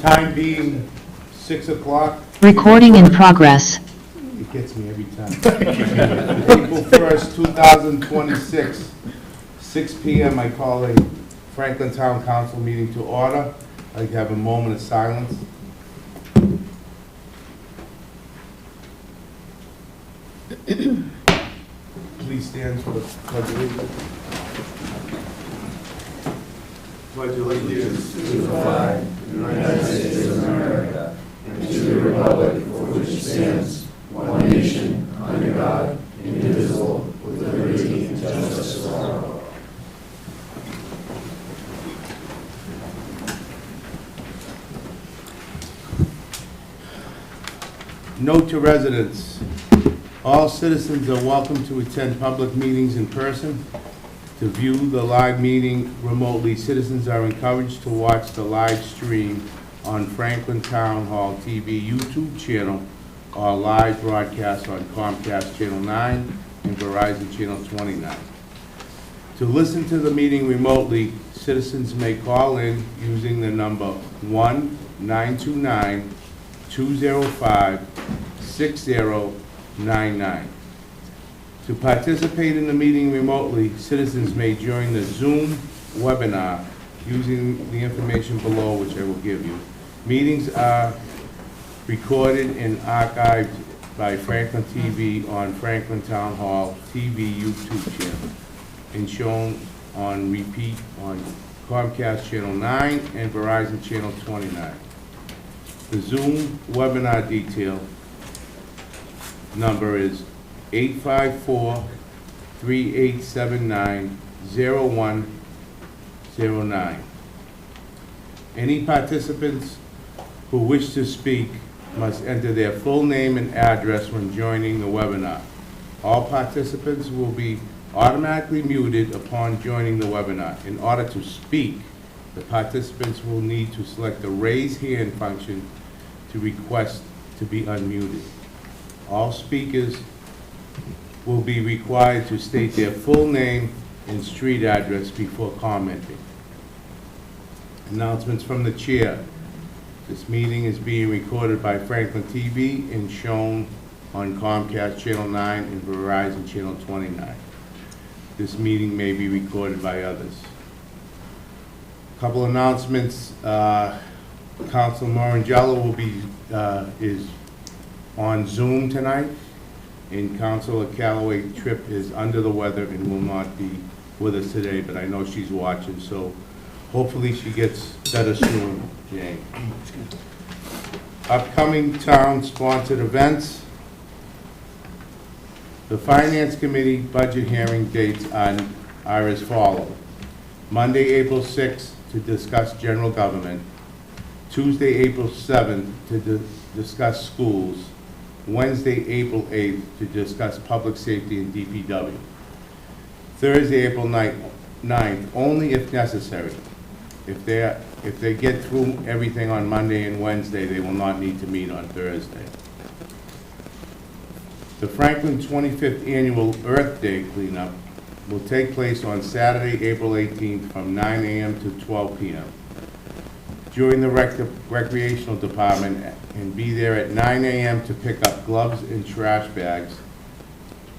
Time being 6 o'clock. Recording in progress. It gets me every time. April 1st, 2026, 6 p.m. I call a Franklin Town Council meeting to order. I'd like to have a moment of silence. Please stand for the pledge of allegiance. Pledge allegiance to the flag of the United States of America and to the republic for which it stands, one nation, under God, indivisible, with liberty and justice for all. Note to residents, all citizens are welcome to attend public meetings in person. To view the live meeting remotely, citizens are encouraged to watch the live stream on Franklin Town Hall TV YouTube channel or live broadcast on Comcast Channel 9 and Verizon Channel 29. To listen to the meeting remotely, citizens may call in using the number 1-929-205-6099. To participate in the meeting remotely, citizens may join the Zoom webinar using the information below, which I will give you. Meetings are recorded and archived by Franklin TV on Franklin Town Hall TV YouTube channel and shown on repeat on Comcast Channel 9 and Verizon Channel 29. The Zoom webinar detail number is 854-3879-0109. Any participants who wish to speak must enter their full name and address when joining the webinar. All participants will be automatically muted upon joining the webinar. In order to speak, the participants will need to select the raise hand function to request to be unmuted. All speakers will be required to state their full name and street address before commenting. Announcements from the chair. This meeting is being recorded by Franklin TV and shown on Comcast Channel 9 and Verizon Channel 29. This meeting may be recorded by others. Couple announcements. Council Morangella will be is on Zoom tonight, and Councilor Callaway Tripp is under the weather and will not be with us today, but I know she's watching, so hopefully she gets better soon, Jane. Upcoming town-sponsored events. The Finance Committee budget hearing dates are as follows. Monday, April 6th, to discuss general government. Tuesday, April 7th, to discuss schools. Wednesday, April 8th, to discuss public safety and DPW. Thursday, April 9th, only if necessary. If they get through everything on Monday and Wednesday, they will not need to meet on Thursday. The Franklin 25th Annual Earth Day cleanup will take place on Saturday, April 18th from 9 a.m. to 12 p.m. Join the recreational department and be there at 9 a.m. to pick up gloves and trash bags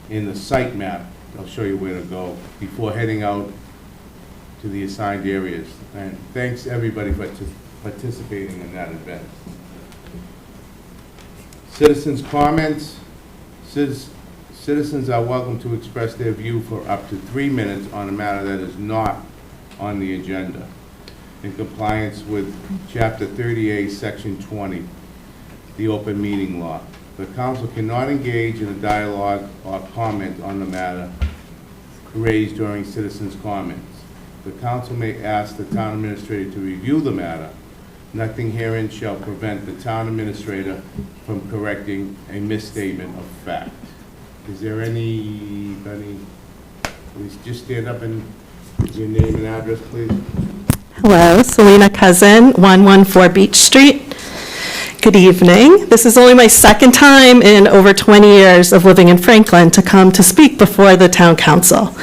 in the site map. I'll show you where to go before heading out to the assigned areas. And thanks everybody for participating in that event. Citizens' comments. Citizens are welcome to express their view for up to 3 minutes on a matter that is not on the agenda, in compliance with Chapter 38, Section 20, the open meeting law. The council cannot engage in a dialogue or comment on the matter raised during citizens' comments. The council may ask the town administrator to review the matter. Nothing herein shall prevent the town administrator from correcting a misstatement of fact. Is there anybody, please just stand up and give your name and address, please. Hello, Selena Cousin, 114 Beach Street. Good evening. This is only my second time in over 20 years of living in Franklin to come to speak before the town council.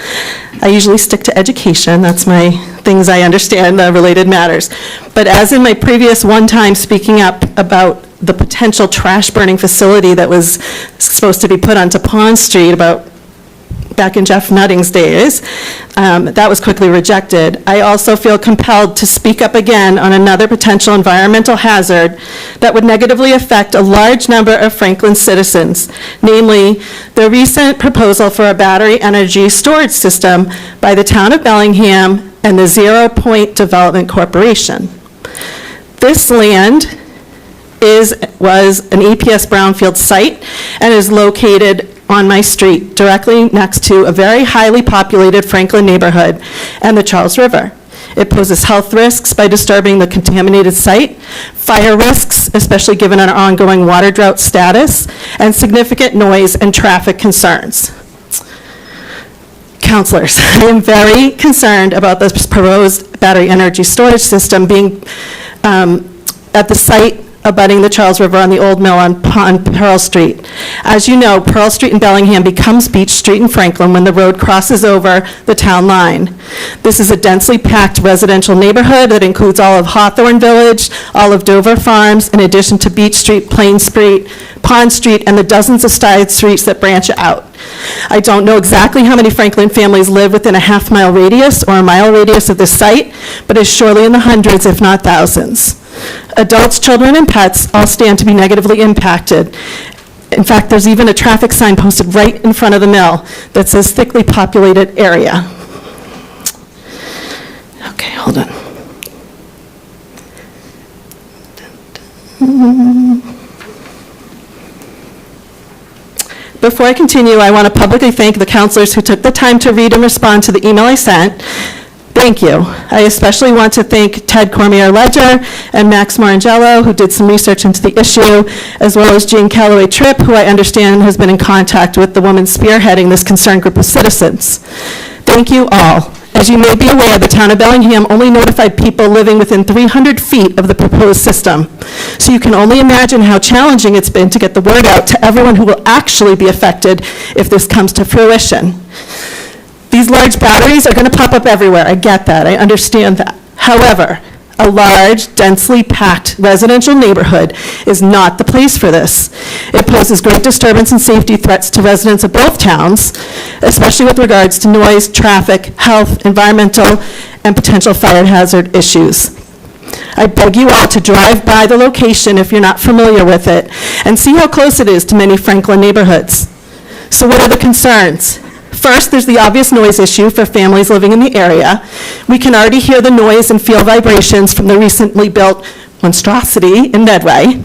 I usually stick to education. That's my things I understand, related matters. But as in my previous one time speaking up about the potential trash burning facility that was supposed to be put onto Pond Street about back in Jeff Nutting's days, that was quickly rejected. I also feel compelled to speak up again on another potential environmental hazard that would negatively affect a large number of Franklin citizens, namely the recent proposal for a battery energy storage system by the town of Bellingham and the Zero Point Development Corporation. This land was an EPS brownfield site and is located on my street, directly next to a very highly populated Franklin neighborhood and the Charles River. It poses health risks by disturbing the contaminated site, fire risks, especially given our ongoing water drought status, and significant noise and traffic concerns. Councilors, I am very concerned about this proposed battery energy storage system being at the site abutting the Charles River on the Old Mill on Pearl Street. As you know, Pearl Street in Bellingham becomes Beach Street in Franklin when the road crosses over the town line. This is a densely packed residential neighborhood that includes all of Hawthorne Village, all of Dover Farms, in addition to Beach Street, Plain Street, Pond Street, and the dozens of side streets that branch out. I don't know exactly how many Franklin families live within a half-mile radius or a mile radius of this site, but it's surely in the hundreds, if not thousands. Adults, children, and pets all stand to be negatively impacted. In fact, there's even a traffic sign posted right in front of the mill that says thickly populated area. Okay, hold on. Before I continue, I want to publicly thank the counselors who took the time to read and respond to the email I sent. Thank you. I especially want to thank Ted Cormier-Ledger and Max Morangello, who did some research into the issue, as well as Jean Calloway Tripp, who I understand has been in contact with the woman spearheading this concerned group of citizens. Thank you all. As you may be aware, the town of Bellingham only notified people living within 300 feet of the proposed system. So you can only imagine how challenging it's been to get the word out to everyone who will actually be affected if this comes to fruition. These large batteries are going to pop up everywhere. I get that. I understand that. However, a large, densely packed residential neighborhood is not the place for this. It poses great disturbance and safety threats to residents of both towns, especially with regards to noise, traffic, health, environmental, and potential fire hazard issues. I beg you all to drive by the location if you're not familiar with it and see how close it is to many Franklin neighborhoods. So what are the concerns? First, there's the obvious noise issue for families living in the area. We can already hear the noise and feel vibrations from the recently built monstrosity in Medway.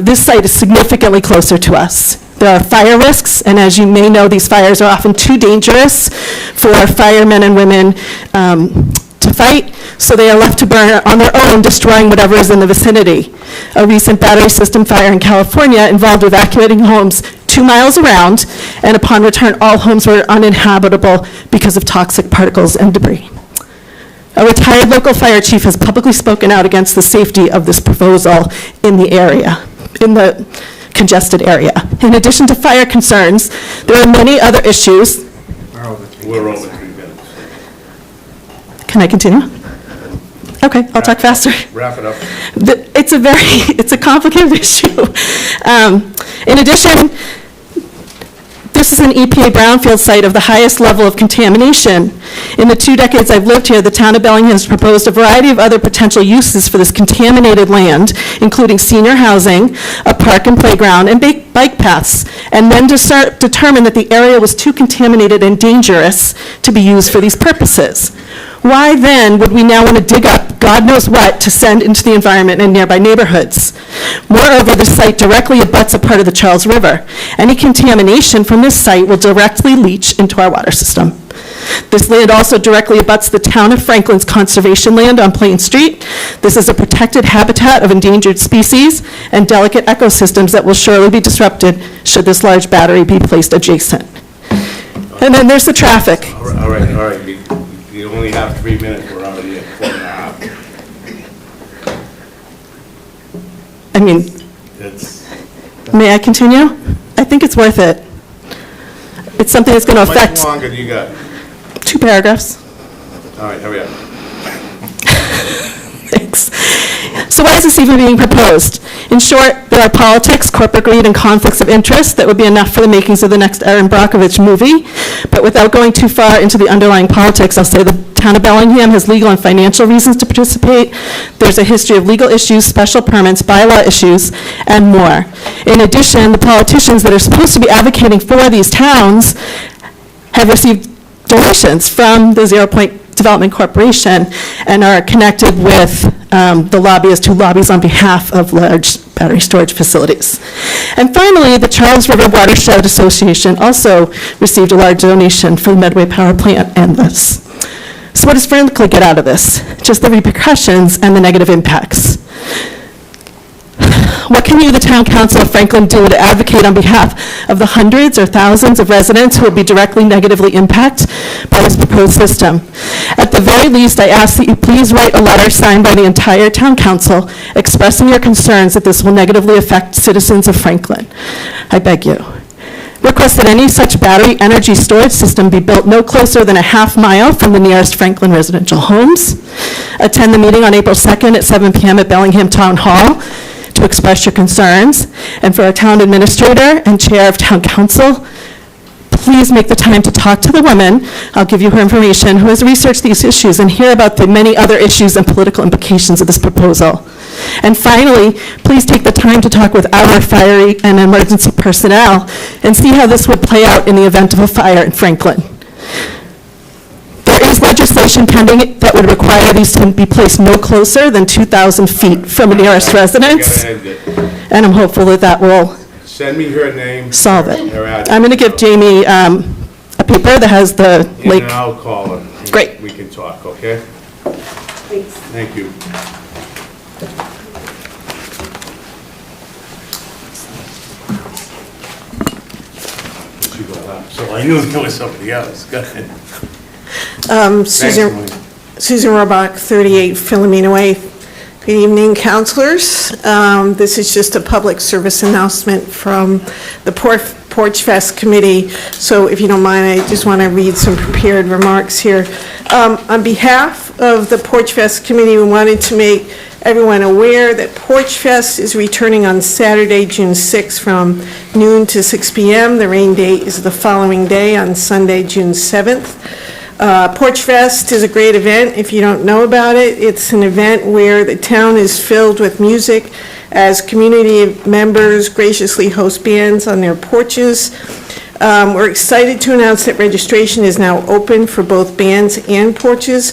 This site is significantly closer to us. There are fire risks, and as you may know, these fires are often too dangerous for firemen and women to fight, so they are left to burn on their own, destroying whatever is in the vicinity. A recent battery system fire in California involved evacuating homes 2 miles around, and upon return, all homes were uninhabitable because of toxic particles and debris. A retired local fire chief has publicly spoken out against the safety of this proposal in the area, in the congested area. In addition to fire concerns, there are many other issues. We're over 3 minutes. Can I continue? Okay, I'll talk faster. Wrap it up. It's a complicated issue. In addition, this is an EPA brownfield site of the highest level of contamination. In the 2 decades I've lived here, the town of Bellingham has proposed a variety of other potential uses for this contaminated land, including senior housing, a park and playground, and bike paths, and then determined that the area was too contaminated and dangerous to be used for these purposes. Why then would we now want to dig up God knows what to send into the environment in nearby neighborhoods? Moreover, the site directly abuts a part of the Charles River. Any contamination from this site will directly leach into our water system. This land also directly abuts the town of Franklin's conservation land on Plain Street. This is a protected habitat of endangered species and delicate ecosystems that will surely be disrupted should this large battery be placed adjacent. And then there's the traffic. All right. You only have 3 minutes. We're already at 4.5. I mean, may I continue? I think it's worth it. It's something that's going to How much affect longer do you got? 2 paragraphs. All right, hurry up. Thanks. So why is this even being proposed? In short, there are politics, corporate greed, and conflicts of interest that would be enough for the makings of the next Erin Brockovich movie. But without going too far into the underlying politics, I'll say the town of Bellingham has legal and financial reasons to participate. There's a history of legal issues, special permits, bylaw issues, and more. In addition, the politicians that are supposed to be advocating for these towns have received donations from the Zero Point Development Corporation and are connected with the lobbyist who lobbies on behalf of large battery storage facilities. And finally, the Charles River Watershed Association also received a large donation for the Medway Power Plant and this. So what does Franklin get out of this? Just the repercussions and the negative impacts. What can you, the town council of Franklin, do to advocate on behalf of the hundreds or thousands of residents who will be directly negatively impacted by this proposed system? At the very least, I ask that you please write a letter signed by the entire town council expressing your concerns that this will negatively affect citizens of Franklin. I beg you. Request that any such battery energy storage system be built no closer than a half-mile from the nearest Franklin residential homes. Attend the meeting on April 2nd at 7 p.m. at Bellingham Town Hall to express your concerns. And for our town administrator and chair of town council, please make the time to talk to the woman, I'll give you her information, who has researched these issues and hear about the many other issues and political implications of this proposal. And finally, please take the time to talk with our fire and emergency personnel and see how this would play out in the event of a fire in Franklin. There is legislation pending that would require these to be placed no closer than 2,000 feet from the nearest residence, Gotta end it. and I'm hopeful that that will Send me her name. solve it. Her address. I'm going to give Jamie a paper that has the lake. And I'll call her. and Great. We can talk, okay? Thank you. She got up, so I knew there was somebody else. Go ahead. Susan Thanks, Maureen. Susan Rohrbach, 38 Philomena Way. Good evening, councilors. This is just a public service announcement from the Porch Fest Committee. So if you don't mind, I just want to read some prepared remarks here. On behalf of the Porch Fest Committee, we wanted to make everyone aware that Porch Fest is returning on Saturday, June 6th from noon to 6 p.m. The rain date is the following day on Sunday, June 7th. Porch Fest is a great event. If you don't know about it, it's an event where the town is filled with music as community members graciously host bands on their porches. We're excited to announce that registration is now open for both bands and porches.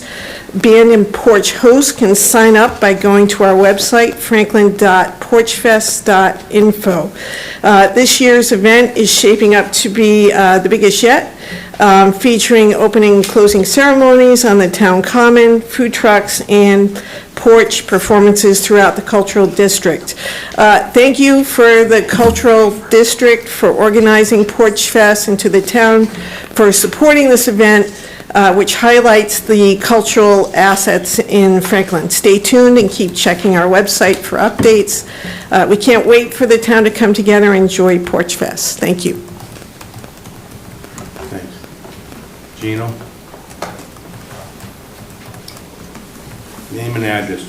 Band and porch hosts can sign up by going to our website, franklin.porchfest.info. This year's event is shaping up to be the biggest yet, featuring opening and closing ceremonies on the town common, food trucks, and porch performances throughout the cultural district. Thank you for the cultural district for organizing Porch Fest, and to the town for supporting this event, which highlights the cultural assets in Franklin. Stay tuned and keep checking our website for updates. We can't wait for the town to come together and enjoy Porch Fest. Thank you. Thanks. Gino? Name and address,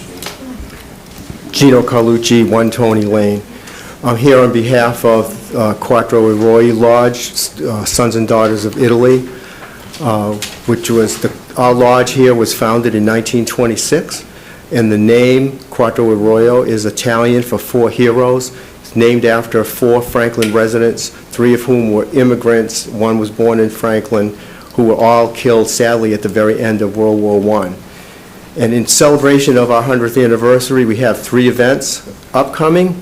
Gino. Gino Carlucci, 1 Tony Lane. I'm here on behalf of Quattro Arroyi Lodge, Sons and Daughters of Italy, which was, our lodge here was founded in 1926, and the name Quattro Arroyo is Italian for 4 heroes. It's named after 4 Franklin residents, 3 of whom were immigrants. 1 was born in Franklin, who were all killed, sadly, at the very end of World War I. And in celebration of our 100th anniversary, we have 3 events upcoming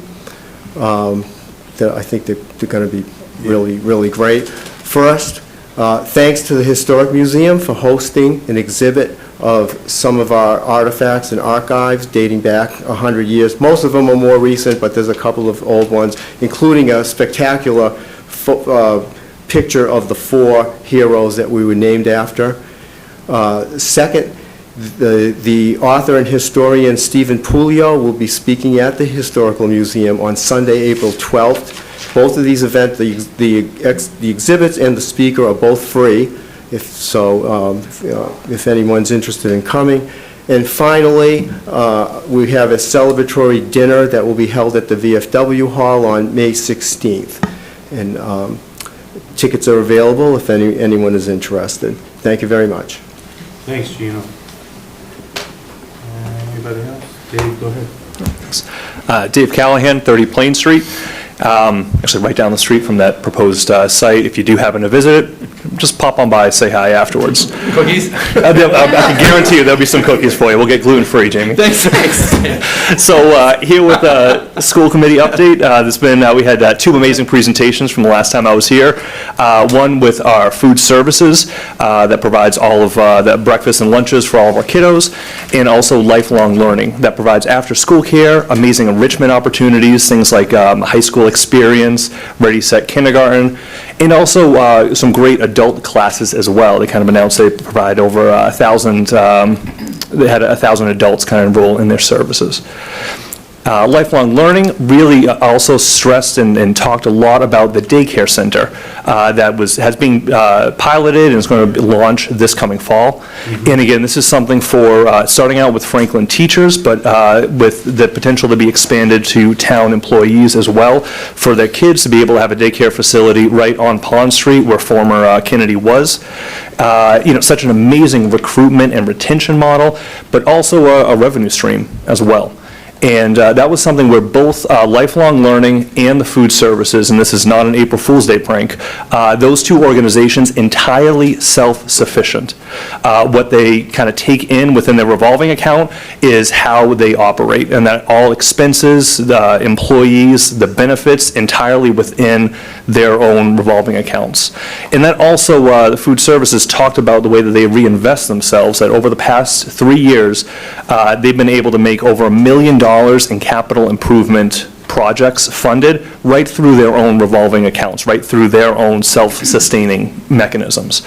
that I think they're going to be really, really great. First, thanks to the Historic Museum for hosting an exhibit of some of our artifacts and archives dating back 100 years. Most of them are more recent, but there's a couple of old ones, including a spectacular picture of the 4 heroes that we were named after. Second, The author and historian Stephen Pulio will be speaking at the Historical Museum on Sunday, April 12th. Both of these events, the exhibits and the speaker are both free, if anyone's interested in coming. And finally, we have a celebratory dinner that will be held at the VFW Hall on May 16th. And tickets are available if anyone is interested. Thank you very much. Thanks, Gino. Anybody else? Dave, go ahead. Dave Callahan, 30 Plain Street. Actually, right down the street from that proposed site. If you do happen to visit it, just pop on by, say hi afterwards. Cookies? I can guarantee you there'll be some cookies for you. We'll get gluten-free, Jamie. Thanks. So here with the school committee update, we had two amazing presentations from the last time I was here. One with our food services that provides all of the breakfast and lunches for all of our kiddos, and also lifelong learning that provides after-school care, amazing enrichment opportunities, things like high school experience, Ready Set Kindergarten, and also some great adult classes as well. They kind of announced they provide over 1,000, they had 1,000 adults kind of enroll in their services. Lifelong learning really also stressed and talked a lot about the daycare center that has been piloted and is going to launch this coming fall. And again, this is something for starting out with Franklin teachers, but with the potential to be expanded to town employees as well, for their kids to be able to have a daycare facility right on Pond Street where former Kennedy was. Such an amazing recruitment and retention model, but also a revenue stream as well. And that was something where both Lifelong Learning and the food services, and this is not an April Fool's Day prank, those two organizations entirely self-sufficient. What they kind of take in within their revolving account is how they operate, and that all expenses, the employees, the benefits entirely within their own revolving accounts. And that also, the food services talked about the way that they reinvest themselves, that over the past 3 years, they've been able to make over $1 million in capital improvement projects funded right through their own revolving accounts, right through their own self-sustaining mechanisms.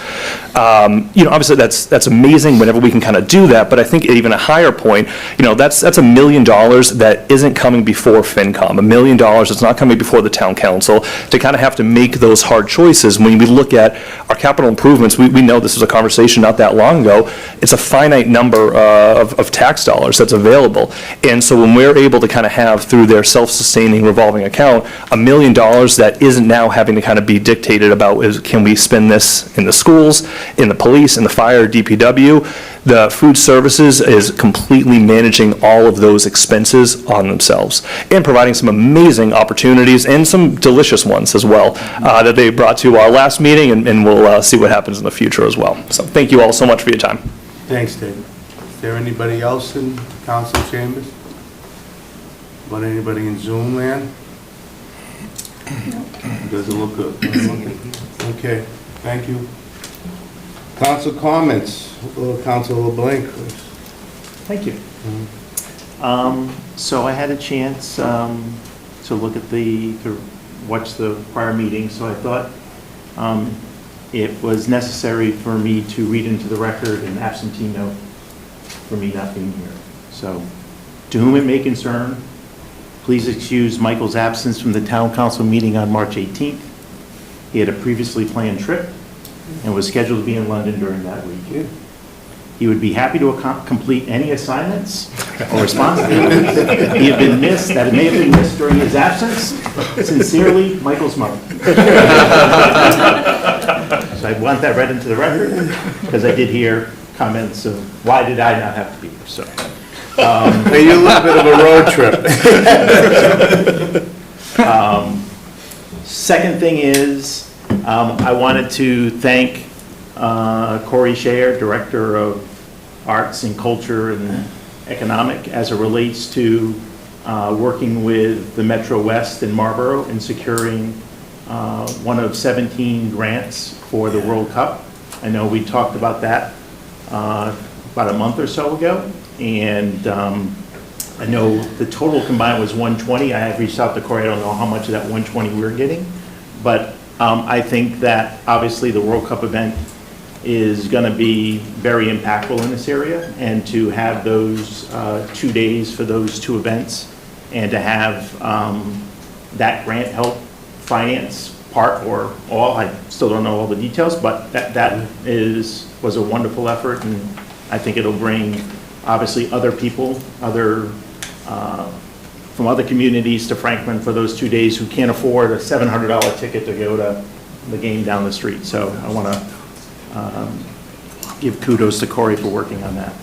Obviously that's amazing whenever we can kind of do that, but I think at even a higher point, that's $1 million that isn't coming before FinCom, $1 million that's not coming before the town council, to kind of have to make those hard choices. When we look at our capital improvements, we know this was a conversation not that long ago, it's a finite number of tax dollars that's available. And so when we're able to kind of have through their self-sustaining revolving account $1 million that isn't now having to kind of be dictated about can we spend this in the schools, in the police, in the fire, DPW. The food services is completely managing all of those expenses on themselves and providing some amazing opportunities and some delicious ones as well that they brought to our last meeting, and we'll see what happens in the future as well. So thank you all so much for your time. Thanks, Dave. Is there anybody else in council chambers? About anybody in Zoom land? Doesn't look good. Okay, thank you. Council comments. Council LeBlanc, please. Thank you. So I had a chance to look at to watch the prior meeting, so I thought it was necessary for me to read into the record an absentee note for me not being here. So, to whom it may concern, please excuse Michael's absence from the town council meeting on March 18th. He had a previously planned trip and was scheduled to be in London during that week. He would be happy to complete any assignments or responsibilities that may have been missed during his absence. Sincerely, Michael's mother. So I want that read into the record, because I did hear comments of, why did I not have to be here? So. Hey, you're a little bit of a road trip. Second thing is, I wanted to thank Corey Shayer, Director of Arts and Culture and Economic, as it relates to working with the Metro West in Marlborough and securing one of 17 grants for the World Cup. I know we talked about that about a month or so ago, and I know the total combined was 120. I have reached out to Corey. I don't know how much of that 120 we're getting, but I think that obviously the World Cup event is going to be very impactful in this area, and to have those 2 days for those two events, and to have that grant help finance part or all, I still don't know all the details, but that was a wonderful effort, and I think it'll bring, obviously, other people, from other communities to Franklin for those 2 days who can't afford a $700 ticket to go to the game down the street. So I want to give kudos to Corey for working on that.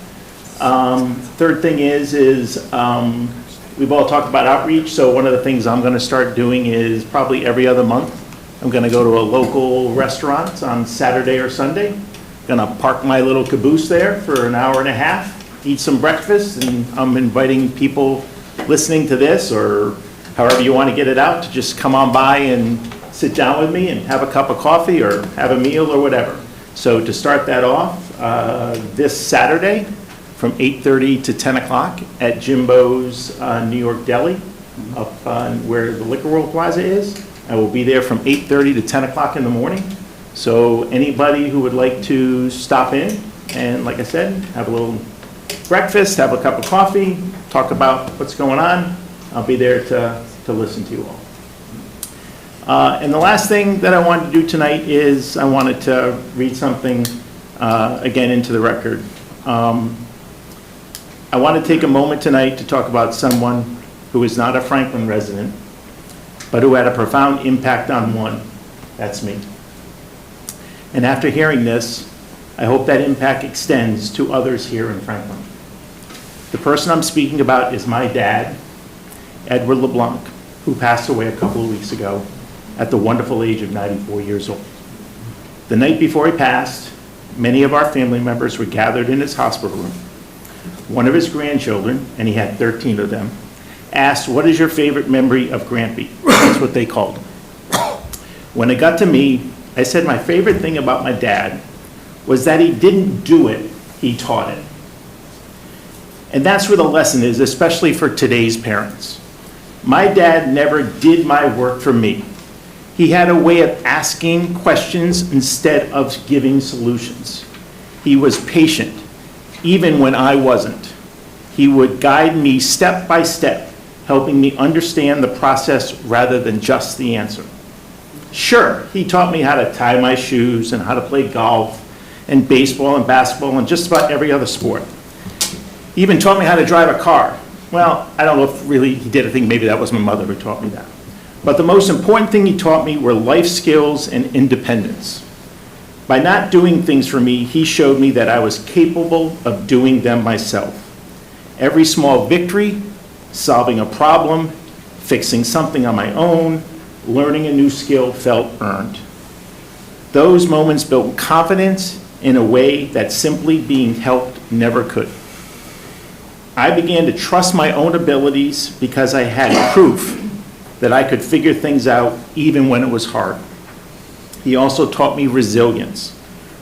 Third thing is we've all talked about outreach, so one of the things I'm going to start doing is probably every other month, I'm going to go to a local restaurant on Saturday or Sunday. Going to park my little caboose there for an hour and a half, eat some breakfast, and I'm inviting people listening to this, or however you want to get it out, to just come on by and sit down with me and have a cup of coffee or have a meal or whatever. So to start that off, this Saturday from 8:30 to 10 o'clock at Jimbo's New York Deli, up where the Liquor World Plaza is. I will be there from 8:30 to 10 o'clock in the morning. So anybody who would like to stop in and, like I said, have a little breakfast, have a cup of coffee, talk about what's going on, I'll be there to listen to you all. And the last thing that I wanted to do tonight is I wanted to read something again into the record. I want to take a moment tonight to talk about someone who is not a Franklin resident, but who had a profound impact on one. That's me. And after hearing this, I hope that impact extends to others here in Franklin. The person I'm speaking about is my dad, Edward LeBlanc, who passed away a couple of weeks ago at the wonderful age of 94 years old. The night before he passed, many of our family members were gathered in his hospital room. One of his grandchildren, and he had 13 of them, asked, "What is your favorite memory of Grampy?" That's what they called him. When it got to me, I said my favorite thing about my dad was that he didn't do it, he taught it. And that's where the lesson is, especially for today's parents. My dad never did my work for me. He had a way of asking questions instead of giving solutions. He was patient, even when I wasn't. He would guide me step by step, helping me understand the process rather than just the answer. Sure, he taught me how to tie my shoes and how to play golf and baseball and basketball and just about every other sport. He even taught me how to drive a car. Well, I don't know if really he did. I think maybe that was my mother who taught me that. But the most important thing he taught me were life skills and independence. By not doing things for me, he showed me that I was capable of doing them myself. Every small victory, solving a problem, fixing something on my own, learning a new skill felt earned. Those moments built confidence in a way that simply being helped never could. I began to trust my own abilities because I had proof that I could figure things out even when it was hard. He also taught me resilience.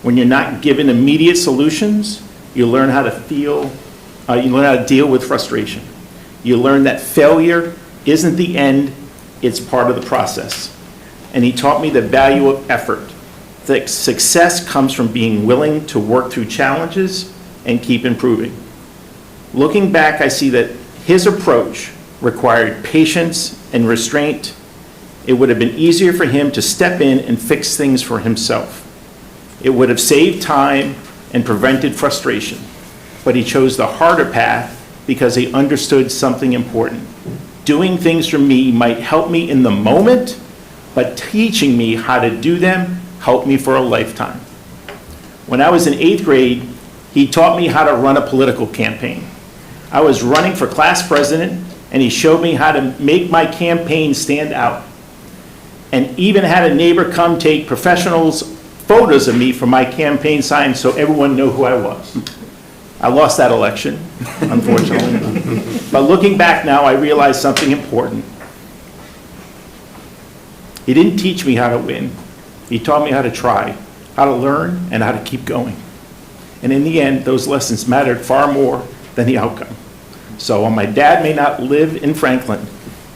When you're not given immediate solutions, you learn how to deal with frustration. You learn that failure isn't the end, it's part of the process. And he taught me the value of effort. That success comes from being willing to work through challenges and keep improving. Looking back, I see that his approach required patience and restraint. It would have been easier for him to step in and fix things for himself. It would have saved time and prevented frustration. But he chose the harder path because he understood something important. Doing things for me might help me in the moment, but teaching me how to do them helped me for a lifetime. When I was in 8th grade, he taught me how to run a political campaign. I was running for class president, and he showed me how to make my campaign stand out, and even had a neighbor come take professionals' photos of me for my campaign sign so everyone knew who I was. I lost that election, unfortunately. But looking back now, I realized something important. He didn't teach me how to win. He taught me how to try, how to learn, and how to keep going. And in the end, those lessons mattered far more than the outcome. So while my dad may not live in Franklin,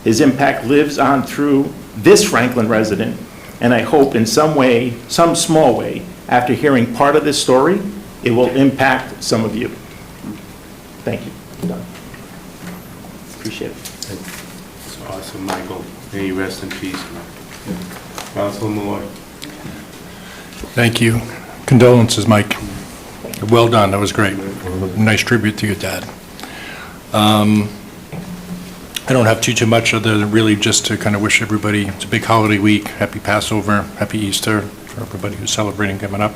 his impact lives on through this Franklin resident, and I hope in some way, some small way, after hearing part of this story, it will impact some of you. Thank you. I'm done. Appreciate it. It's awesome, Michael. May you rest in peace. Councilor Malloy. Thank you. Condolences, Mike. Well done, that was great. Nice tribute to your dad. I don't have too much other than really just to kind of wish everybody, it's a big holiday week, happy Passover, happy Easter for everybody who's celebrating coming up.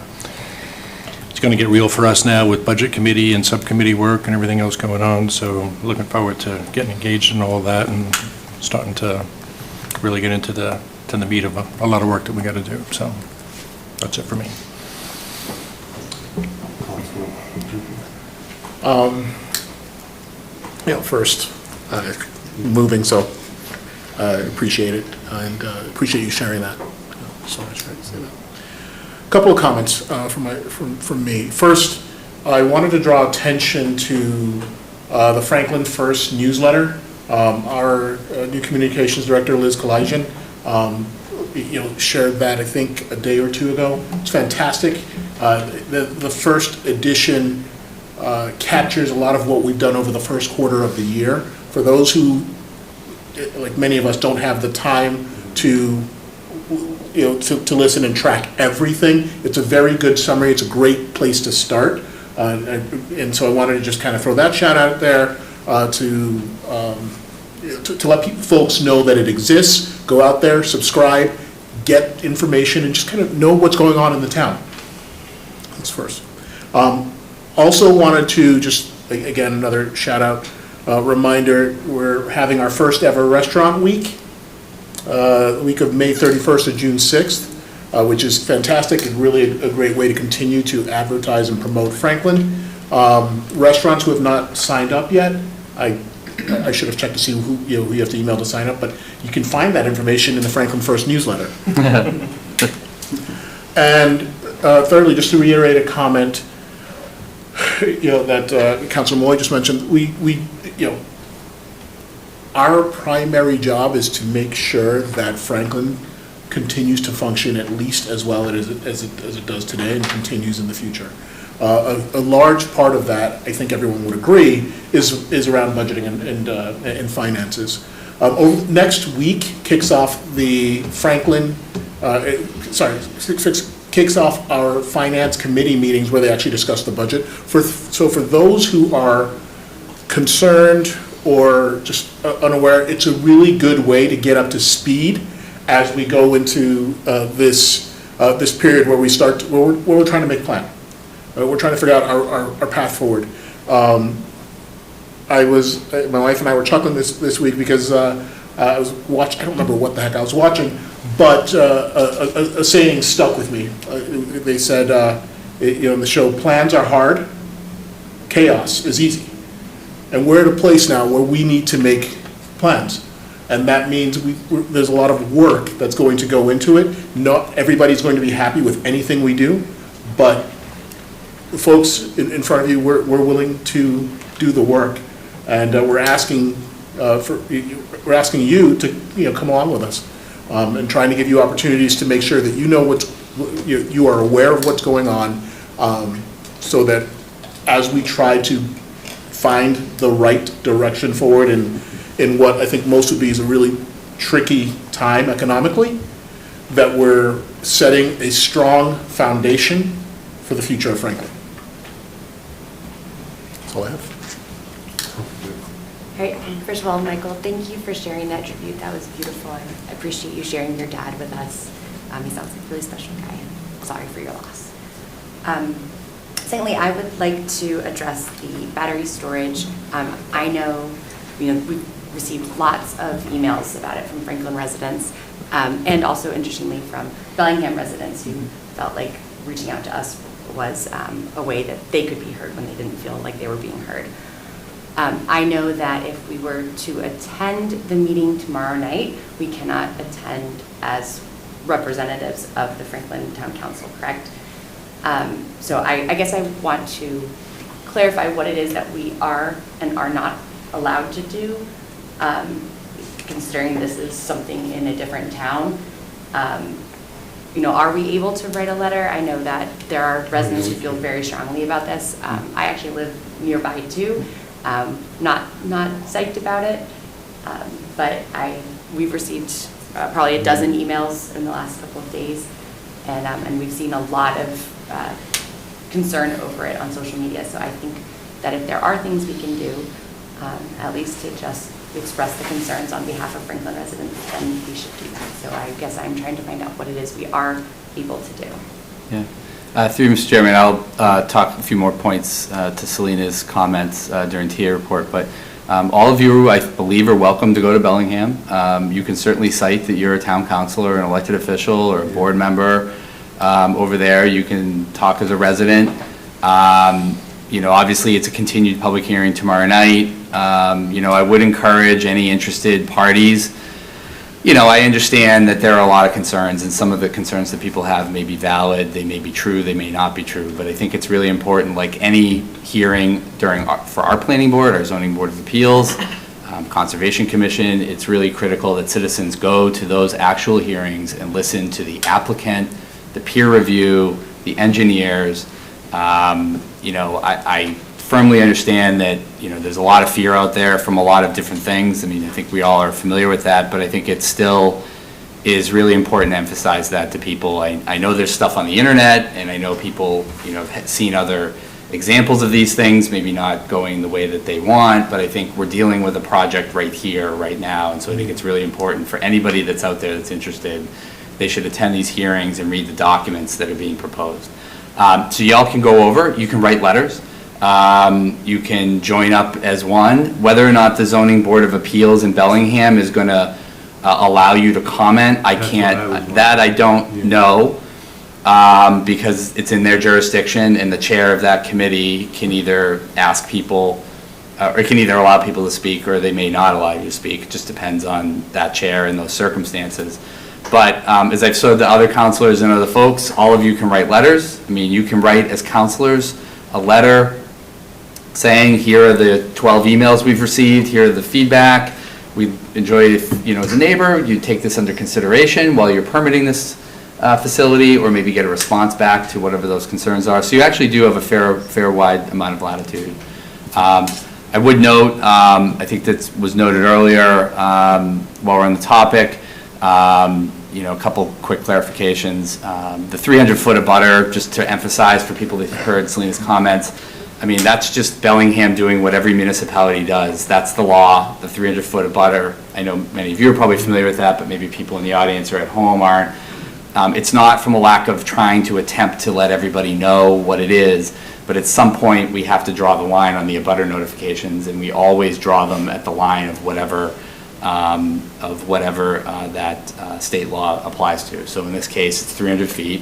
It's going to get real for us now with budget committee and subcommittee work and everything else going on, so looking forward to getting engaged in all of that and starting to really get into the meat of a lot of work that we got to do, so that's it for me. First, moving, so appreciate it, and appreciate you sharing that. So much for saying that. Couple of comments from me. First, I wanted to draw attention to the Franklin First newsletter. Our new communications director, Liz Kalajian, shared that, I think, a day or two ago. It's fantastic. The first edition captures a lot of what we've done over the first quarter of the year. For those who, like many of us, don't have the time to listen and track everything, it's a very good summary. It's a great place to start. And so I wanted to just kind of throw that shout out there to let folks know that it exists. Go out there, subscribe, get information, and just kind of know what's going on in the town. That's first. Also wanted to just, again, another shout out, reminder, we're having our first ever restaurant week, the week of May 31st to June 6th, which is fantastic and really a great way to continue to advertise and promote Franklin. Restaurants who have not signed up yet, I should have checked to see who you have to email to sign up, but you can find that information in the Franklin First newsletter. And thirdly, just to reiterate a comment, that Councilor Moy just mentioned, our primary job is to make sure that Franklin continues to function at least as well as it does today and continues in the future. A large part of that, I think everyone would agree, is around budgeting and finances. Next week kicks off the Franklin, kicks off our finance committee meetings where they actually discuss the budget. So for those who are concerned or just unaware, it's a really good way to get up to speed as we go into this period where we're trying to make a plan. We're trying to figure out our path forward. My wife and I were chuckling this week because I was watching, I don't remember what the heck I was watching, but a saying stuck with me. They said, in the show, plans are hard, chaos is easy. And we're at a place now where we need to make plans. And that means there's a lot of work that's going to go into it. Not everybody's going to be happy with anything we do, but the folks in front of you, we're willing to do the work. And we're asking you to come along with us. And trying to give you opportunities to make sure that you are aware of what's going on, so that as we try to find the right direction forward in what I think most would be is a really tricky time economically, that we're setting a strong foundation for the future of Franklin. That's all I have. All right, first of all, Michael, thank you for sharing that tribute. That was beautiful. I appreciate you sharing your dad with us. He sounds like a really special guy. I'm sorry for your loss. Secondly, I would like to address the battery storage. I know, we've received lots of emails about it from Franklin residents, and also, interestingly, from Bellingham residents who felt like reaching out to us was a way that they could be heard when they didn't feel like they were being heard. I know that if we were to attend the meeting tomorrow night, we cannot attend as representatives of the Franklin Town Council, correct? So I guess I want to clarify what it is that we are and are not allowed to do, considering this is something in a different town. are we able to write a letter? I know that there are residents who feel very strongly about this. I actually live nearby too. Not psyched about it, but we've received probably a dozen emails in the last couple of days, and we've seen a lot of concern over it on social media. So I think that if there are things we can do, at least to just express the concerns on behalf of Franklin residents, then we should do that. So I guess I'm trying to find out what it is we are able to do. Yeah. Through you, Mr. Chairman, I'll talk a few more points to Selena's comments during TA report, but all of you, I believe, are welcome to go to Bellingham. You can certainly cite that you're a town councilor, an elected official, or a board member over there. You can talk as a resident. Obviously, it's a continued public hearing tomorrow night. I would encourage any interested parties. I understand that there are a lot of concerns, and some of the concerns that people have may be valid, they may be true, they may not be true, but I think it's really important, like any hearing for our planning board, our zoning board of appeals, Conservation Commission, it's really critical that citizens go to those actual hearings and listen to the applicant, the peer review, the engineers. I firmly understand that, there's a lot of fear out there from a lot of different things. I mean, I think we all are familiar with that, but I think it still is really important to emphasize that to people. I know there's stuff on the internet, and I know people, have seen other examples of these things, maybe not going the way that they want, but I think we're dealing with a project right here, right now, and so I think it's really important for anybody that's out there that's interested, they should attend these hearings and read the documents that are being proposed. So y'all can go over, you can write letters. You can join up as one. Whether or not the Zoning Board of Appeals in Bellingham is going to allow you to comment, I don't know, because it's in their jurisdiction, and the chair of that committee can either ask people, or can either allow people to speak, or they may not allow you to speak. It just depends on that chair and those circumstances. But as I've said to other counselors and other folks, all of you can write letters. I mean, you can write as counselors a letter saying, here are the 12 emails we've received, here are the feedback. We'd enjoy if, as a neighbor, you take this under consideration while you're permitting this facility, or maybe get a response back to whatever those concerns are. So you actually do have a fair wide amount of latitude. I would note, I think that was noted earlier, while we're on the topic, a couple quick clarifications. The 300-foot abutter, just to emphasize for people that heard Selena's comments, I mean, that's just Bellingham doing what every municipality does. That's the law, the 300-foot abutter. I know many of you are probably familiar with that, but maybe people in the audience or at home aren't. It's not from a lack of trying to attempt to let everybody know what it is, but at some point we have to draw the line on the abutter notifications, and we always draw them at the line of whatever that state law applies to. So in this case, it's 300 feet.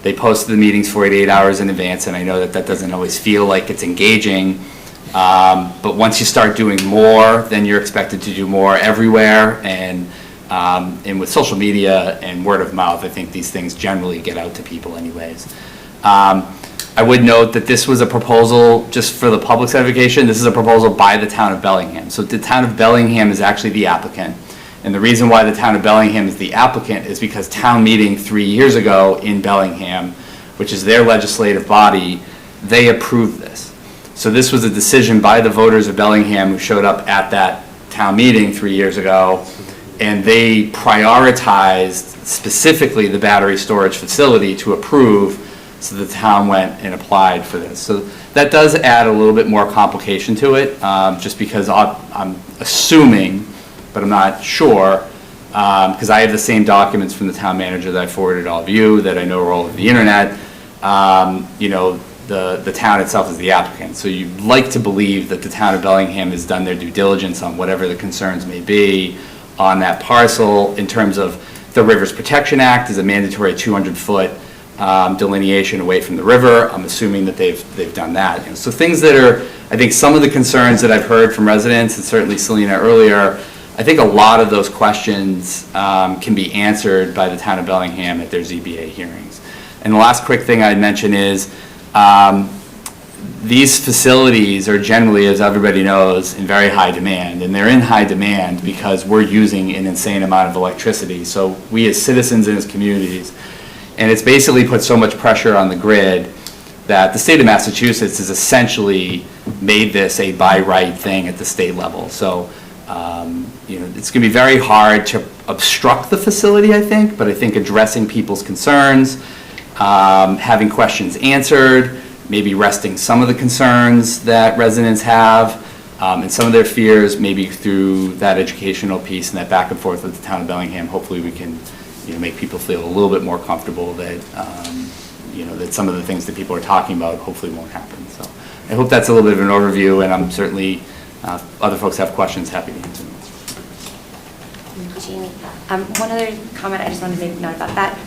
They posted the meetings 48 hours in advance, and I know that doesn't always feel like it's engaging, but once you start doing more, then you're expected to do more everywhere, and with social media and word of mouth, I think these things generally get out to people anyways. I would note that this was a proposal, just for the public's edification, this is a proposal by the town of Bellingham. So the town of Bellingham is actually the applicant. And the reason why the town of Bellingham is the applicant is because town meeting 3 years ago in Bellingham, which is their legislative body, they approved this. So this was a decision by the voters of Bellingham who showed up at that town meeting 3 years ago, and they prioritized specifically the battery storage facility to approve, so the town went and applied for this. So that does add a little bit more complication to it, just because I'm assuming, but I'm not sure, because I have the same documents from the town manager that I forwarded all of you, that I know are all over the internet. The town itself is the applicant. So you'd like to believe that the town of Bellingham has done their due diligence on whatever the concerns may be on that parcel. In terms of the Rivers Protection Act is a mandatory 200-foot delineation away from the river. I'm assuming that they've done that. So things that are, I think some of the concerns that I've heard from residents, and certainly Selena earlier, I think a lot of those questions can be answered by the town of Bellingham at their ZBA hearings. And the last quick thing I'd mention is these facilities are generally, as everybody knows, in very high demand. And they're in high demand because we're using an insane amount of electricity. So we as citizens and as communities, And it's basically put so much pressure on the grid that the state of Massachusetts has essentially made this a by right thing at the state level. So, it's going to be very hard to obstruct the facility, I think, but I think addressing people's concerns, having questions answered, maybe resting some of the concerns that residents have, and some of their fears, maybe through that educational piece and that back and forth with the town of Bellingham, hopefully we can, make people feel a little bit more comfortable that, that some of the things that people are talking about hopefully won't happen. So I hope that's a little bit of an overview, and I'm certainly, other folks have questions, happy to answer them. Jamie, one other comment I just wanted to make note about that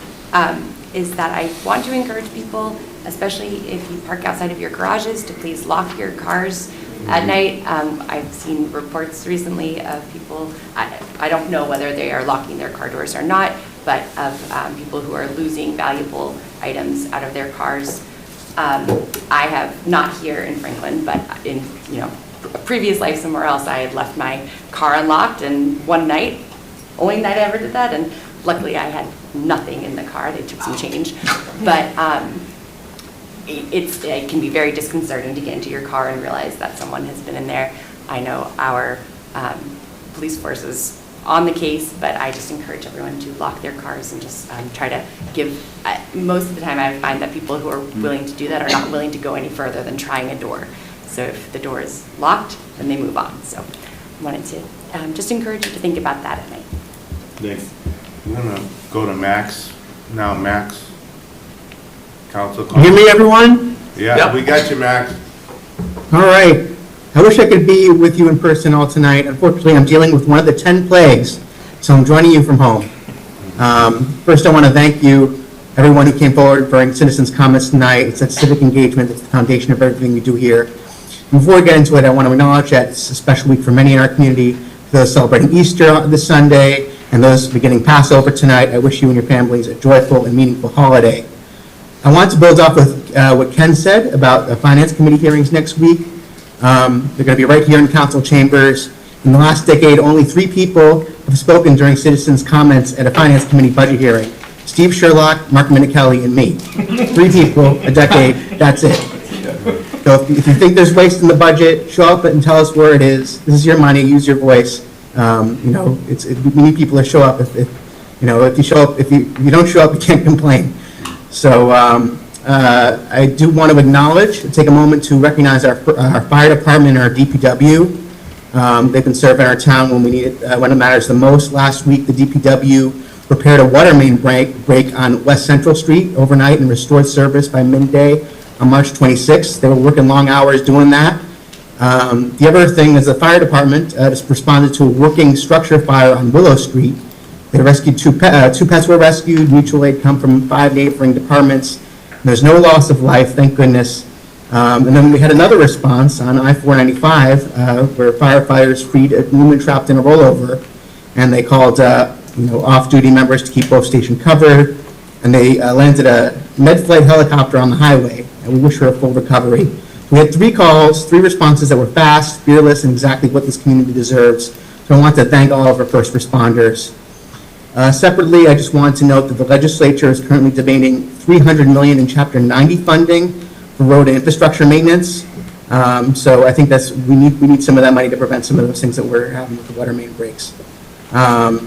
is that I want to encourage people, especially if you park outside of your garages, to please lock your cars at night. I've seen reports recently of people, I don't know whether they are locking their car doors or not, but of people who are losing valuable items out of their cars. I have, not here in Franklin, but in a previous life somewhere else, I had left my car unlocked, and one night, only night I ever did that, and luckily I had nothing in the car. They took some change, but it can be very disconcerting to get into your car and realize that someone has been in there. I know our police force is on the case, but I just encourage everyone to lock their cars and just try to give, most of the time I find that people who are willing to do that are not willing to go any further than trying a door. So if the door is locked, then they move on. So I wanted to just encourage you to think about that at night. Thanks. I'm gonna go to Max now. Max, council. You hear me, everyone? Yeah, Yep. we got you, Max. All right. I wish I could be with you in person all tonight. Unfortunately, I'm dealing with one of the 10 plagues, so I'm joining you from home. First, I want to thank you, everyone who came forward for citizens' comments tonight. It's that civic engagement that's the foundation of everything we do here. Before we get into it, I want to acknowledge that it's a special week for many in our community, for those celebrating Easter this Sunday, and those beginning Passover tonight. I wish you and your families a joyful and meaningful holiday. I want to build off with what Ken said about the Finance Committee hearings next week. They're going to be right here in council chambers. In the last decade, only 3 people have spoken during citizens' comments at a Finance Committee budget hearing. Steve Sherlock, Mark Minichelli, and me. 3 people, a decade, that's it. So if you think there's waste in the budget, show up and tell us where it is. This is your money, use your voice. We need people to show up. If you show up, if you don't show up, you can't complain. So I do want to acknowledge, take a moment to recognize our fire department and our DPW. They've been serving our town when we need it, when it matters the most. Last week, the DPW repaired a water main break on West Central Street overnight and restored service by midday on March 26th. They were working long hours doing that. The other thing is the fire department just responded to a working structure fire on Willow Street. They rescued 2 pets were rescued, mutual aid come from 5 neighboring departments. There's no loss of life, thank goodness. And then we had another response on I-495 where firefighters freed a woman trapped in a rollover, and they called off-duty members to keep both stations covered, and they landed a med-flight helicopter on the highway, and we wish her a full recovery. We had 3 calls, 3 responses that were fast, fearless, and exactly what this community deserves. So I want to thank all of our first responders. Separately, I just wanted to note that the legislature is currently debating $300 million in Chapter 90 funding for road and infrastructure maintenance. So I think we need some of that money to prevent some of those things that we're having with the water main breaks. I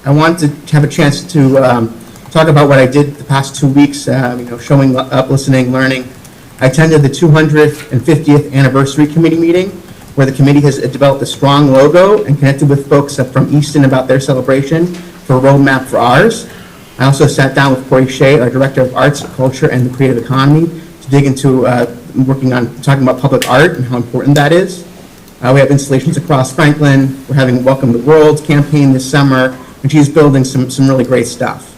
wanted to have a chance to talk about what I did the past 2 weeks, showing up, listening, learning. I attended the 250th anniversary committee meeting, where the committee has developed a strong logo and connected with folks from Easton about their celebration for a roadmap for ours. I also sat down with Corey Shea, our Director of Arts, Culture, and the Creative Economy, to dig into talking about public art and how important that is. We have installations across Franklin. We're having Welcome the World campaign this summer, and she's building some really great stuff.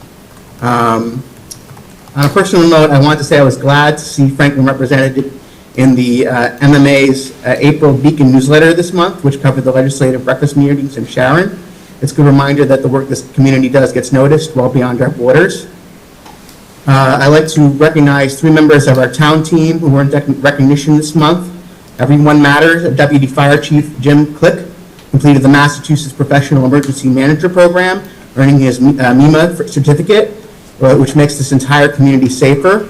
On a personal note, I wanted to say I was glad to see Franklin represented in the MMA's April Beacon newsletter this month, which covered the legislative breakfast meetings in Sharon. It's a good reminder that the work this community does gets noticed well beyond our borders. I'd like to recognize 3 members of our town team who earned recognition this month. Everyone Matters, Deputy Fire Chief Jim Click completed the Massachusetts Professional Emergency Manager Program, earning his MEMA certificate. which makes this entire community safer.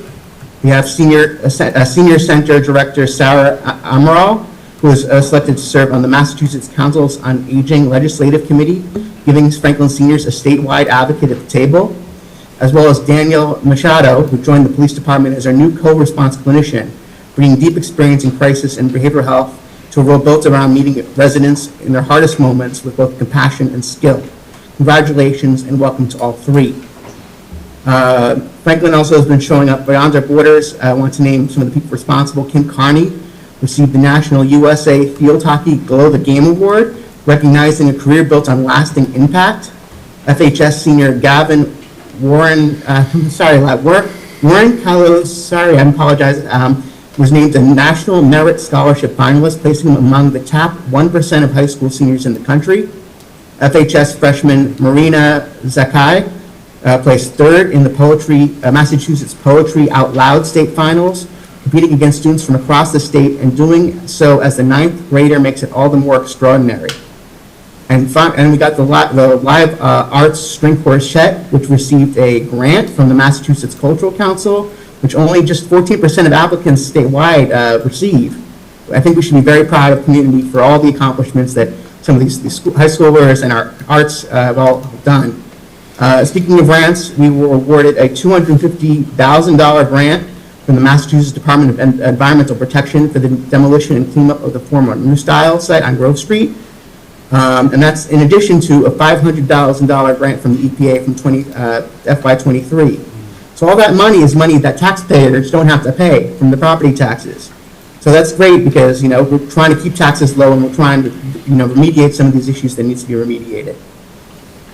We have Senior Center Director Sarah Amaral, who was selected to serve on the Massachusetts Councils on Aging Legislative Committee, giving Franklin seniors a statewide advocate at the table, as well as Daniel Machado, who joined the police department as our new co-response clinician, bringing deep experience in crisis and behavioral health to a role built around meeting residents in their hardest moments with both compassion and skill. Congratulations and welcome to all three. Franklin also has been showing up beyond our borders. I want to name some of the people responsible. Kim Carney received the National USA Field Hockey Glow the Game Award, recognizing a career built on lasting impact. FHS senior Gavin Warren, Warren Carlos, sorry, I apologize, was named a National Merit Scholarship finalist, placing him among the top 1% of high school seniors in the country. FHS freshman Marina Zakai placed third in the Massachusetts Poetry Out Loud State Finals, competing against students from across the state, and doing so as the 9th grader makes it all the more extraordinary. And we got the Live Arts String Quartet, which received a grant from the Massachusetts Cultural Council, which only just 14% of applicants statewide receive. I think we should be very proud of the community for all the accomplishments that some of these high schoolers and our arts have all done. Speaking of grants, we were awarded a $250,000 grant from the Massachusetts Department of Environmental Protection for the demolition and cleanup of the former New Style site on Grove Street. And that's in addition to a $500,000 grant from the EPA from FY23. So all that money is money that taxpayers don't have to pay from the property taxes. So that's great because, we're trying to keep taxes low and we're trying to, remediate some of these issues that needs to be remediated.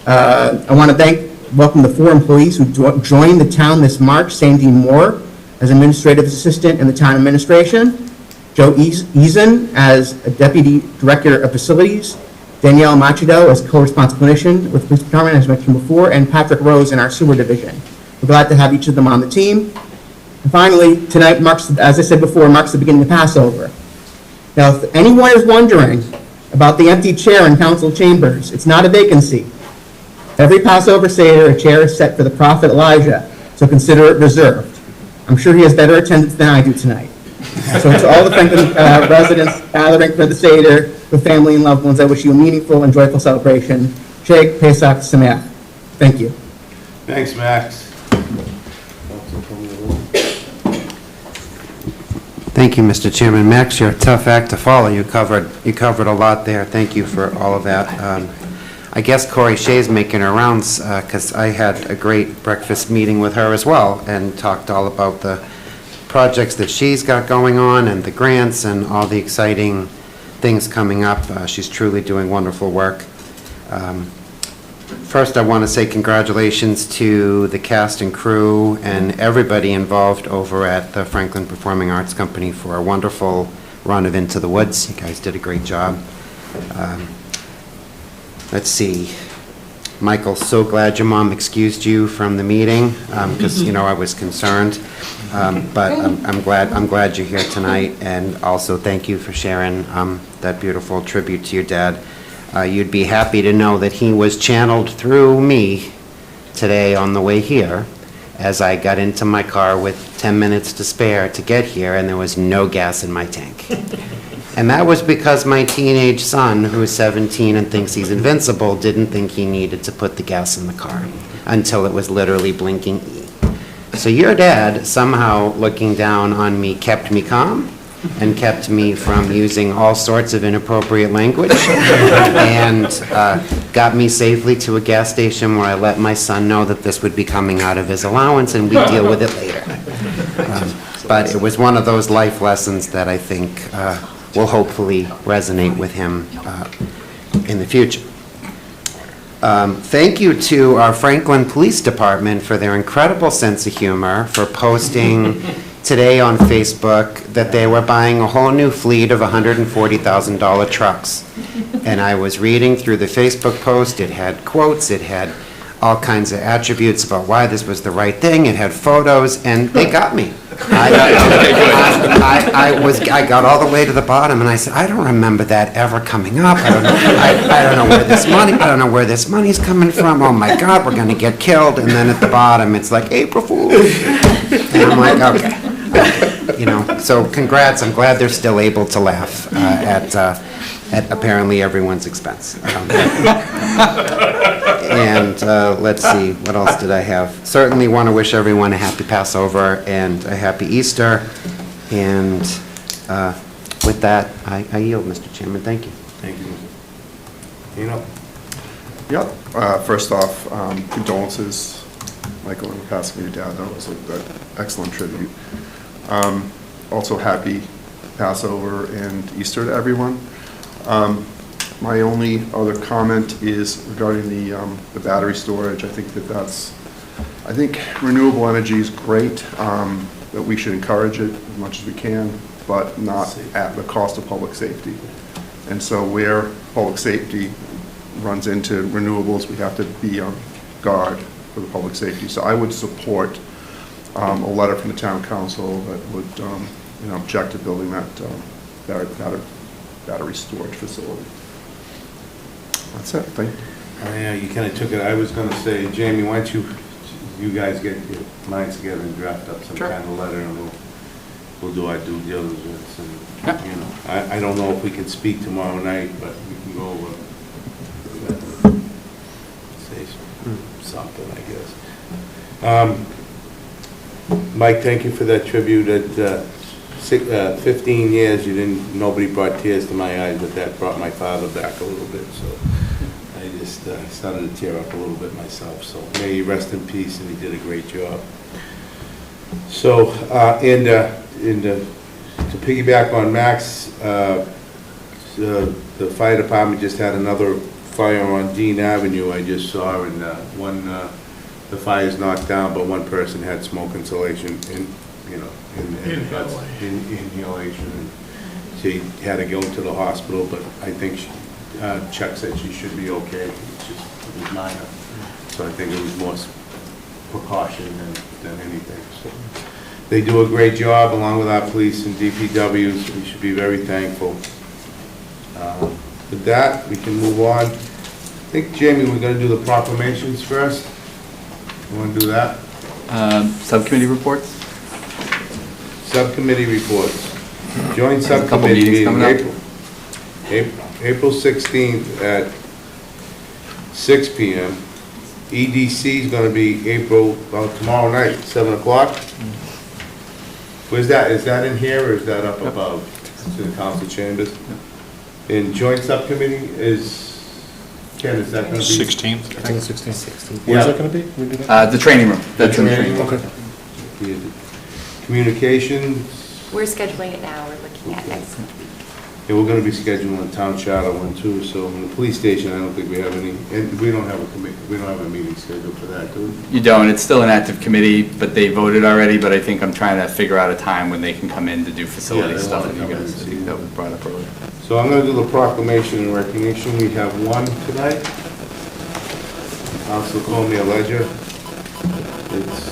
I want to welcome the 4 employees who joined the town this March: Sandy Moore as administrative assistant in the town administration, Joe Eason as a deputy director of facilities, Danielle Machado as co-response clinician with the police department, as mentioned before, and Patrick Rose in our sewer division. We're glad to have each of them on the team. And finally, tonight marks, as I said before, marks the beginning of Passover. Now, if anyone is wondering about the empty chair in council chambers, it's not a vacancy. Every Passover Seder, a chair is set for the prophet Elijah, so consider it reserved. I'm sure he has better attendance than I do tonight. So to all the Franklin residents gathering for the Seder with family and loved ones, I wish you a meaningful and joyful celebration. Chag Pesach Sameach. Thank you. Thanks, Max. Thank you, Mr. Chairman. Max, you're a tough act to follow. You covered a lot there. Thank you for all of that. I guess Corey Shea's making her rounds because I had a great breakfast meeting with her as well and talked all about the projects that she's got going on and the grants and all the exciting things coming up. She's truly doing wonderful work. First, I want to say congratulations to the cast and crew and everybody involved over at the Franklin Performing Arts Company for a wonderful run of Into the Woods. You guys did a great job. Let's see. Michael, so glad your mom excused you from the meeting because I was concerned. But I'm glad you're here tonight, and also thank you for sharing that beautiful tribute to your dad. You'd be happy to know that he was channeled through me today on the way here as I got into my car with 10 minutes to spare to get here, and there was no gas in my tank. And that was because my teenage son, who is 17 and thinks he's invincible, didn't think he needed to put the gas in the car until it was literally blinking E. So your dad, somehow looking down on me, kept me calm and kept me from using all sorts of inappropriate language and got me safely to a gas station where I let my son know that this would be coming out of his allowance and we'd deal with it later. But it was one of those life lessons that I think will hopefully resonate with him in the future. Thank you to our Franklin Police Department for their incredible sense of humor, for posting today on Facebook that they were buying a whole new fleet of $140,000 trucks. And I was reading through the Facebook post, it had quotes, it had all kinds of attributes about why this was the right thing. It had photos, and they got me. I got all the way to the bottom, and I said, I don't remember that ever coming up. I don't know where this money's coming from. Oh my God, we're gonna get killed. And then at the bottom, it's like April Fool's. And I'm like, okay. You know, so congrats. I'm glad they're still able to laugh at apparently everyone's expense. And let's see, what else did I have? Certainly want to wish everyone a happy Passover and a happy Easter. And with that, I yield, Mr. Chairman. Thank you. Thank you. You know, Yep. First off, condolences, Michael, in passing your dad. That was an excellent tribute. Also, happy Passover and Easter to everyone. My only other comment is regarding the battery storage. I think I think renewable energy is great, that we should encourage it as much as we can, but not at the cost of public safety. And so where public safety runs into renewables, we have to be on guard for the public safety. So I would support a letter from the town council that would object to building that battery storage facility. That's it, thank you. yeah, you kind of took it. I was going to say, Jamie, why don't you guys get your minds together and draft up some kind of letter, and we'll do our due diligence. And, you know, I don't know if we can speak tomorrow night, but we can go over, say something, I guess. Mike, thank you for that tribute. At 15 years, nobody brought tears to my eyes, but that brought my father back a little bit, so I just started to tear up a little bit myself. So may he rest in peace, and he did a great job. So, to piggyback on Max, the fire department just had another fire on Dean Avenue. I just saw, and the fire's knocked down, but one person had smoke inhalation, inhalation, and she had to go to the hospital, but I think Chuck said she should be okay. It was minor, so I think it was more precaution than anything. So they do a great job along with our police and DPWs. We should be very thankful. With that, we can move on. I think, Jamie, we're going to do the proclamations first. You want to do that? Subcommittee reports? Subcommittee reports. Joint There's a couple subcommittee meetings meeting coming April 16th at 6 PM. EDC is going to be tomorrow night, 7 o'clock. Where's that? Is that in here, or is that up above? It's in the council chambers. In joint subcommittee Ken, is that going to be? 16th? I think it's 16th. Where's that going to be? The training room. That's in the training room. Okay. Communications, We're scheduling it now, we're looking at next week. yeah, we're going to be scheduling a town charter one too, so in the police station, I don't think we have any, and we don't have a meeting scheduled for that, do we? You don't, it's still an active committee, but they voted already, but I think I'm trying to figure out a time when they can come in to do facility Yeah, they stuff. wanna And you come in guys, and I see. think that was brought up earlier. So I'm going to do the proclamation and recognition. We have one tonight. Council Cormier Ledger. It's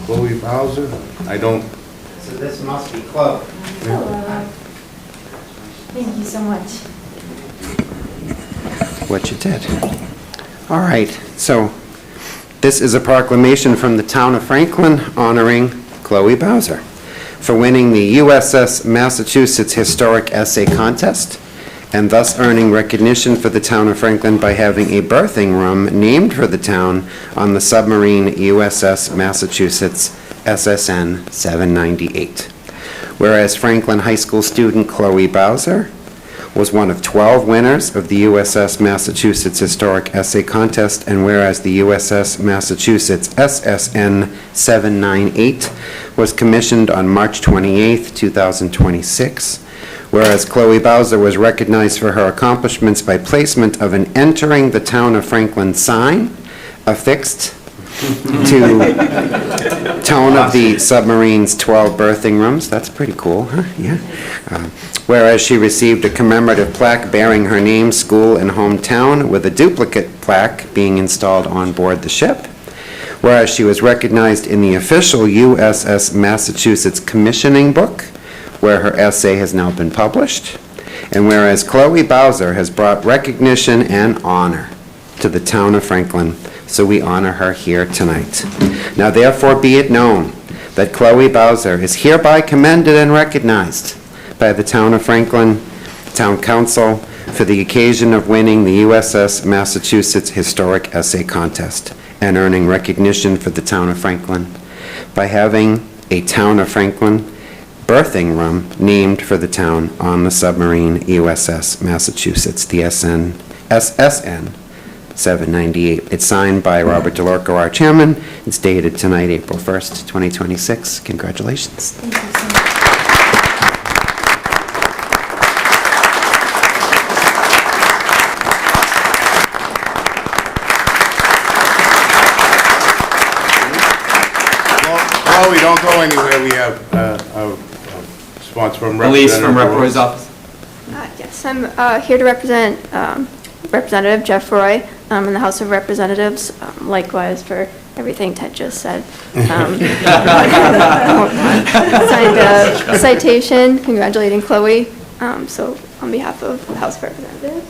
Chloe Bowser. So this must be Chloe. Thank you so much. What you did. All right, so this is a proclamation from the town of Franklin honoring Chloe Bowser for winning the USS Massachusetts Historic Essay Contest, and thus earning recognition for the town of Franklin by having a birthing room named for the town on the submarine USS Massachusetts SSN 798. Whereas Franklin High School student Chloe Bowser was one of 12 winners of the USS Massachusetts Historic Essay Contest, and whereas the USS Massachusetts SSN 798 was commissioned on March 28, 2026, whereas Chloe Bowser was recognized for her accomplishments by placement of an Entering the Town of Franklin sign affixed to tone of the submarine's 12 berthing rooms. That's pretty cool, huh? Yeah. Whereas she received a commemorative plaque bearing her name, school, and hometown, with a duplicate plaque being installed on board the ship. Whereas she was recognized in the official USS Massachusetts commissioning book, where her essay has now been published. And whereas Chloe Bowser has brought recognition and honor to the town of Franklin, so we honor her here tonight. Now therefore be it known that Chloe Bowser is hereby commended and recognized by the town of Franklin Town Council for the occasion of winning the USS Massachusetts Historic Essay Contest and earning recognition for the town of Franklin by having a town of Franklin berthing room named for the town on the submarine USS Massachusetts, the SSN 798. It's signed by Robert DeLorco, our chairman. It's dated tonight, April 1st, 2026. Congratulations. Thank you so much. Chloe, don't go anywhere. We have a response from Elise from Rep. Representative Roy's office. Yes, I'm here to represent Representative Jeff Roy in the House of Representatives. Likewise for everything Ted just said. Signed a citation congratulating Chloe. So on behalf of the House of Representatives.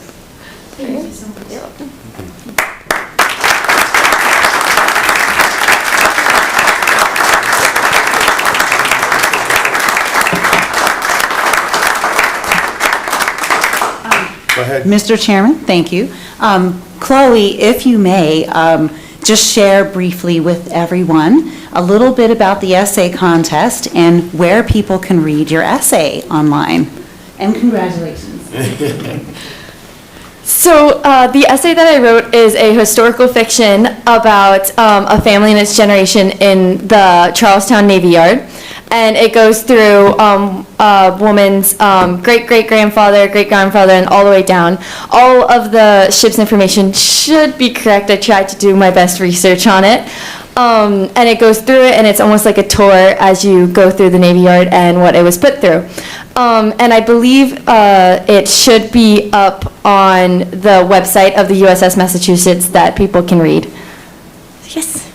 Thank you so much. You're welcome. Go ahead. Mr. Chairman, thank you. Chloe, if you may, just share briefly with everyone a little bit about the essay contest and where people can read your essay online. And congratulations. So the essay that I wrote is a historical fiction about a family and its generation in the Charlestown Navy Yard. And it goes through a woman's great-great-grandfather, great-grandfather, and all the way down. All of the ship's information should be correct. I tried to do my best research on it. And it goes through it, and it's almost like a tour as you go through the Navy Yard and what it was put through. And I believe it should be up on the website of the USS Massachusetts that people can read. Yes.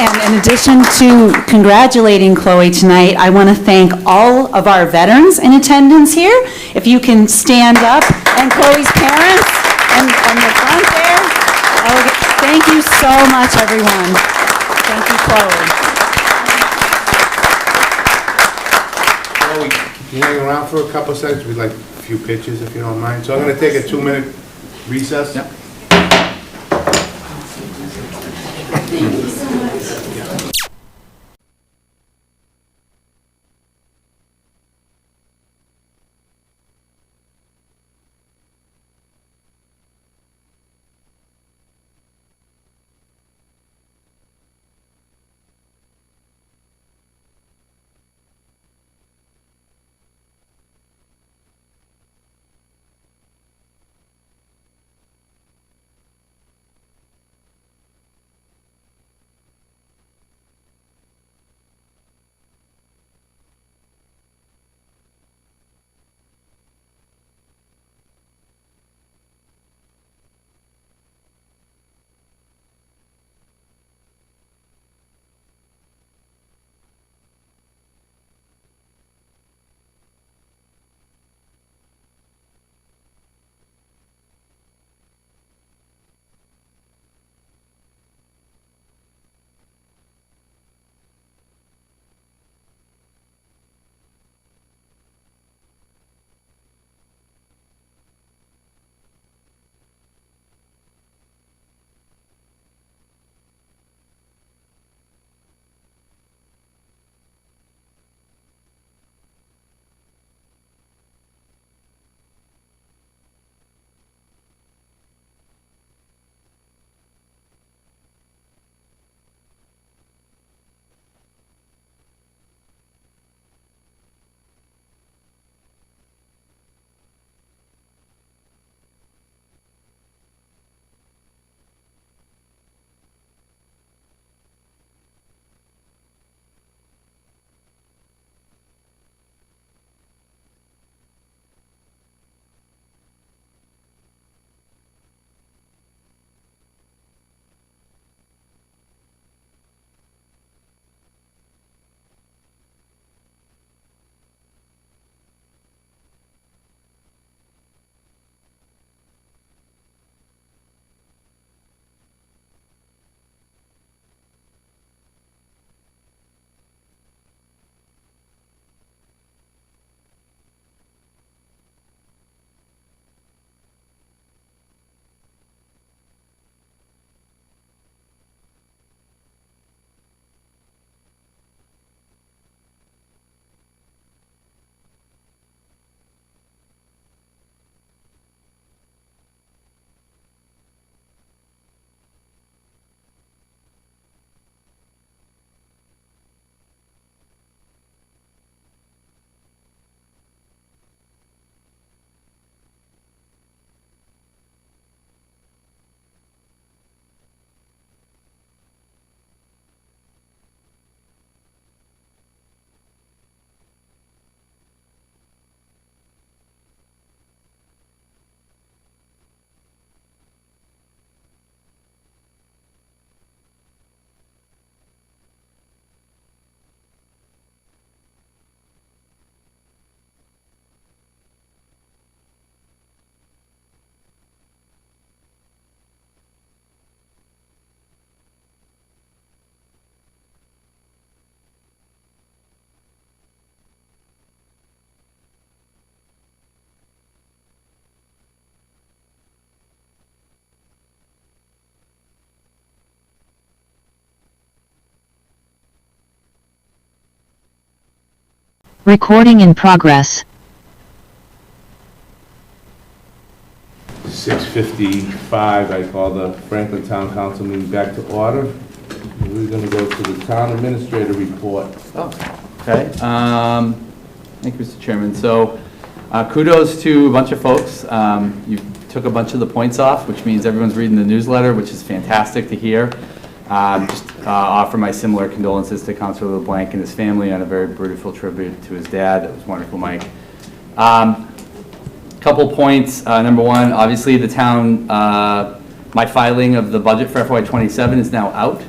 And in addition to congratulating Chloe tonight, I want to thank all of our veterans in attendance here. If you can stand up, and Chloe's parents, and the front there. Okay. Thank you so much, everyone. Thank you, Chloe. Chloe, can you hang around for a couple seconds? We'd like a few pictures, if you don't mind. So I'm going to take a 2-minute recess. Yep. Thank you so much. Recording in progress. 6:55, I call the Franklin Town Council meeting back to order. We're going to go to the Town Administrator report. Okay. Thank you, Mr. Chairman. So kudos to a bunch of folks. You took a bunch of the points off, which means everyone's reading the newsletter, which is fantastic to hear. Just offer my similar condolences to Councilor LeBlanc and his family on a very beautiful tribute to his dad. That was wonderful, Mike. Couple points. Number one, obviously the town, my filing of the budget for FY27 is now out.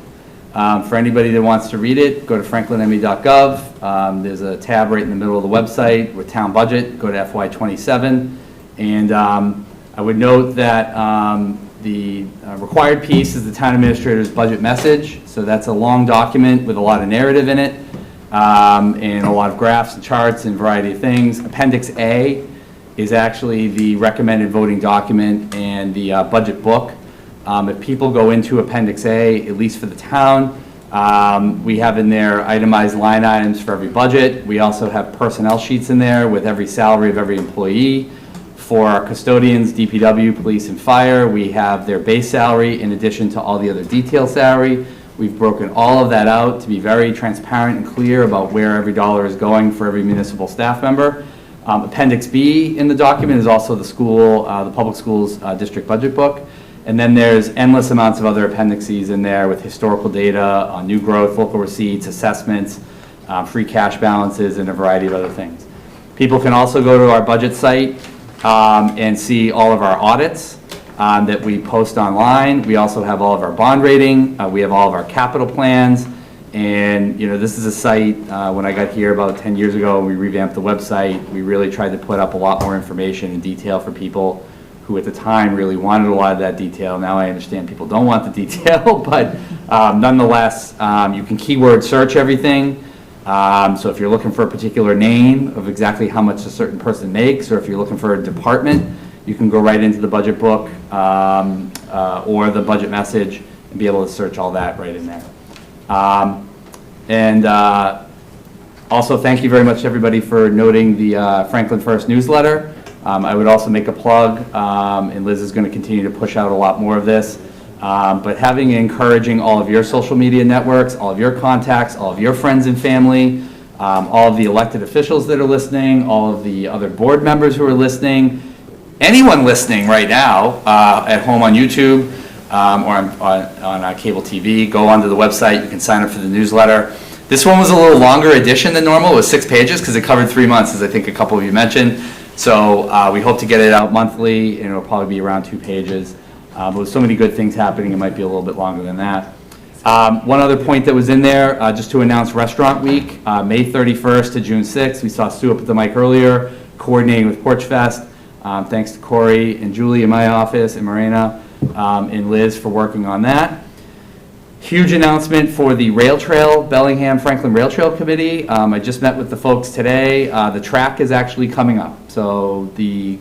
For anybody that wants to read it, go to franklinme.gov. There's a tab right in the middle of the website with town budget. Go to FY27. And I would note that the required piece is the town administrator's budget message. So that's a long document with a lot of narrative in it, and a lot of graphs and charts and a variety of things. Appendix A is actually the recommended voting document and the budget book. If people go into Appendix A, at least for the town, we have in there itemized line items for every budget. We also have personnel sheets in there with every salary of every employee. For our custodians, DPW, police, and fire, we have their base salary in addition to all the other detail salary. We've broken all of that out to be very transparent and clear about where every dollar is going for every municipal staff member. Appendix B in the document is also the school, the public schools district budget book. And then there's endless amounts of other appendices in there with historical data on new growth, local receipts, assessments, free cash balances, and a variety of other things. People can also go to our budget site and see all of our audits that we post online. We also have all of our bond rating. We have all of our capital plans. And, you know, this is a site, when I got here about 10 years ago, we revamped the website. We really tried to put up a lot more information and detail for people who at the time really wanted a lot of that detail. Now I understand people don't want the detail, but nonetheless, you can keyword search everything. So if you're looking for a particular name of exactly how much a certain person makes, or if you're looking for a department, you can go right into the budget book or the budget message and be able to search all that right in there. Also, thank you very much, everybody, for noting the Franklin First newsletter. I would also make a plug, and Liz is going to continue to push out a lot more of this, but having and encouraging all of your social media networks, all of your contacts, all of your friends and family, all of the elected officials that are listening, all of the other board members who are listening, anyone listening right now at home on YouTube or on cable TV, go onto the website. You can sign up for the newsletter. This one was a little longer edition than normal. It was 6 pages because it covered 3 months, as I think a couple of you mentioned. So we hope to get it out monthly, and it'll probably be around 2 pages. But with so many good things happening, it might be a little bit longer than that. One other point that was in there, just to announce Restaurant Week, May 31st to June 6th. We saw Stu up at the mic earlier, coordinating with Porch Fest. Thanks to Corey and Julie in my office, and Marina and Liz for working on that. Huge announcement for the Rail Trail, Bellingham Franklin Rail Trail Committee. I just met with the folks today. The track is actually coming up. So the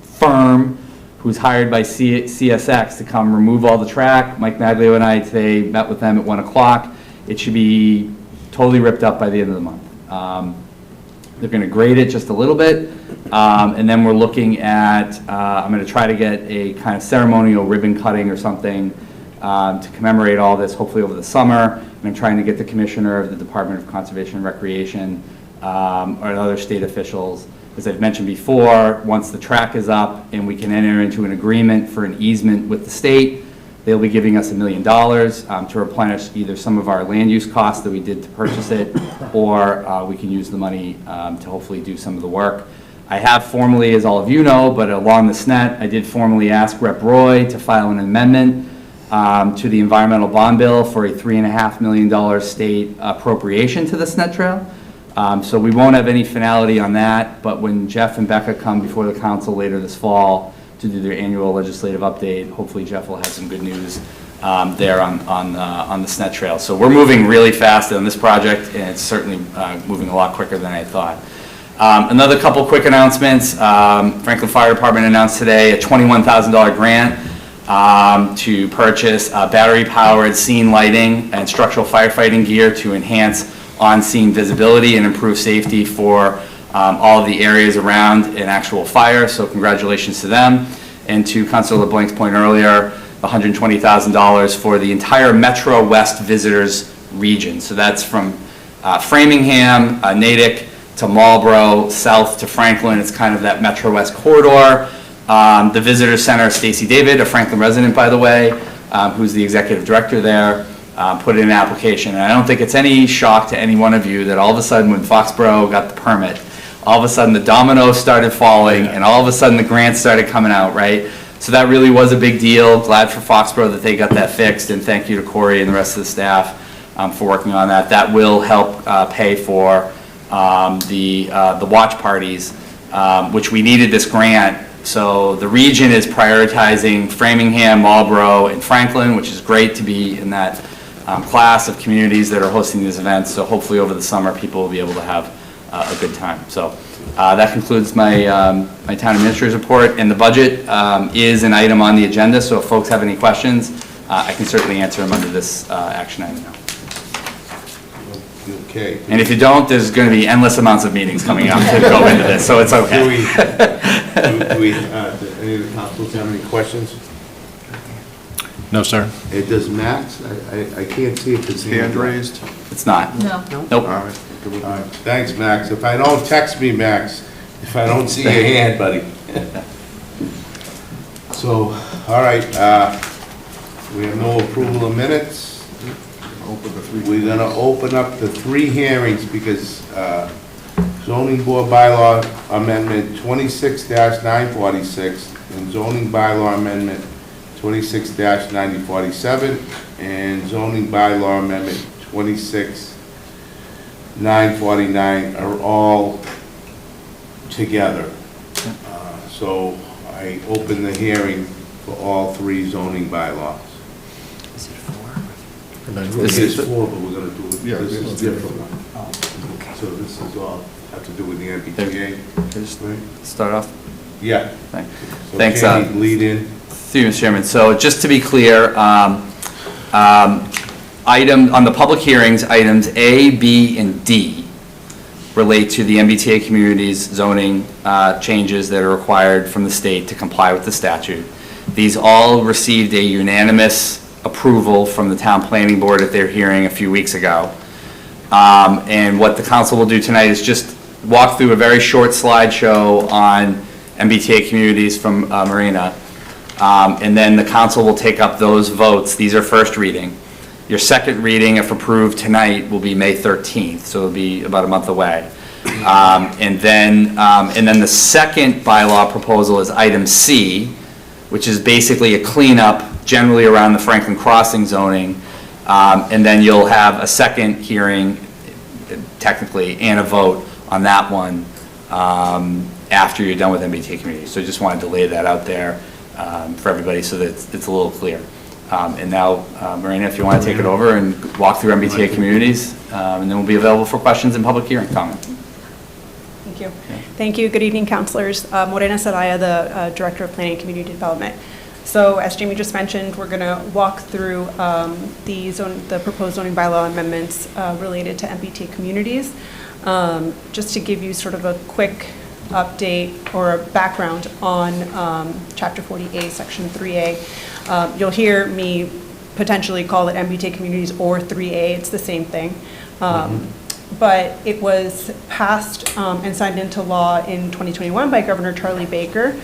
firm who's hired by CSX to come remove all the track, Mike Maglio and I today met with them at 1 o'clock. It should be totally ripped up by the end of the month. They're going to grade it just a little bit, and then we're looking at, I'm going to try to get a kind of ceremonial ribbon cutting or something to commemorate all this, hopefully over the summer. And I'm trying to get the commissioner of the Department of Conservation and Recreation or other state officials. As I've mentioned before, once the track is up and we can enter into an agreement for an easement with the state, they'll be giving us $1 million to replenish either some of our land use costs that we did to purchase it, or we can use the money to hopefully do some of the work. I have formally, as all of you know, but along the SNET, I did formally ask Rep. Roy to file an amendment to the environmental bond bill for a $3.5 million state appropriation to the SNET Trail. So we won't have any finality on that, but when Jeff and Becca come before the council later this fall to do their annual legislative update, hopefully Jeff will have some good news there on the SNET Trail. So we're moving really fast on this project, and it's certainly moving a lot quicker than I thought. Another couple quick announcements. Franklin Fire Department announced today a $21,000 grant to purchase battery-powered scene lighting and structural firefighting gear to enhance on-scene visibility and improve safety for all of the areas around an actual fire, so congratulations to them. And to Councilor LeBlanc's point earlier, $120,000 for the entire Metro West visitors region. So that's from Framingham, Natick, to Marlboro, south to Franklin. It's kind of that Metro West corridor. The Visitor Center, Stacy David, a Franklin resident, by the way, who's the executive director there, put in an application. And I don't think it's any shock to any one of you that all of a sudden when Foxborough got the permit, all of a sudden the dominoes started falling and all of a sudden the grants started coming out, right? So that really was a big deal. Glad for Foxborough that they got that fixed, and thank you to Corey and the rest of the staff for working on that. That will help pay for the watch parties, which we needed this grant. So the region is prioritizing Framingham, Marlboro, and Franklin, which is great to be in that class of communities that are hosting these events. So hopefully over the summer, people will be able to have a good time. So that concludes my my town administrator's report, and the budget is an item on the agenda. So if folks have any questions, I can certainly answer them under this action item now. Okay. And if you don't, there's going to be endless amounts of meetings coming up to go into this, so it's okay. Do any of the councils have any questions? No, sir. Does Max, I can't see if it's Hand raised? It's not. No. Nope. All right, thanks, Max. If I don't, text me, Max, if I don't see your hand, buddy. So, all right, we have no approval of minutes. We're gonna open up the 3 hearings because zoning board bylaw amendment 26-946 and zoning bylaw amendment 26-9047 and zoning bylaw amendment 26-949 are all together. So I open the hearing for all 3 zoning bylaws. This is 4, but we're gonna do it, Yeah, this is it's different one. So this is all, have to do with the MBTA, right? Start off. Yeah. Thanks. So Thanks, Jamie, lead in. Through you, Mr. Chairman. So just to be clear, item, on the public hearings, items A, B, and D relate to the MBTA community's zoning changes that are required from the state to comply with the statute. These all received a unanimous approval from the town planning board at their hearing a few weeks ago. And what the council will do tonight is just walk through a very short slideshow on MBTA communities from Marina. And then the council will take up those votes. These are first reading. Your second reading, if approved tonight, will be May 13th, so it'll be about a month away. And then the second bylaw proposal is item C, which is basically a cleanup generally around the Franklin Crossing zoning. And then you'll have a second hearing, technically, and a vote on that one after you're done with MBTA communities. So I just wanted to lay that out there for everybody so that it's a little clear. And now, Marina, if you want to take it over and walk through MBTA communities, and then we'll be available for questions and public hearing comment. Thank you. Thank you. Good evening, councilors. Morena Saraya, the Director of Planning and Community Development. So as Jamie just mentioned, we're going to walk through the proposed zoning bylaw amendments related to MBTA communities. Just to give you sort of a quick update or a background on Chapter 40A, Section 3A. You'll hear me potentially call it MBTA communities or 3A. It's the same thing. But it was passed and signed into law in 2021 by Governor Charlie Baker.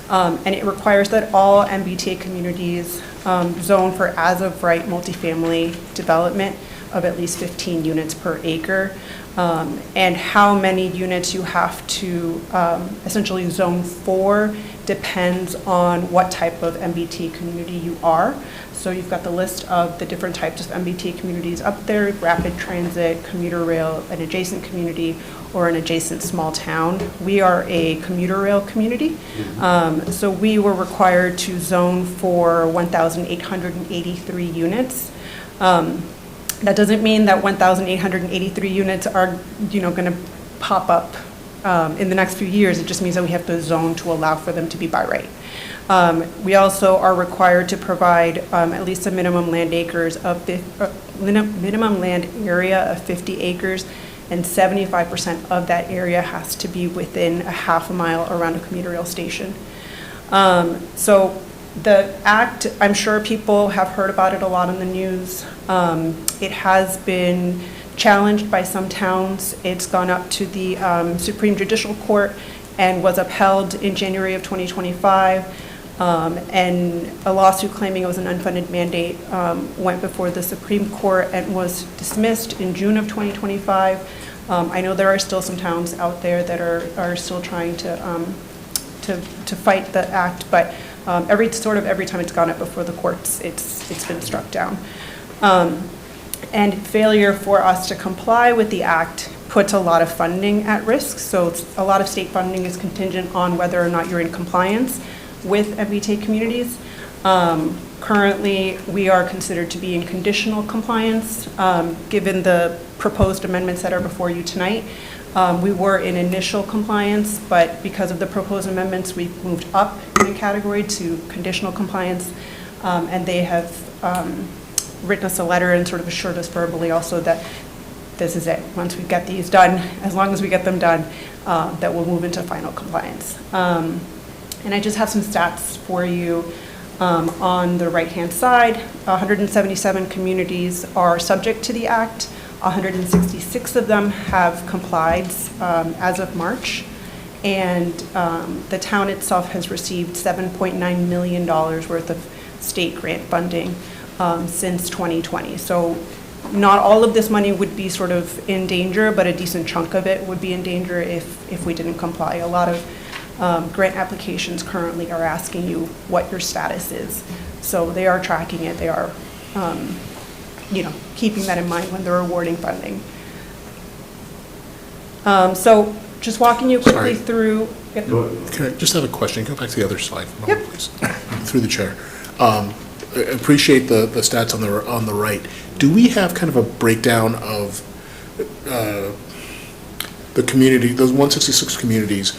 And it requires that all MBTA communities zone for as-of-right multifamily development of at least 15 units per acre. And how many units you have to essentially zone for depends on what type of MBTA community you are. So you've got the list of the different types of MBTA communities up there: rapid transit, commuter rail, an adjacent community, or an adjacent small town. We are a commuter rail community. So we were required to zone for 1,883 units. That doesn't mean that 1,883 units are, going to pop up in the next few years, it just means that we have to zone to allow for them to be by right. We also are required to provide at least a minimum land acres of, minimum land area of 50 acres, and 75% of that area has to be within a half a mile around a commuter rail station. So the act, I'm sure people have heard about it a lot in the news. It has been challenged by some towns. It's gone up to the Supreme Judicial Court and was upheld in January of 2025. And a lawsuit claiming it was an unfunded mandate went before the Supreme Court and was dismissed in June of 2025. I know there are still some towns out there that are still trying to fight the act, but every time it's gone up before the courts, it's been struck down. And failure for us to comply with the act puts a lot of funding at risk. So a lot of state funding is contingent on whether or not you're in compliance with MBTA communities. Currently, we are considered to be in conditional compliance, given the proposed amendments that are before you tonight. We were in initial compliance, but because of the proposed amendments, we've moved up in a category to conditional compliance, and they have written us a letter and sort of assured us verbally also that this is it. Once we get these done, as long as we get them done, that we'll move into final compliance. And I just have some stats for you. On the right-hand side, 177 communities are subject to the act. 166 of them have complied as of March. And the town itself has received $7.9 million worth of state grant funding since 2020. So not all of this money would be sort of in danger, but a decent chunk of it would be in danger if we didn't comply. A lot of grant applications currently are asking you what your status is. So they are tracking it. They are, keeping that in mind when they're awarding funding. So just walking you quickly through. Yep. Can I just have a question? Go back to the other slide for a moment, please. Through the chair. I appreciate the stats on the right. Do we have kind of a breakdown of the community, those 166 communities,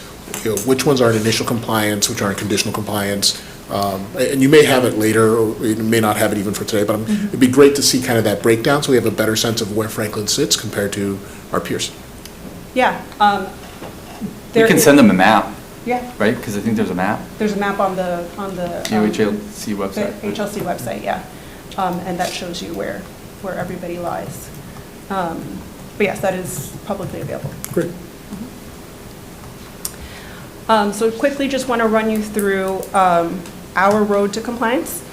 which ones are in initial compliance, which are in conditional compliance? And you may have it later, or you may not have it even for today, but it'd be great to see kind of that breakdown so we have a better sense of where Franklin sits compared to our peers. Yeah. You can send them a map, Yeah. right? Because I think there's a map. There's a map on the UHLC website. The HLC website, yeah. And that shows you where everybody lies. But yes, that is publicly available. Great. So quickly, just want to run you through our road to compliance.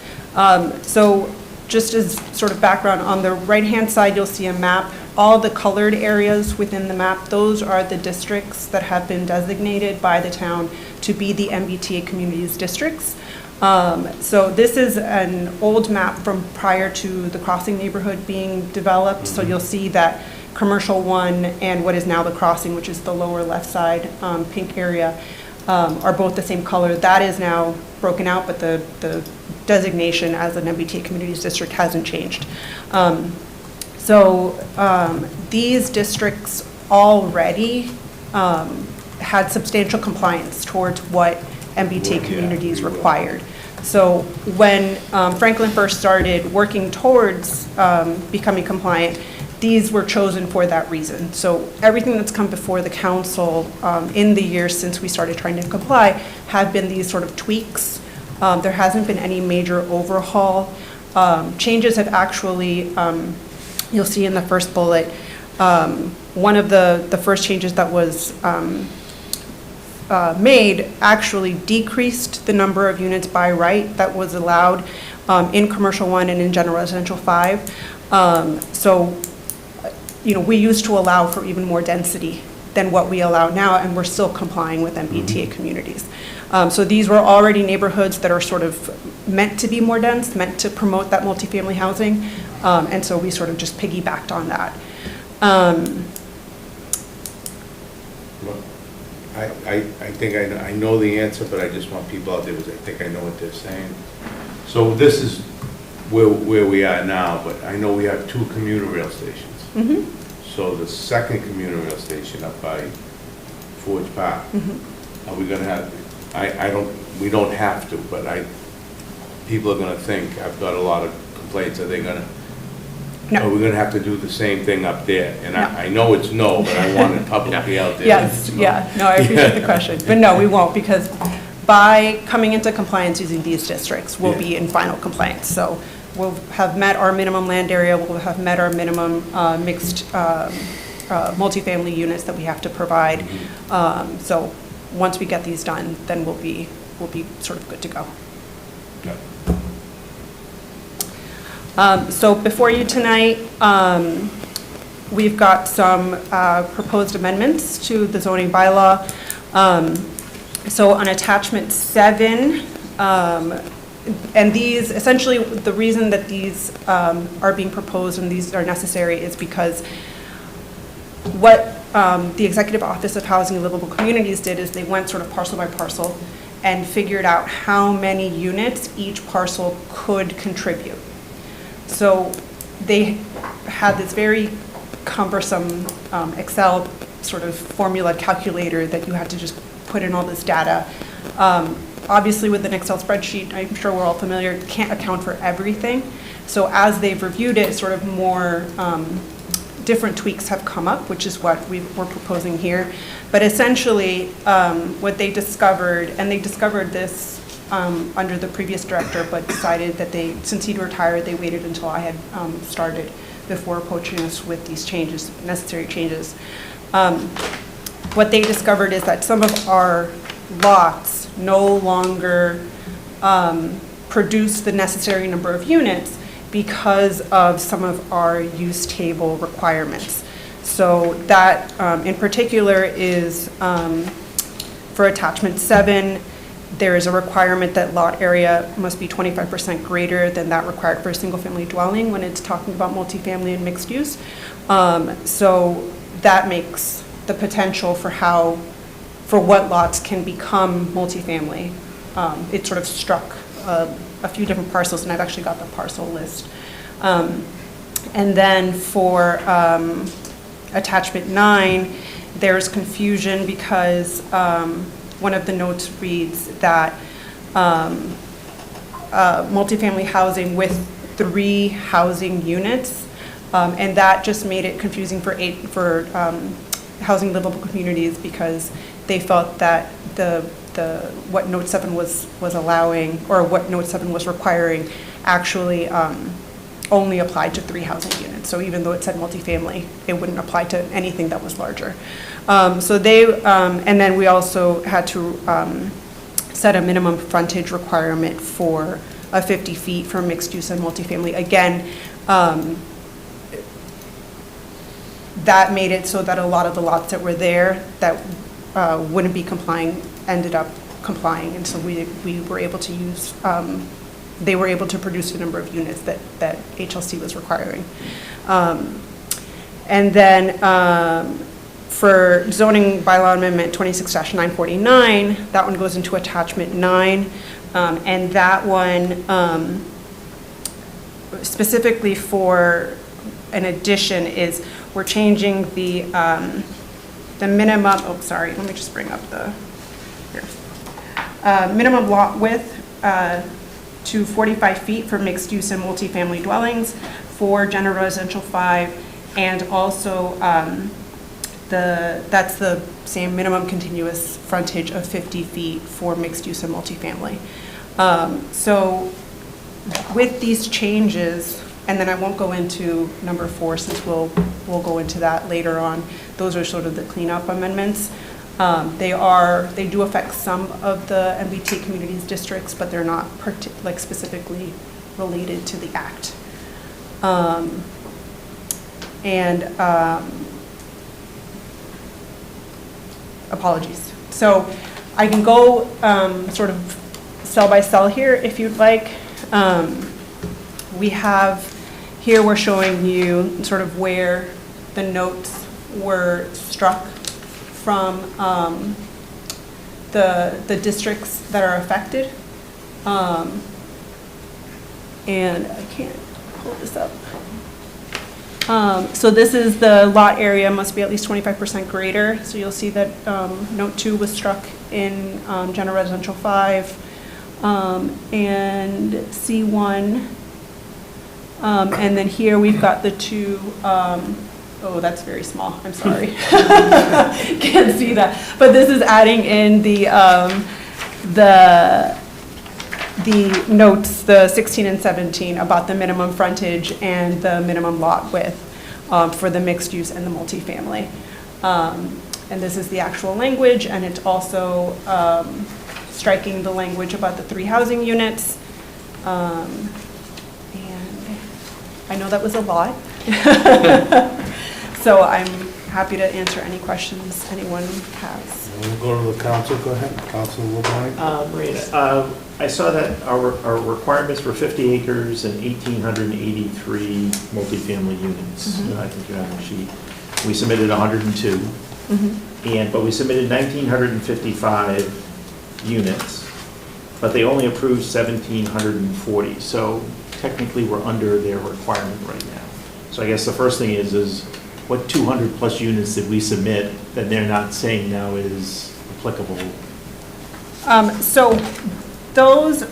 So just as sort of background, on the right-hand side, you'll see a map. All the colored areas within the map, those are the districts that have been designated by the town to be the MBTA communities districts. So this is an old map from prior to the Crossing neighborhood being developed. So you'll see that Commercial 1 and what is now the Crossing, which is the lower left side pink area, are both the same color. That is now broken out, but the designation as an MBTA communities district hasn't changed. These districts already had substantial compliance towards what MBTA communities required. So when Franklin first started working towards becoming compliant, these were chosen for that reason. So everything that's come before the council in the years since we started trying to comply have been these sort of tweaks. There hasn't been any major overhaul. Changes have actually, you'll see in the first bullet, one of the first changes that was made actually decreased the number of units by right that was allowed in Commercial 1 and in General Residential 5. We used to allow for even more density than what we allow now, and we're still complying with MBTA communities. So these were already neighborhoods that are sort of meant to be more dense, meant to promote that multifamily housing, and so we sort of just piggybacked on that. I think I know the answer, but I just want people out there, because I think I know what they're saying. So this is where we are now, but I know we have 2 commuter rail stations. So the second commuter rail station up by Forge Park. Mm-hmm. Are we gonna have, we don't have to, but people are gonna think, I've got a lot of complaints, are they gonna, are we gonna have to do the same thing up there? And I know it's no, but I want it publicly out there. Yes, yeah, no, I appreciate the question, but no, we won't, because by coming into compliance using these districts, we'll be in final compliance. So we'll have met our minimum land area, we'll have met our minimum mixed multifamily units that we have to provide. So once we get these done, then we'll be sort of good to go. So before you tonight, we've got some proposed amendments to the zoning bylaw. So on attachment 7, and these, essentially, the reason that these are being proposed and these are necessary is because what the Executive Office of Housing and Livable Communities did is they went sort of parcel by parcel and figured out how many units each parcel could contribute. So they had this very cumbersome Excel sort of formula calculator that you had to just put in all this data. Obviously, with an Excel spreadsheet, I'm sure we're all familiar, it can't account for everything. So as they've reviewed it, sort of more different tweaks have come up, which is what we're proposing here. But essentially, what they discovered, and they discovered this under the previous director, but decided that since he'd retired, they waited until I had started before approaching us with these changes, necessary changes. What they discovered is that some of our lots no longer produce the necessary number of units because of some of our use table requirements. So that in particular is for attachment 7, there is a requirement that lot area must be 25% greater than that required for a single family dwelling when it's talking about multifamily and mixed use. So that makes the potential for what lots can become multifamily. It sort of struck a few different parcels, and I've actually got the parcel list. And then for attachment 9, there's confusion because one of the notes reads that multifamily housing with 3 housing units, and that just made it confusing for housing livable communities because they felt that what note 7 was allowing, or what note 7 was requiring, actually only applied to 3 housing units. So even though it said multifamily, it wouldn't apply to anything that was larger. So they, and then we also had to set a minimum frontage requirement for 50 feet for mixed use and multifamily. Again, that made it so that a lot of the lots that were there that wouldn't be complying ended up complying, and so we were able to use, they were able to produce the number of units that HLC was requiring. And then for zoning bylaw amendment 26-949, that one goes into attachment 9, and that one specifically for an addition is we're changing the minimum, oh, sorry, let me just bring up the, here. Minimum lot width to 45 feet for mixed use and multifamily dwellings for general residential 5, and also that's the same minimum continuous frontage of 50 feet for mixed use and multifamily. So with these changes, and then I won't go into number 4 since we'll go into that later on. Those are sort of the cleanup amendments. They do affect some of the MBTA communities districts, but they're not specifically related to the act. Apologies. So I can go sort of cell by cell here if you'd like. We have here, we're showing you sort of where the notes were struck from the districts that are affected. And I can't pull this up. So this is the lot area must be at least 25% greater. So you'll see that note 2 was struck in general residential 5 and C1. And then here we've got the two, oh, that's very small, I'm sorry. Can't see that. But this is adding in the notes, the 16 and 17, about the minimum frontage and the minimum lot width for the mixed use and the multifamily. And this is the actual language, and it's also striking the language about the 3 housing units. And I know that was a lot. So I'm happy to answer any questions anyone has. We'll go to the council, go ahead, Council LeBlanc. Marina, I saw that our requirements were 50 acres and 1,883 multifamily units. I think you have the sheet. We submitted 102, but we submitted 1,955 units, but they only approved 1,740. So technically, we're under their requirement right now. So I guess the first thing is what 200 plus units did we submit that they're not saying now is applicable? So those,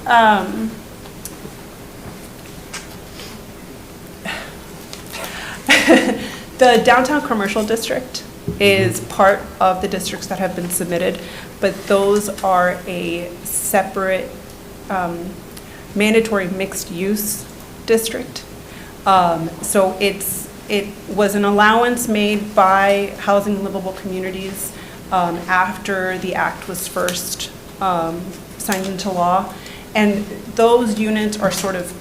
the downtown commercial district is part of the districts that have been submitted, but those are a separate mandatory mixed use district. So it was an allowance made by Housing Livable Communities after the act was first signed into law. And those units are sort of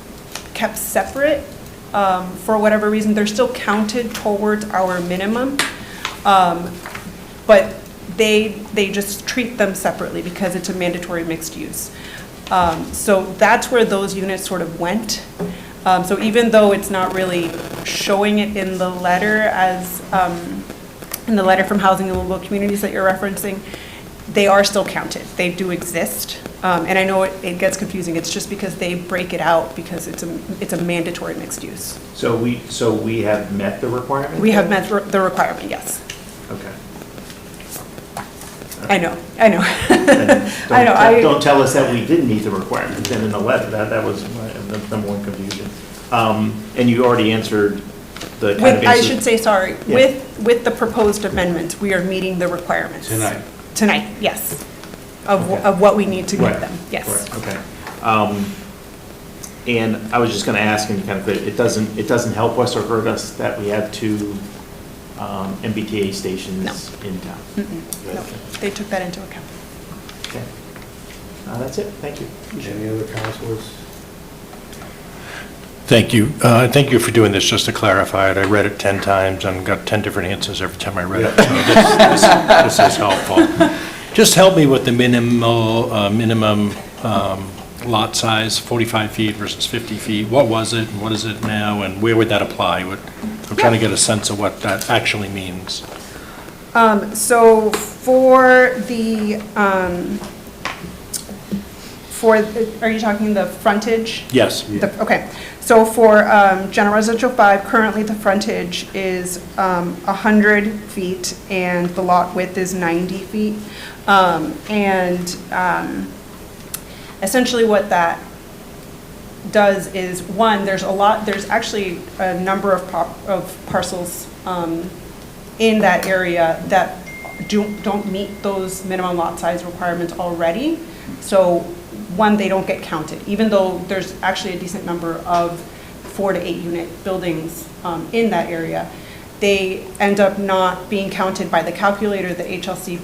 kept separate for whatever reason. They're still counted towards our minimum, but they just treat them separately because it's a mandatory mixed use. So that's where those units sort of went. So even though it's not really showing it in the letter as, in the letter from Housing and Livable Communities that you're referencing, they are still counted. They do exist. And I know it gets confusing. It's just because they break it out because it's a mandatory mixed use. So we have met the requirement? We have met the requirement, yes. Okay. I know. Don't tell us that we didn't meet the requirement then in the letter. That was the number one confusion. And you already answered the kind of I should say, sorry, Yeah. with the proposed amendments, we are meeting the requirements. Tonight, yes, of what we need to meet them, yes. Right, okay. And I was just going to ask, and you kind of, it doesn't help us or hurt us that we have 2 MBTA stations in town? No, they took that into account. Okay. That's it, thank you. Any other councilors? Thank you. Thank you for doing this, just to clarify it. I read it 10 times and got 10 different answers every time I read it. So this is helpful. Just help me with the minimum lot size, 45 feet versus 50 feet. What was it, and what is it now, and where would that apply? I'm trying to get a sense of what that actually means. So for are you talking the frontage? Yes. Okay, so for general residential 5, currently the frontage is 100 feet and the lot width is 90 feet. Essentially what that does is, one, there's actually a number of parcels in that area that don't meet those minimum lot size requirements already. So one, they don't get counted, even though there's actually a decent number of 4 to 8 unit buildings in that area. They end up not being counted by the calculator that HLC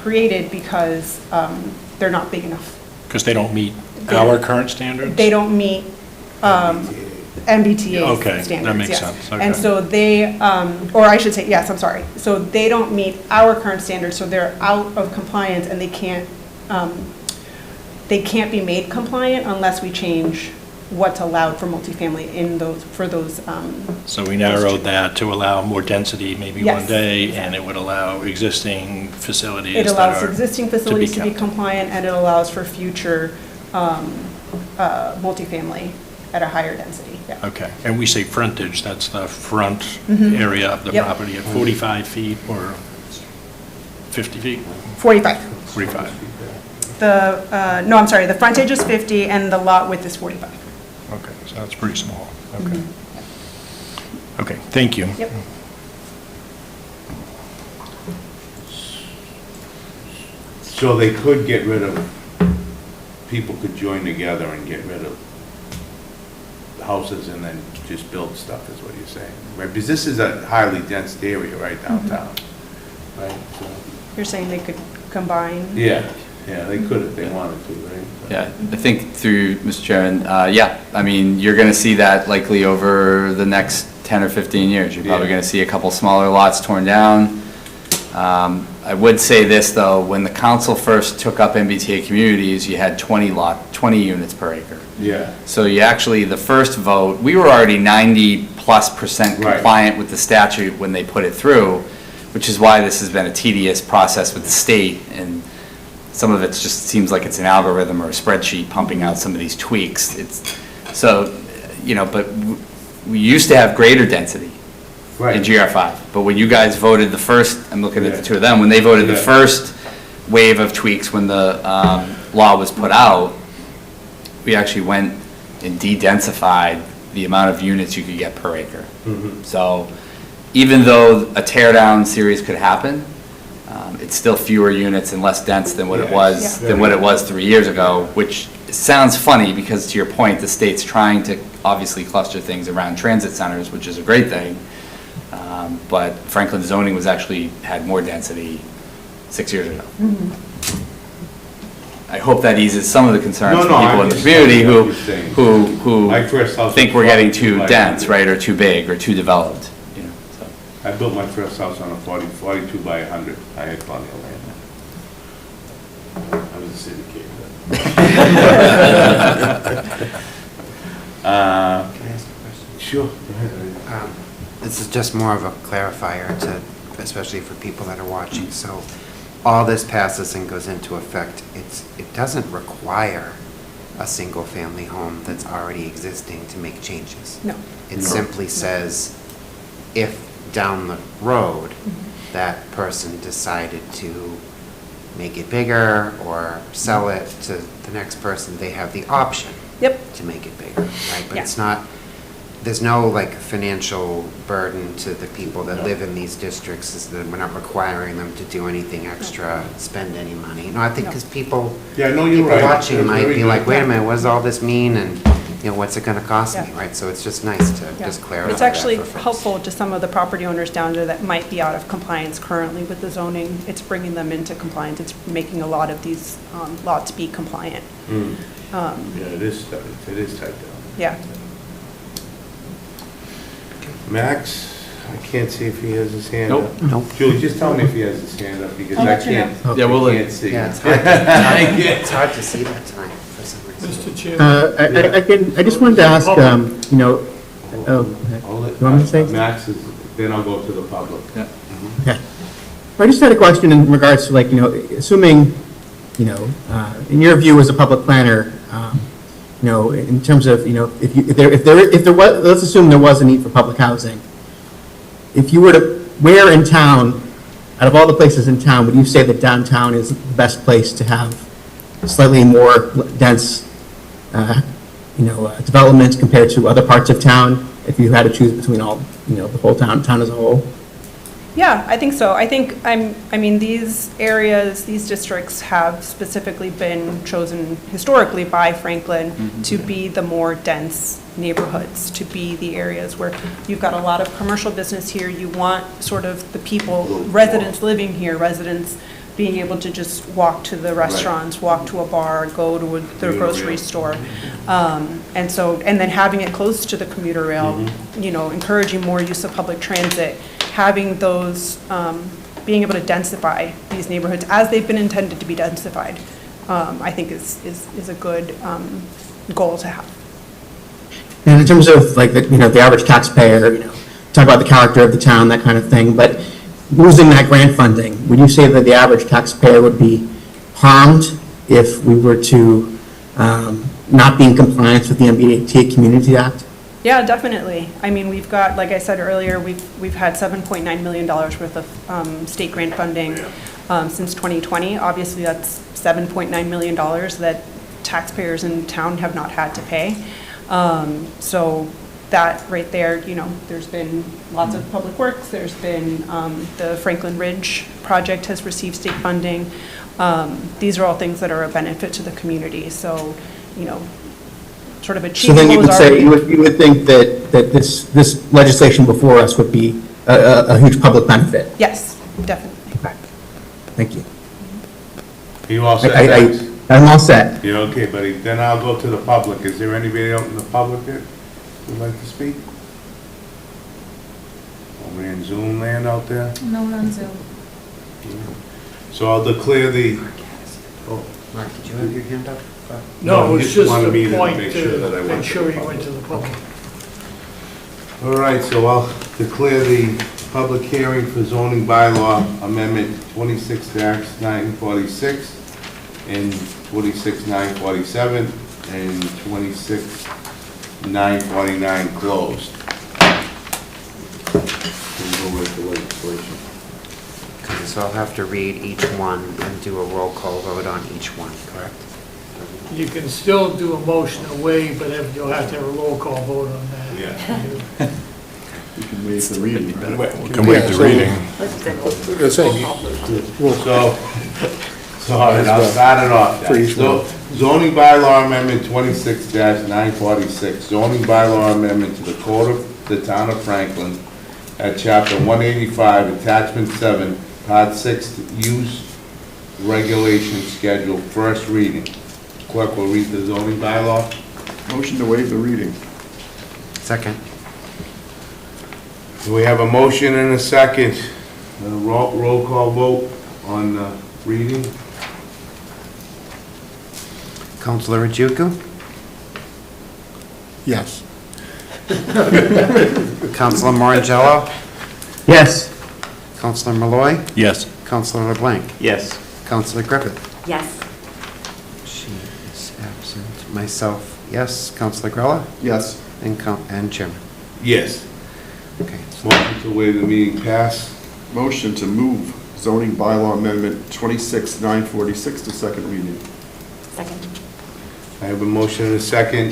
created because they're not big enough. Because they don't meet our current standards? They don't meet MBTA Okay, standards. that makes yes. sense, okay. And so they, or I should say, yes, I'm sorry. So they don't meet our current standards, so they're out of compliance and they can't be made compliant unless we change what's allowed for multifamily in those, for those. So we narrowed that to allow more density maybe Yes. one day, and it would allow existing facilities It that allows are existing facilities to be kept. compliant, and it allows for future multifamily at a higher density, yeah. Okay, and we say frontage, that's the front Mhm. area of the Yep. property at 45 feet or 50 feet? 45. 45. No, I'm sorry, the frontage is 50 and the lot width is 45. Okay, so that's pretty small. Okay. Okay, thank you. Yep. So they could get rid of, people could join together and get rid of houses and then just build stuff, is what you're saying, right? Because this is a highly dense area right downtown, right? So- You're saying they could combine? Yeah, they could if they wanted to, right? Yeah, I think through, Mr. Chairman, yeah, I mean, you're going to see that likely over the next 10 or 15 years. You're probably Yeah. going to see a couple smaller lots torn down. I would say this, though, when the council first took up MBTA communities, you had 20 units per acre. Yeah. So you actually, the first vote, we were already 90+% Right. compliant with the statute when they put it through, which is why this has been a tedious process with the state, and some of it just seems like it's an algorithm or a spreadsheet pumping out some of these tweaks. So, but we used to have greater density in GR5, but when you guys voted the first, I'm looking at the two of them, when they voted the first wave of tweaks when the law was put out, we actually went and de-densified the amount of units you could get per acre. So even though a tear-down series could happen, it's still fewer units and less dense than what it was, than what it was 3 years ago, which sounds funny because, to your point, the state's trying to obviously cluster things around transit centers, which is a great thing. But Franklin zoning had more density 6 years ago. I hope that eases some of the concerns No, from no, people I in the community understand who My first house think was we're getting 42 too by dense, 100. right, or too big, or too developed. I built my first house on a 42 by 100. I had plenty of land. I was a city kid. Can I ask a question? Sure. Go ahead. This is just more of a clarifier to, especially for people that are watching. So all this passes and goes into effect, it doesn't require a single-family home that's already existing to make changes. No. It simply says, if down the road, that person decided to make it bigger or sell it to the next person, they have the option to make it bigger, right? But it's not, there's no like financial burden to the people that live in these districts, is that we're not requiring them to do anything extra, spend any money. No, I think because people, Yeah, no, you're people right. watching That's might very be good. like, wait a minute, what does all this mean? And, what's it gonna cost me, right? So it's just nice to Yeah. just clarify It's actually that for folks. helpful to some of the property owners down there that might be out of compliance currently with the zoning. It's bringing them into compliance. It's making a lot of these lots be compliant. Yeah, it is tight down. Yeah. Max, I can't see if he has his hand Nope. up. Nope. Julie, just tell me if he has his hand up, because I'll I let you know. can't, Yeah, we'll I can't see. Yeah, it's hard to see that tonight for some reason. I just wanted to ask, oh, I'll let- you want me to say? Max is, then I'll go to the public. Okay. I just had a question in regards to assuming, in your view as a public planner, in terms of, if there was, let's assume there was a need for public housing. If you were to, where in town, out of all the places in town, would you say that downtown is the best place to have slightly more dense, development compared to other parts of town, if you had to choose between all, the whole town as a whole? Yeah, I think so. I mean, these areas, these districts have specifically been chosen historically by Franklin to be the more dense neighborhoods, to be the areas where you've got a lot of commercial business here. You want sort of the people, residents living here, residents being able to just walk to the restaurants, walk to a bar, go to the grocery store. And then having it close to the commuter rail, encouraging more use of public transit, having those, being able to densify these neighborhoods as they've been intended to be densified, I think is a good goal to have. And in terms of the average taxpayer, talk about the character of the town, that kind of thing, but losing that grant funding, would you say that the average taxpayer would be harmed if we were to, not be in compliance with the MBTA Community Act? Yeah, definitely. I mean, we've got, like I said earlier, we've had $7.9 million worth of state grant funding since 2020. Obviously, that's $7.9 million that taxpayers in town have not had to pay. So that right there, you know, there's been lots of public works. There's been the Franklin Ridge project has received state funding. These are all things that are a benefit to the community. So, you know, sort of So achievable then you would is say, already- you would think that this legislation before us would be a huge public benefit? Yes, definitely. Thank you. You all set, I- Max? I'm all set. You're okay, buddy. Then I'll go to the public. Is there anybody out in the public that would like to speak? Are we in Zoom land out there? No one on Zoom. So I'll declare the, Oh, Mark, did you have your hand up? No, it's he just wanted me a to point make sure that I to went make to sure the you public. went to the public. All right, so I'll declare the public hearing for zoning bylaw amendment 26-946 and 26-947 and 26-949 closed. We'll go with the legislation. Okay, so I'll have to read each one and do a roll call vote on each one, correct? You can still do a motion away, but you'll have to have a roll call vote on that. Yeah. You can waive the reading, right? We can waive the reading. So, all right, I'll start it off then. So, zoning bylaw amendment 26-946, zoning bylaw amendment to the code of the town of Franklin at chapter 185, attachment 7, part 6, use regulation schedule, first reading. Clerk will read the zoning bylaw. Motion to waive the reading. Second. We have a motion and a second. Roll call vote on reading. Counselor Ojukwu? Yes. Counselor Morangello? Yes. Counselor Malloy? Yes. Counselor LeBlanc? Yes. Counselor Griffith? Yes. She is absent. Myself, yes. Counselor Grella? Yes. And Chairman. Yes. Okay. Motion to waive the meeting pass. Motion to move zoning bylaw amendment 26-946 to second reading. Second. I have a motion and a second.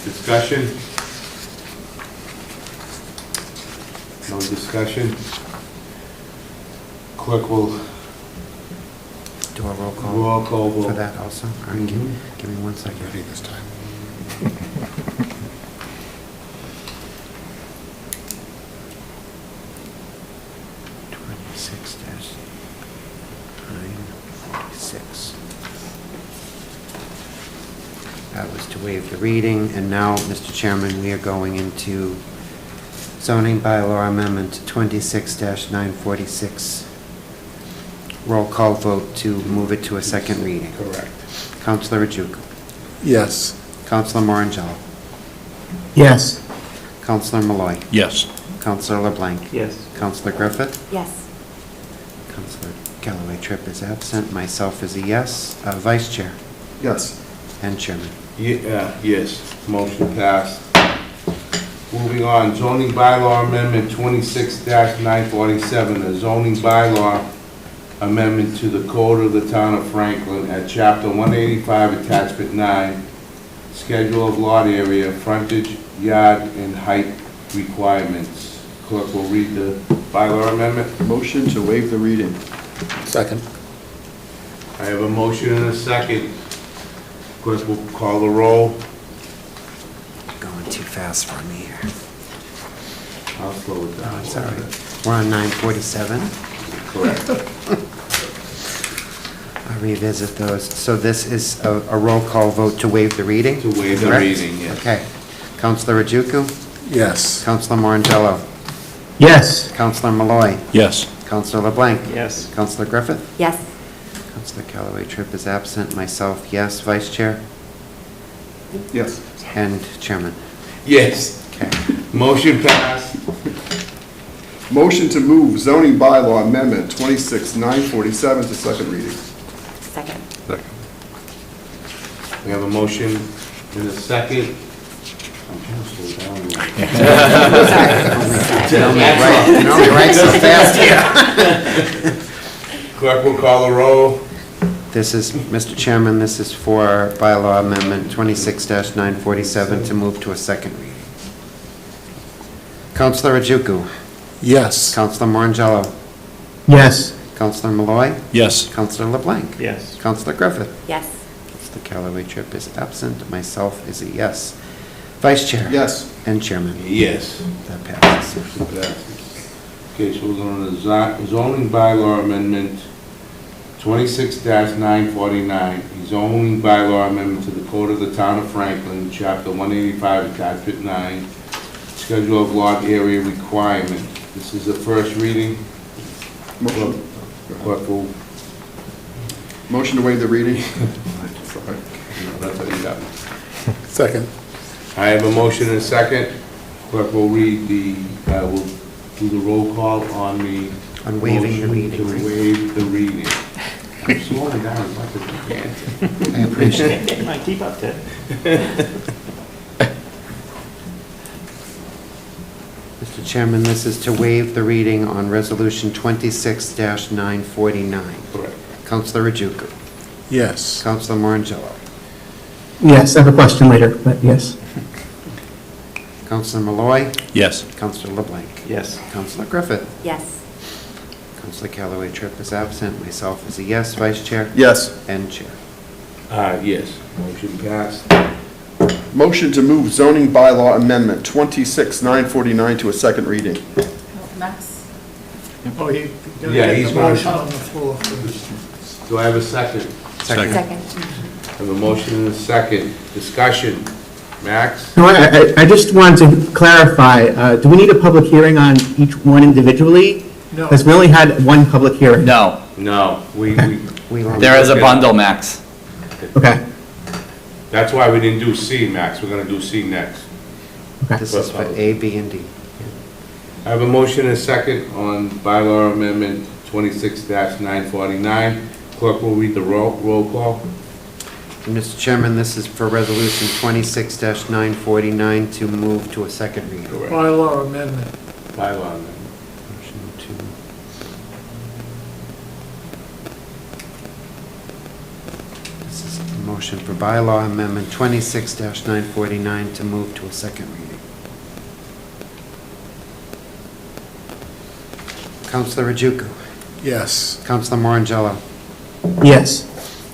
Discussion? No discussion? Clerk will Do a roll call roll call for vote. that also? All right, give me 1 second. Ready this time. That was to waive the reading, and now, Mr. Chairman, we are going into zoning bylaw amendment 26-946. Roll call vote to move it to a second reading. Correct. Counselor Ojukwu? Yes. Counselor Morangello? Yes. Counselor Malloy? Yes. Counselor LeBlanc? Yes. Counselor Griffith? Yes. Counselor Galloway Tripp is absent. Myself is a yes. Vice Chair Yes. and Chairman. Yes, motion passed. Moving on, zoning bylaw amendment 26-947, a zoning bylaw amendment to the code of the town of Franklin at chapter 185, attachment 9, schedule of lot area, frontage, yard, and height requirements. Clerk will read the bylaw amendment. Motion to waive the reading. Second. I have a motion and a second. Clerk will call the roll. Going too fast for me here. I'll slow it down. Oh, it's all right. We're on 947. Correct. I'll revisit those. So this is a roll call vote to waive the reading? To waive the Correct? reading, yes. Okay. Counselor Ojukwu? Yes. Counselor Morangello? Yes. Counselor Malloy? Yes. Counselor LeBlanc? Yes. Counselor Griffith? Yes. Counselor Callaway Tripp is absent. Myself, yes. Vice Chair Yes. and Chairman. Yes. Okay. Motion passed. Motion to move zoning bylaw amendment 26-947 to second reading. Second. We have a motion In a second. I'm trying to slow down here. Right so fast here. Clerk will call the roll. This is, Mr. Chairman, this is for bylaw amendment 26-947 to move to a second reading. Counselor Ojukwu. Yes. Counselor Morangello. Yes. Counselor Malloy. Yes. Counselor LeBlanc. Yes. Counselor Griffith. Yes. Counselor Callaway Tripp is absent. Myself is a yes. Vice Chair. Yes. And Chairman. Yes. That passes. Motion passes. Okay, so we're going to zoning bylaw amendment 26-949, zoning bylaw amendment to the Code of the Town of Franklin, Chapter 185, Attachment 9, Schedule of Lot Area Requirement. This is the first reading. Motion. Clerk will, Motion to waive the reading. that's what you got. Second. I have a motion and a second. Clerk will read the, will do the roll call on the. On waiving the motion reading, right? To waive the reading. I'm slowing down as much as I can. I appreciate it. Get my keep up, Ted. Mr. Chairman, this is to waive the reading on Resolution 26-949. Correct. Counselor Ojukwu. Yes. Counselor Morangello. Yes, I have a question later, but yes. Counselor Malloy. Yes. Counselor LeBlanc. Yes. Counselor Griffith. Yes. Counselor Callaway Tripp is absent. Myself is a yes. Vice Chair. Yes. And Chair. Yes, motion passed. Motion to move zoning bylaw amendment 26-949 to a second reading. Max? Oh, you gotta Yeah, get he's the going motion to- on the floor first. Do I have a second? Second. Second. I have a motion and a second. Discussion. Max? No, I just wanted to clarify, do we need a public hearing on each one individually? No. Because we only had one public hearing. No, No, there is a bundle, Max. Okay, That's why we didn't do C, Max. We're gonna do C next. okay. This is for A, B, and D. I have a motion and a second on bylaw amendment 26-949. Clerk will read the roll call. Mr. Chairman, this is for Resolution 26-949 to move to a second reading. Correct. Bylaw amendment. Bylaw amendment. Motion This is a motion for bylaw amendment 26-949 to move to a second reading. Counselor Ojukwu. Yes. Counselor Morangello. Yes.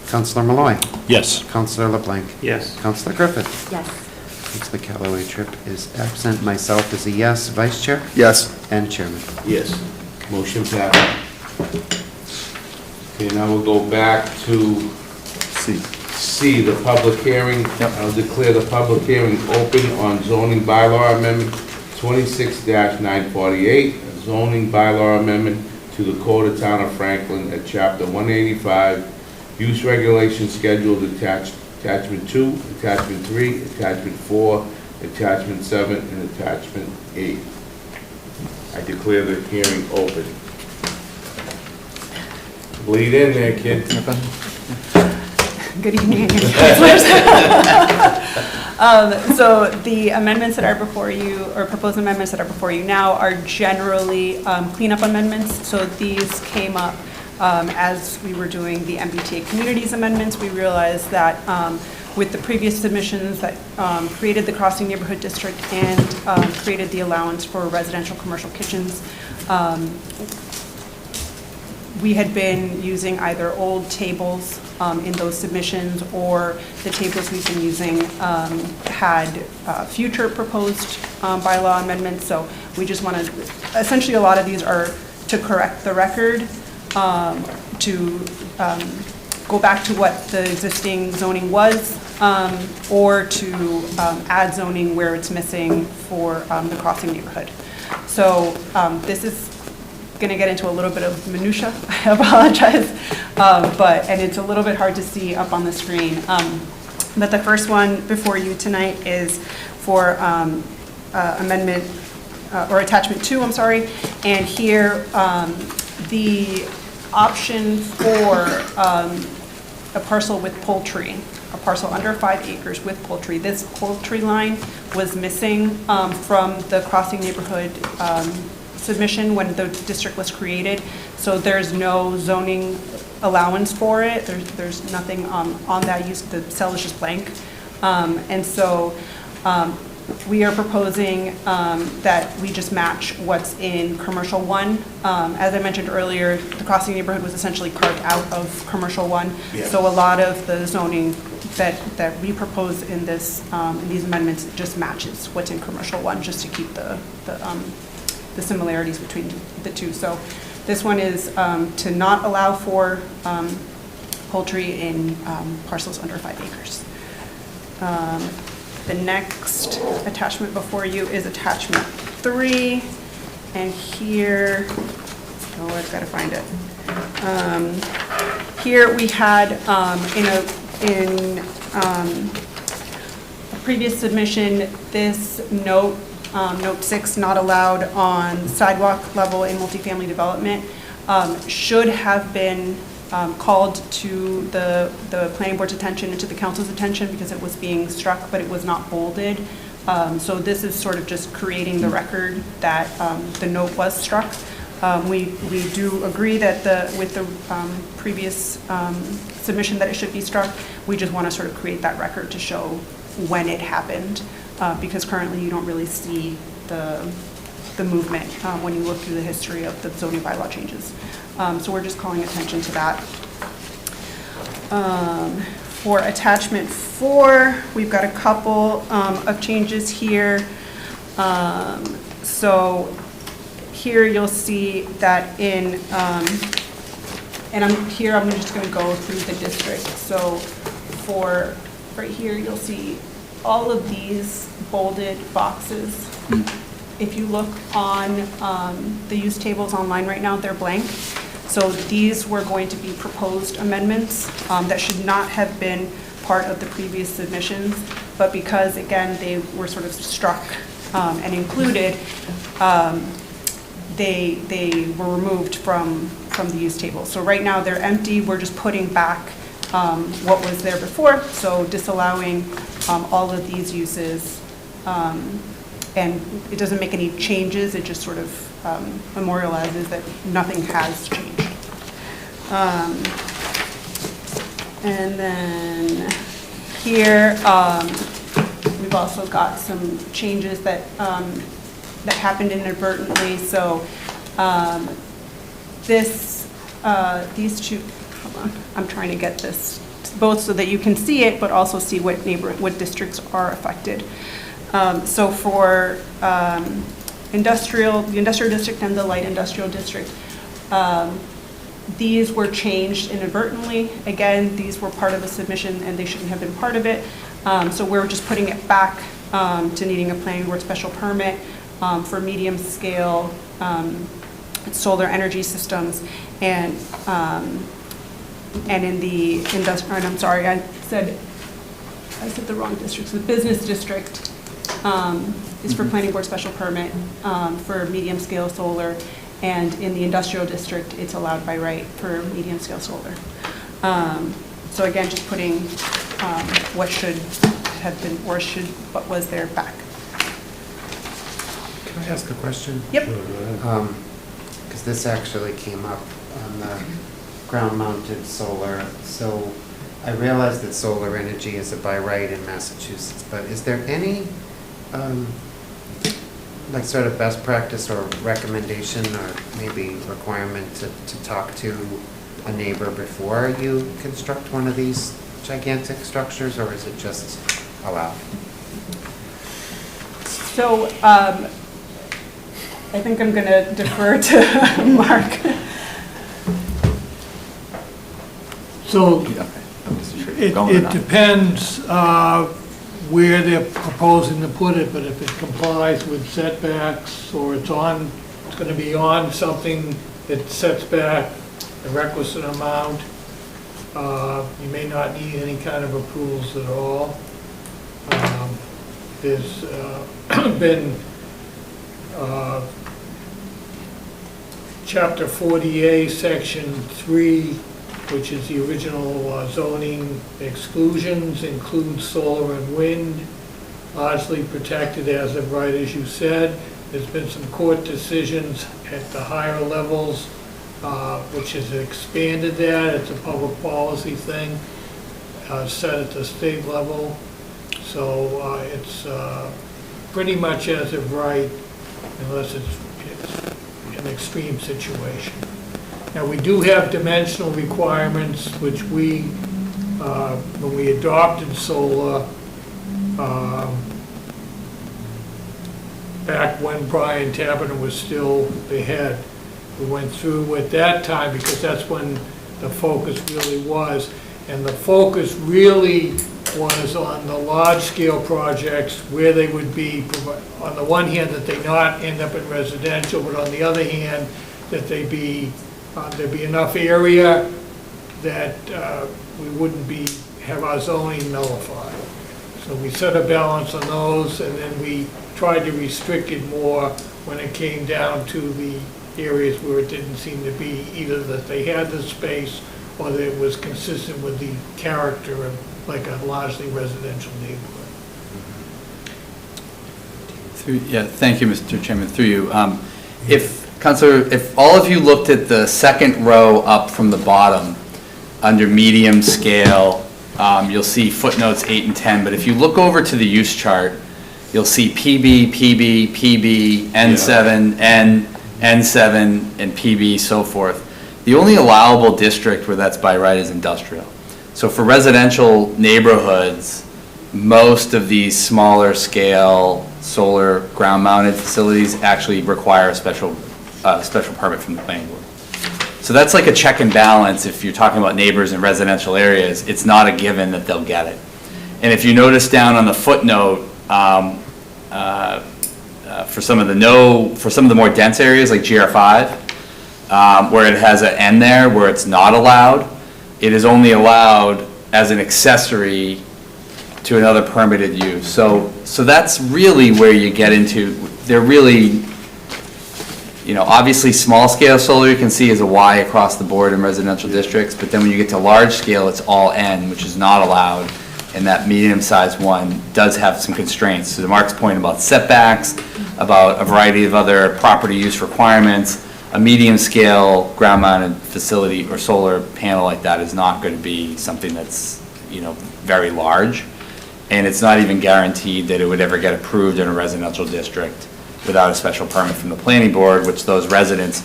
Counselor Malloy. Yes. Counselor LeBlanc. Yes. Counselor Griffith. Yes. Counselor Callaway Tripp is absent. Myself is a yes. Vice Chair. Yes. And Chairman. Yes. Motion passed. Okay, now we'll go back to C, the public hearing. I'll declare the public hearing open on zoning bylaw amendment 26-948, a zoning bylaw amendment to the Code of Town of Franklin at Chapter 185, use regulation scheduled attachment 2, attachment 3, attachment 4, attachment 7, and attachment 8. I declare the hearing open. Bleed in there, kid. Good evening, councilors. So the amendments that are before you, or proposed amendments that are before you now, are generally cleanup amendments. So these came up as we were doing the MBTA Communities amendments. We realized that with the previous submissions that created the Crossing Neighborhood District and created the allowance for residential commercial kitchens, we had been using either old tables in those submissions, or the tables we've been using had future proposed bylaw amendments. So we just wanted, essentially a lot of these are to correct the record, to go back to what the existing zoning was, or to add zoning where it's missing for the Crossing neighborhood. So this is going to get into a little bit of minutia. I apologize, and it's a little bit hard to see up on the screen. But the first one before you tonight is for amendment, or attachment 2, I'm sorry. And here, the option for a parcel with poultry a parcel under 5 acres with poultry. This poultry line was missing from the Crossing neighborhood submission when the district was created. So there's no zoning allowance for it. There's nothing on that use. The cell is just blank. And so we are proposing that we just match what's in Commercial 1. As I mentioned earlier, the Crossing neighborhood was essentially carved out of Commercial 1. Yeah. So a lot of the zoning that we propose in this, in these amendments just matches what's in Commercial 1, just to keep the similarities between the two. So this one is to not allow for poultry in parcels under 5 acres. The next attachment before you is attachment 3, and here, oh, I've got to find it. Here we had in a previous submission, this note, note 6, not allowed on sidewalk level in multifamily development, should have been called to the planning board's attention and to the council's attention because it was being struck, but it was not bolded. So this is sort of just creating the record that the note was struck. We do agree that with the previous submission that it should be struck. We just want to sort of create that record to show when it happened, because currently you don't really see the movement when you look through the history of the zoning bylaw changes. So we're just calling attention to that. For attachment 4, we've got a couple of changes here. So here you'll see that in, and I'm just going to go through the district. So for right here, you'll see all of these bolded boxes. If you look on the use tables online right now, they're blank. So these were going to be proposed amendments that should not have been part of the previous submissions, but because, again, they were sort of struck and included, they were removed from the use table. So right now they're empty. We're just putting back what was there before, so disallowing all of these uses. And it doesn't make any changes, it just sort of memorializes that nothing has changed. And then here, we've also got some changes that happened inadvertently. So these two, hold on, I'm trying to get this both so that you can see it, but also see what districts are affected. So for the industrial district and the light industrial district, these were changed inadvertently. Again, these were part of the submission and they shouldn't have been part of it. So we're just putting it back to needing a planning board special permit for medium scale solar energy systems, and in the industrial, and I'm sorry, I said the wrong districts. The business district is for planning board special permit for medium scale solar, and in the industrial district, it's allowed by right for medium scale solar. So again, just putting what should have been, or what was there back. Can I ask a question? Yep. Because this actually came up on the ground-mounted solar. So I realize that solar energy is a by right in Massachusetts, but is there any like sort of best practice or recommendation or maybe requirement to talk to a neighbor before you construct one of these gigantic structures, or is it just allowed? So I think I'm going to defer to Mark. So it depends where they're proposing to put it, but if it complies with setbacks or it's going to be on something that sets back a requisite amount, you may not need any kind of approvals at all. There's been Chapter 40A, Section 3 which is the original zoning exclusions, includes solar and wind, largely protected as of right, as you said. There's been some court decisions at the higher levels, which has expanded that. It's a public policy thing, set at the state level. So it's pretty much as of right, unless it's an extreme situation. Now, we do have dimensional requirements, which we, when we adopted solar, back when Brian Taberner was still the head, we went through at that time, because that's when the focus really was. And the focus really was on the large-scale projects where they would be, on the one hand, that they not end up in residential, but on the other hand, that there'd be enough area that we wouldn't have our zoning nullified. So we set a balance on those, and then we tried to restrict it more when it came down to the areas where it didn't seem to be either that they had the space or that it was consistent with the character of like a largely residential neighborhood. Yeah, thank you, Mr. Chairman, through you. Counselor, if all of you looked at the second row up from the bottom, under medium scale, you'll see footnotes 8 and 10, but if you look over to the use chart, you'll see PB, PB, PB, N7, N, N7, and PB, so forth. The only allowable district where that's by right is industrial. So for residential neighborhoods, most of these smaller scale solar ground-mounted facilities actually require a special permit from the planning board. So that's like a check and balance. If you're talking about neighbors in residential areas, it's not a given that they'll get it. And if you notice down on the footnote, for some of the more dense areas like GR5, where it has an N there, where it's not allowed, it is only allowed as an accessory to another permitted use. So that's really where you get into, they're really, obviously small scale solar you can see is a Y across the board in residential districts, but then when you get to large scale, it's all N, which is not allowed. And that medium-sized one does have some constraints. So to Mark's point about setbacks, about a variety of other property use requirements, a medium-scale ground-mounted facility or solar panel like that is not going to be something that's, very large. And it's not even guaranteed that it would ever get approved in a residential district without a special permit from the planning board, which those residents,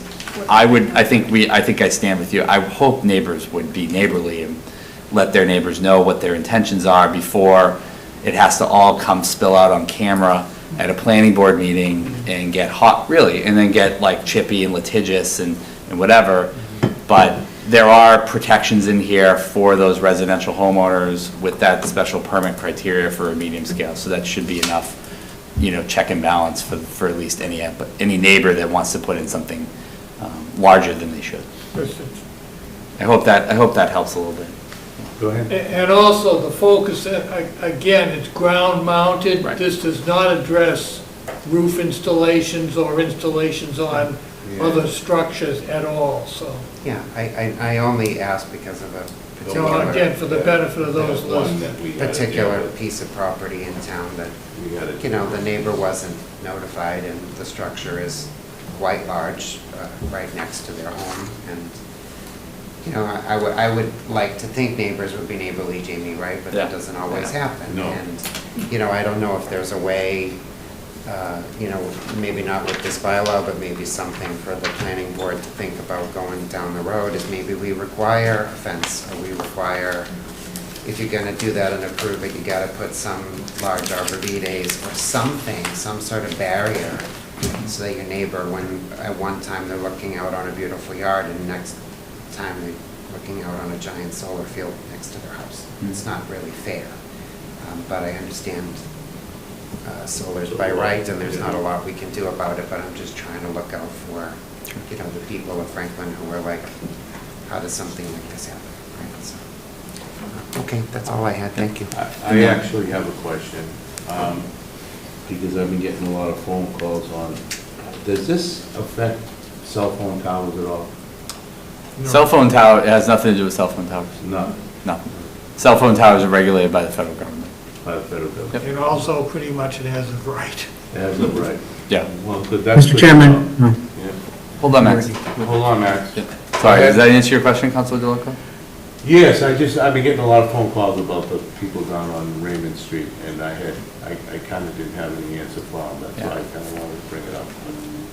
I think I stand with you. I hope neighbors would be neighborly and let their neighbors know what their intentions are before it has to all spill out on camera at a planning board meeting and get hot, really, and then get like chippy and litigious and whatever. But there are protections in here for those residential homeowners with that special permit criteria for a medium scale. So that should be enough, check and balance for at least any neighbor that wants to put in something larger than they should. I hope that helps a little bit. Go ahead. And also the focus, again, it's ground mounted. Right. This does not address roof installations or installations on other structures at all, so. Yeah, I only asked because of a particular... Again, for the benefit of those listening. particular piece of property in town that, the neighbor wasn't notified, and the structure is quite large, right next to their home, and, I would like to think neighbors would be neighborly, Jamie, right? But that doesn't always happen. No. And, I don't know if there's a way, maybe not with this bylaw, but maybe something for the planning board to think about going down the road is maybe we require a fence, or we require, if you're gonna do that and approve it, you gotta put some large arborvitaes or something, some sort of barrier, so that your neighbor, when at one time they're looking out on a beautiful yard, and next time they're looking out on a giant solar field next to their house. It's not really fair, but I understand solar's by right, and there's not a lot we can do about it, but I'm just trying to look out for, the people of Franklin who are like, how does something like this happen? Right? So, okay, that's all I had, thank you. I actually have a question, because I've been getting a lot of phone calls on, does this affect cell phone towers at all? No. Cell phone tower, it has nothing to do with cell phone towers. No, No. Cell phone towers are regulated by the federal government. by the federal government. And also, pretty much it has a right. As of right. Yeah. Well, good, that's Mr. good to Chairman, know. no. Yeah. Hold on, Max. Hold on, Max. Sorry, does that answer your question, Councilor DeLuca? Yes, I've been getting a lot of phone calls about the people down on Raymond Street, and I kind of didn't have any answer for them, that's why I kind of wanted to bring it up.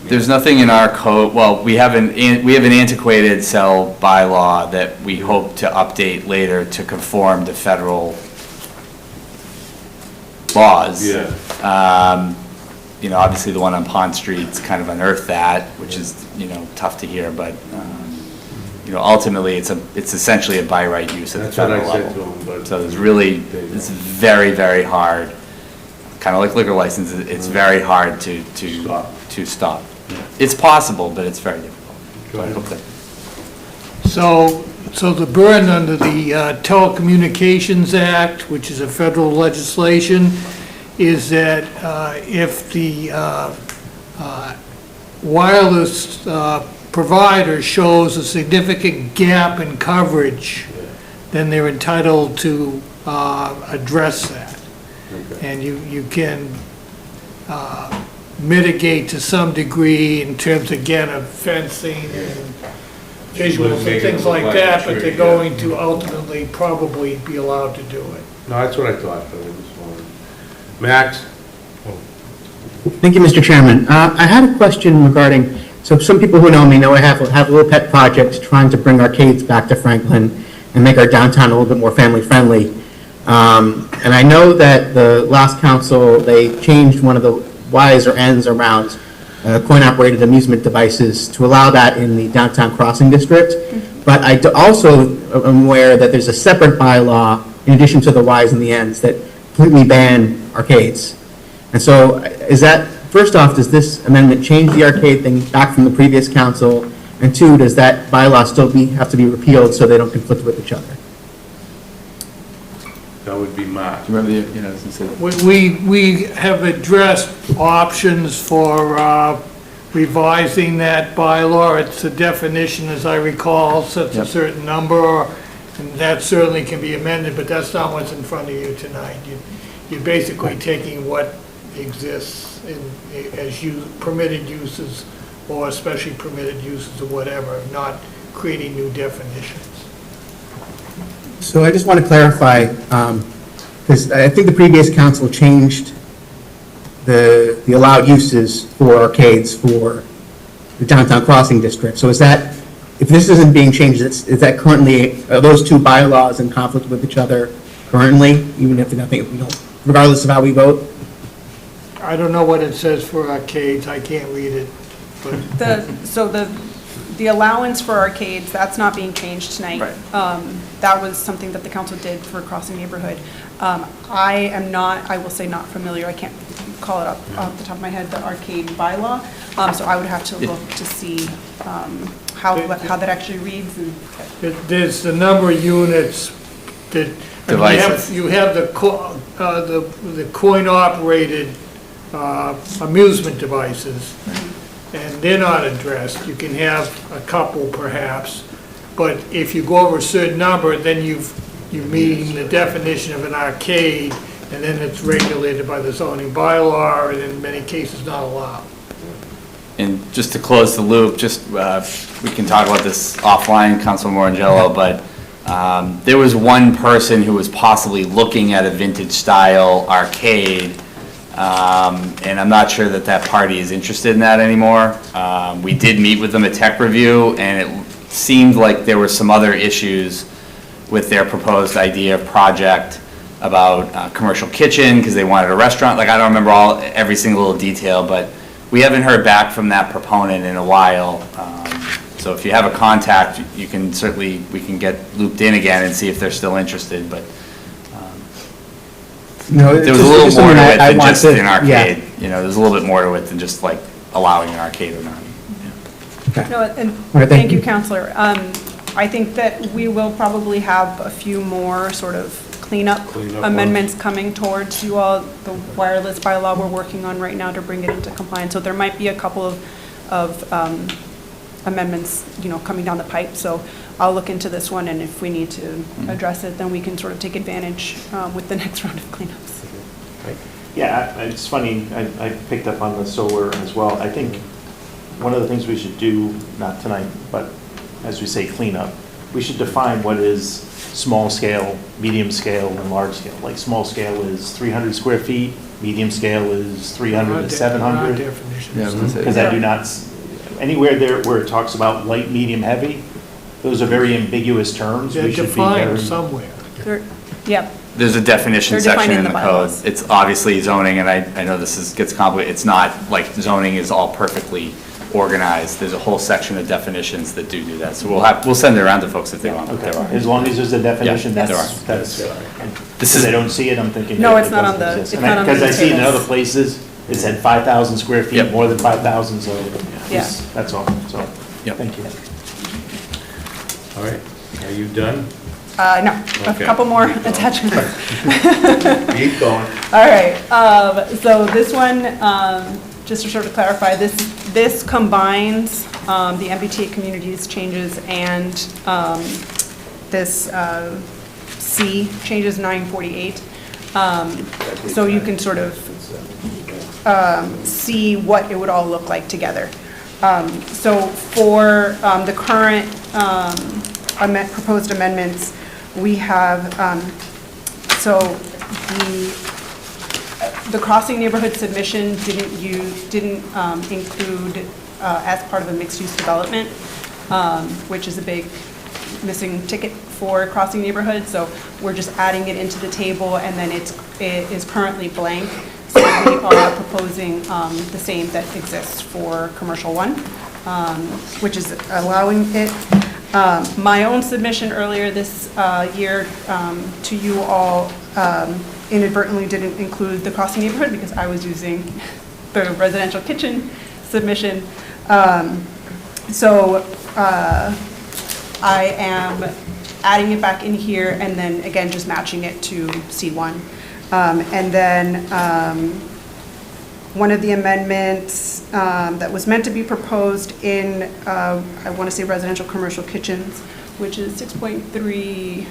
There's nothing in our code, well, we have an antiquated cell bylaw that we hope to update later to conform to federal laws. Yeah. You know, obviously the one on Pond Street's kind of unearthed that, which is, you know, tough to hear, but, you know, ultimately, it's essentially a by right use at the That's what I federal said level. to 'em, but- So it's very, very hard, kind of like liquor licenses, it's very hard to stop. It's possible, but it's very difficult. So I hope that- So the burden under the Telecommunications Act, which is a federal legislation, is that if the wireless provider shows a significant gap in coverage, then they're entitled to address that. And you can mitigate to some degree in terms, again, of fencing and visuals and things like that, but they're going to ultimately probably be allowed to do it. No, that's what I thought, but I just wanted. Max? Thank you, Mr. Chairman. I had a question regarding, so some people who know me know I have a little pet project trying to bring arcades back to Franklin and make our downtown a little bit more family-friendly. And I know that the last council, they changed one of the Ys or Ns around coin-operated amusement devices to allow that in the downtown crossing district. But I also am aware that there's a separate bylaw in addition to the Ys and the Ns that completely ban arcades. And so is that, first off, does this amendment change the arcade thing back from the previous council? And two, does that bylaw still have to be repealed so they don't conflict with each other? That would be Mark. Do you remember the, you know, since it- We have addressed options for revising that bylaw. It's a definition, as I recall, sets a Yep. certain number, and that certainly can be amended, but that's not what's in front of you tonight. You're basically taking what exists as permitted uses or especially permitted uses or whatever, not creating new definitions. So I just want to clarify, because I think the previous council changed the allowed uses for arcades for the downtown crossing district. So is that, if this isn't being changed, is that currently, are those two bylaws in conflict with each other currently, even if nothing, regardless of how we vote? I don't know what it says for arcades, I can't read it, but So the allowance for arcades, that's not being changed tonight. That was something that the council did for Crossing Neighborhood. I am not, I will say not familiar, I can't call it up off the top of my head, the arcade bylaw. So I would have to look to see how that actually reads. And there's the number of units that, I mean, Devices. you have the coin-operated amusement devices, and they're not addressed. You can have a couple perhaps, but if you go over a certain number, then you're meeting the definition of an arcade, and then it's regulated by the zoning bylaw, and in many cases not allowed. And just to close the loop, we can talk about this offline, Councilor Morangelo, but there was one person who was possibly looking at a vintage style arcade, and I'm not sure that party is interested in that anymore. We did meet with them at Tech Review, and it seemed like there were some other issues with their proposed idea project about commercial kitchen, because they wanted a restaurant. Like, I don't remember every single little detail, but we haven't heard back from that proponent in a while. So if you have a contact, we can get looped in again and see if they're still interested, but No, there was a little more to it than want just to- an arcade. You know, there's a little bit more to it than just like allowing an arcade or not. No, and All right, thank thank you, you. Counselor. I think that we will probably have a few more sort of cleanup Cleanup amendments coming towards you all. The wireless bylaw we're working on right now to bring it into compliance. So there might be a couple of amendments, coming down the pipe. So I'll look into this one, and if we need to address it, then we can sort of take advantage with the next round of cleanups. Yeah, it's funny, I picked up on the solar as well. I think one of the things we should do, not tonight, but as we say cleanup, we should define what is small scale, medium scale, and large scale. Like small scale is 300 square feet, medium scale is 300 to 700. Because I do not, anywhere there where it talks about light, medium, heavy, those are very ambiguous terms. They're We should be defined very- somewhere. Yep. There's a definition They're section defined in in the the code. bylaws. It's obviously zoning, and I know gets complicated. It's not like zoning is all perfectly organized. There's a whole section of definitions that do that. So we'll send it around to folks if they want. Okay, as long as there's a definition, Yeah, there that's, are. this is, I don't see it, I'm thinking. No, that it's it not on doesn't the- exist. it's not on Because I these see it in tables. other places, it said 5,000 square feet, Yep. more than 5,000, so Yeah. that's all, so, thank you. All right, are you done? No, a Okay. couple more attachments. Keep going. All right, so this one, just to sort of clarify, this combines the MBTA communities changes and this C changes 948. So you can sort of see what it would all look like together. So for the current proposed amendments, we have, so the crossing neighborhood submission didn't include as part of a mixed-use development, which is a big missing ticket for crossing neighborhood. So we're just adding it into the table, and then it is currently blank. So we are proposing the same that exists for commercial one, which is allowing it. My own submission earlier this year to you all inadvertently didn't include the crossing neighborhood because I was using the residential kitchen submission. So I am adding it back in here and then again just matching it to C1. And then one of the amendments that was meant to be proposed in, I want to say residential commercial kitchens, which is 6.3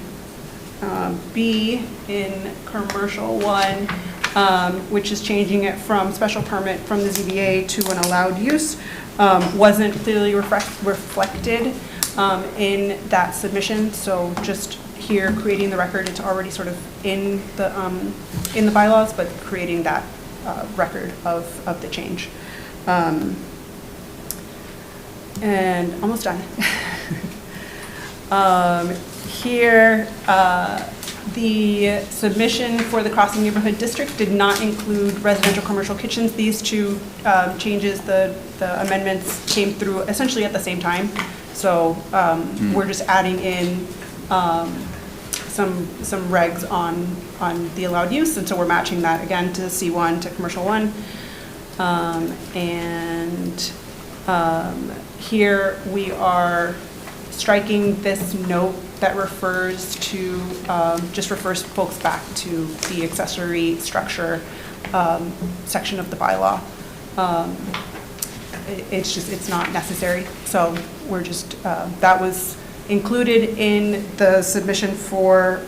B in commercial one, which is changing it from special permit from the ZBA to an allowed use, wasn't clearly reflected in that submission. So just here creating the record, it's already sort of in the bylaws, but creating that record of the change. And almost done. Here, the submission for the Crossing Neighborhood District did not include residential commercial kitchens. These two changes, the amendments came through essentially at the same time. So we're just adding in some regs on the allowed use, and so we're matching that again to C1, to commercial one. Here we are striking this note that refers to, just refers folks back to the accessory structure section of the bylaw. It's not necessary, so we're just, that was included in the submission for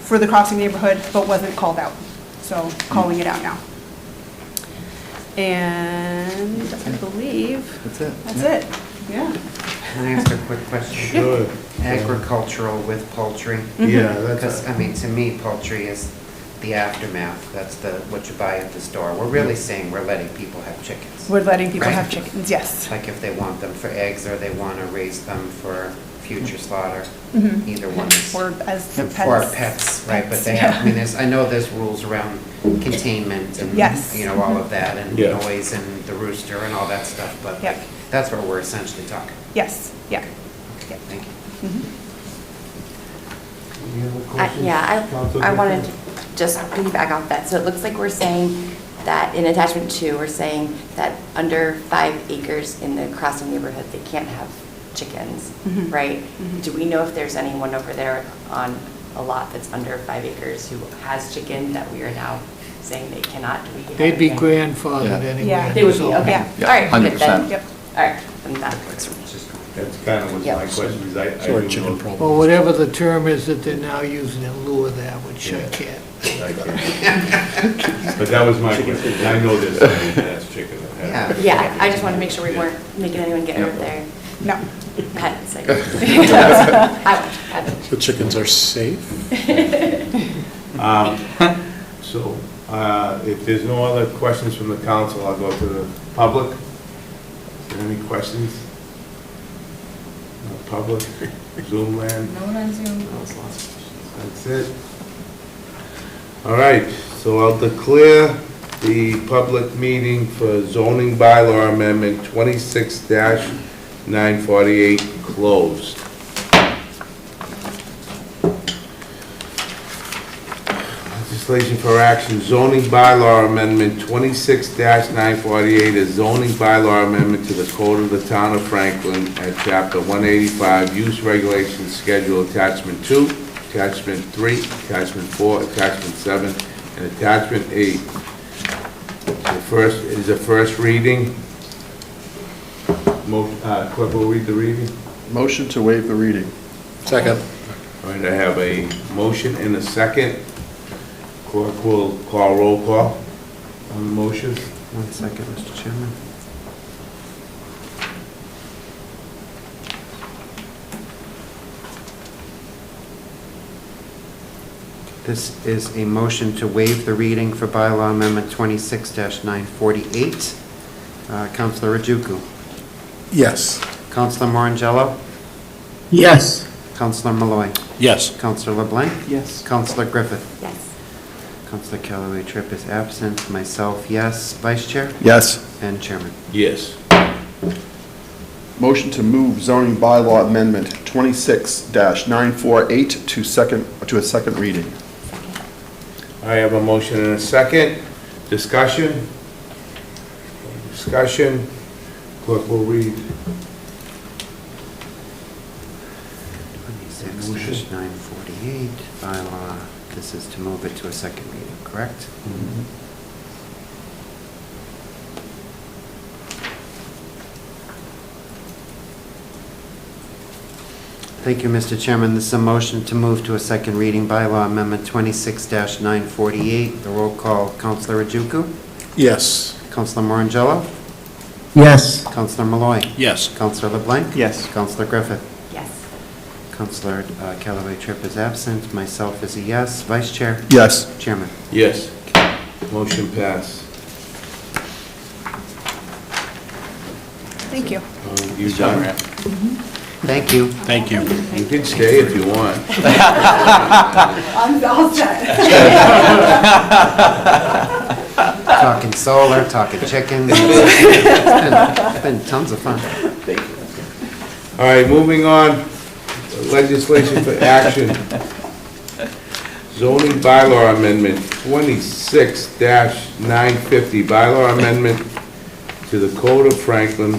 the crossing neighborhood, but wasn't called out, so calling it out now. And I believe that's it. Yeah. Can I ask a quick question? Sure. Agricultural with poultry? Yeah, that's. Because, I mean, to me, poultry is the aftermath. That's what you buy at the store. We're really saying we're letting people have chickens. We're letting people Right. have chickens, yes. Like if they want them for eggs or they want to raise them for future slaughter. Mhm. Either one is. Or as pets. For pets, right, but they have, I mean, I know there's rules around containment and, Yes. you know, all of that, and Yeah. noise and the rooster and all that stuff, but Yep. like, that's what we're essentially talking. Yes, yeah. Yeah. Thank you. Mhm. Any other questions? Yeah, Councilor I wanted Griffin? to just piggyback off that. So it looks like we're saying that in attachment 2, we're saying that under 5 acres in the crossing neighborhood, they can't have chickens, Mhm. right? Mhm. Do we know if there's anyone over there on a lot that's under 5 acres who has chicken that we are now saying they cannot, do we have They'd be anything? grandfathered anyway. Yeah. They would be, so- okay. Yeah. All right, good 100%. then. Yep. All right, then that works for me. That's kind of was Yeah. my question, because I Sorry, do chicken know. problem. Or whatever the term is that they're now using in lieu of that, which I can't. But that was my question. I know this, that's chicken. Yeah, I just wanted to make sure we weren't making anyone get hurt there. No. I had to say. I won't. The chickens are safe? So, if there's no other questions from the council, I'll go to the public. Is there any questions? No public, Zoom land? No one on Zoom. That's it. All right, so I'll declare the public meeting for zoning bylaw amendment 26-948 closed. Legislation for action, zoning bylaw amendment 26-948 is zoning bylaw amendment to the code of the town of Franklin at chapter 185, use regulations schedule attachment 2, attachment 3, attachment 4, attachment 7, and attachment 8. The first is a first reading. Clerk will read the reading. Motion to waive the reading. Second. All right, I have a motion and a second. Clerk will call roll call on the motion. 1 second, Mr. Chairman. This is a motion to waive the reading for bylaw amendment 26-948. Councilor Rajuku. Yes. Councilor Morangello. Yes. Councilor Malloy. Yes. Councilor LeBlanc. Yes. Councilor Griffith. Yes. Councilor Callaway Tripp is absent. Myself, yes. Vice Chair Yes. and Chairman. Yes. Motion to move zoning bylaw amendment 26-948 to a second reading. I have a motion and a second. Discussion? Discussion. Clerk will read. 26-948 bylaw. This is to move it to a second reading, correct? Thank you, Mr. Chairman. This is a motion to move to a second reading bylaw amendment 26-948. The roll call, Councilor Rajuku. Yes. Councilor Morangello. Yes. Councilor Malloy. Yes. Councilor LeBlanc. Yes. Councilor Griffith. Yes. Councilor Callaway Tripp is absent. Myself is a yes. Vice Chair. Yes. Chairman. Yes. Motion passed. Thank you. You done? Thank you. Thank you. You can stay if you want. I'm all set. Talking solar, talking chickens. It's been tons of fun. All right, moving on. Legislation for action. Zoning bylaw amendment 26-950, bylaw amendment to the Code of Franklin,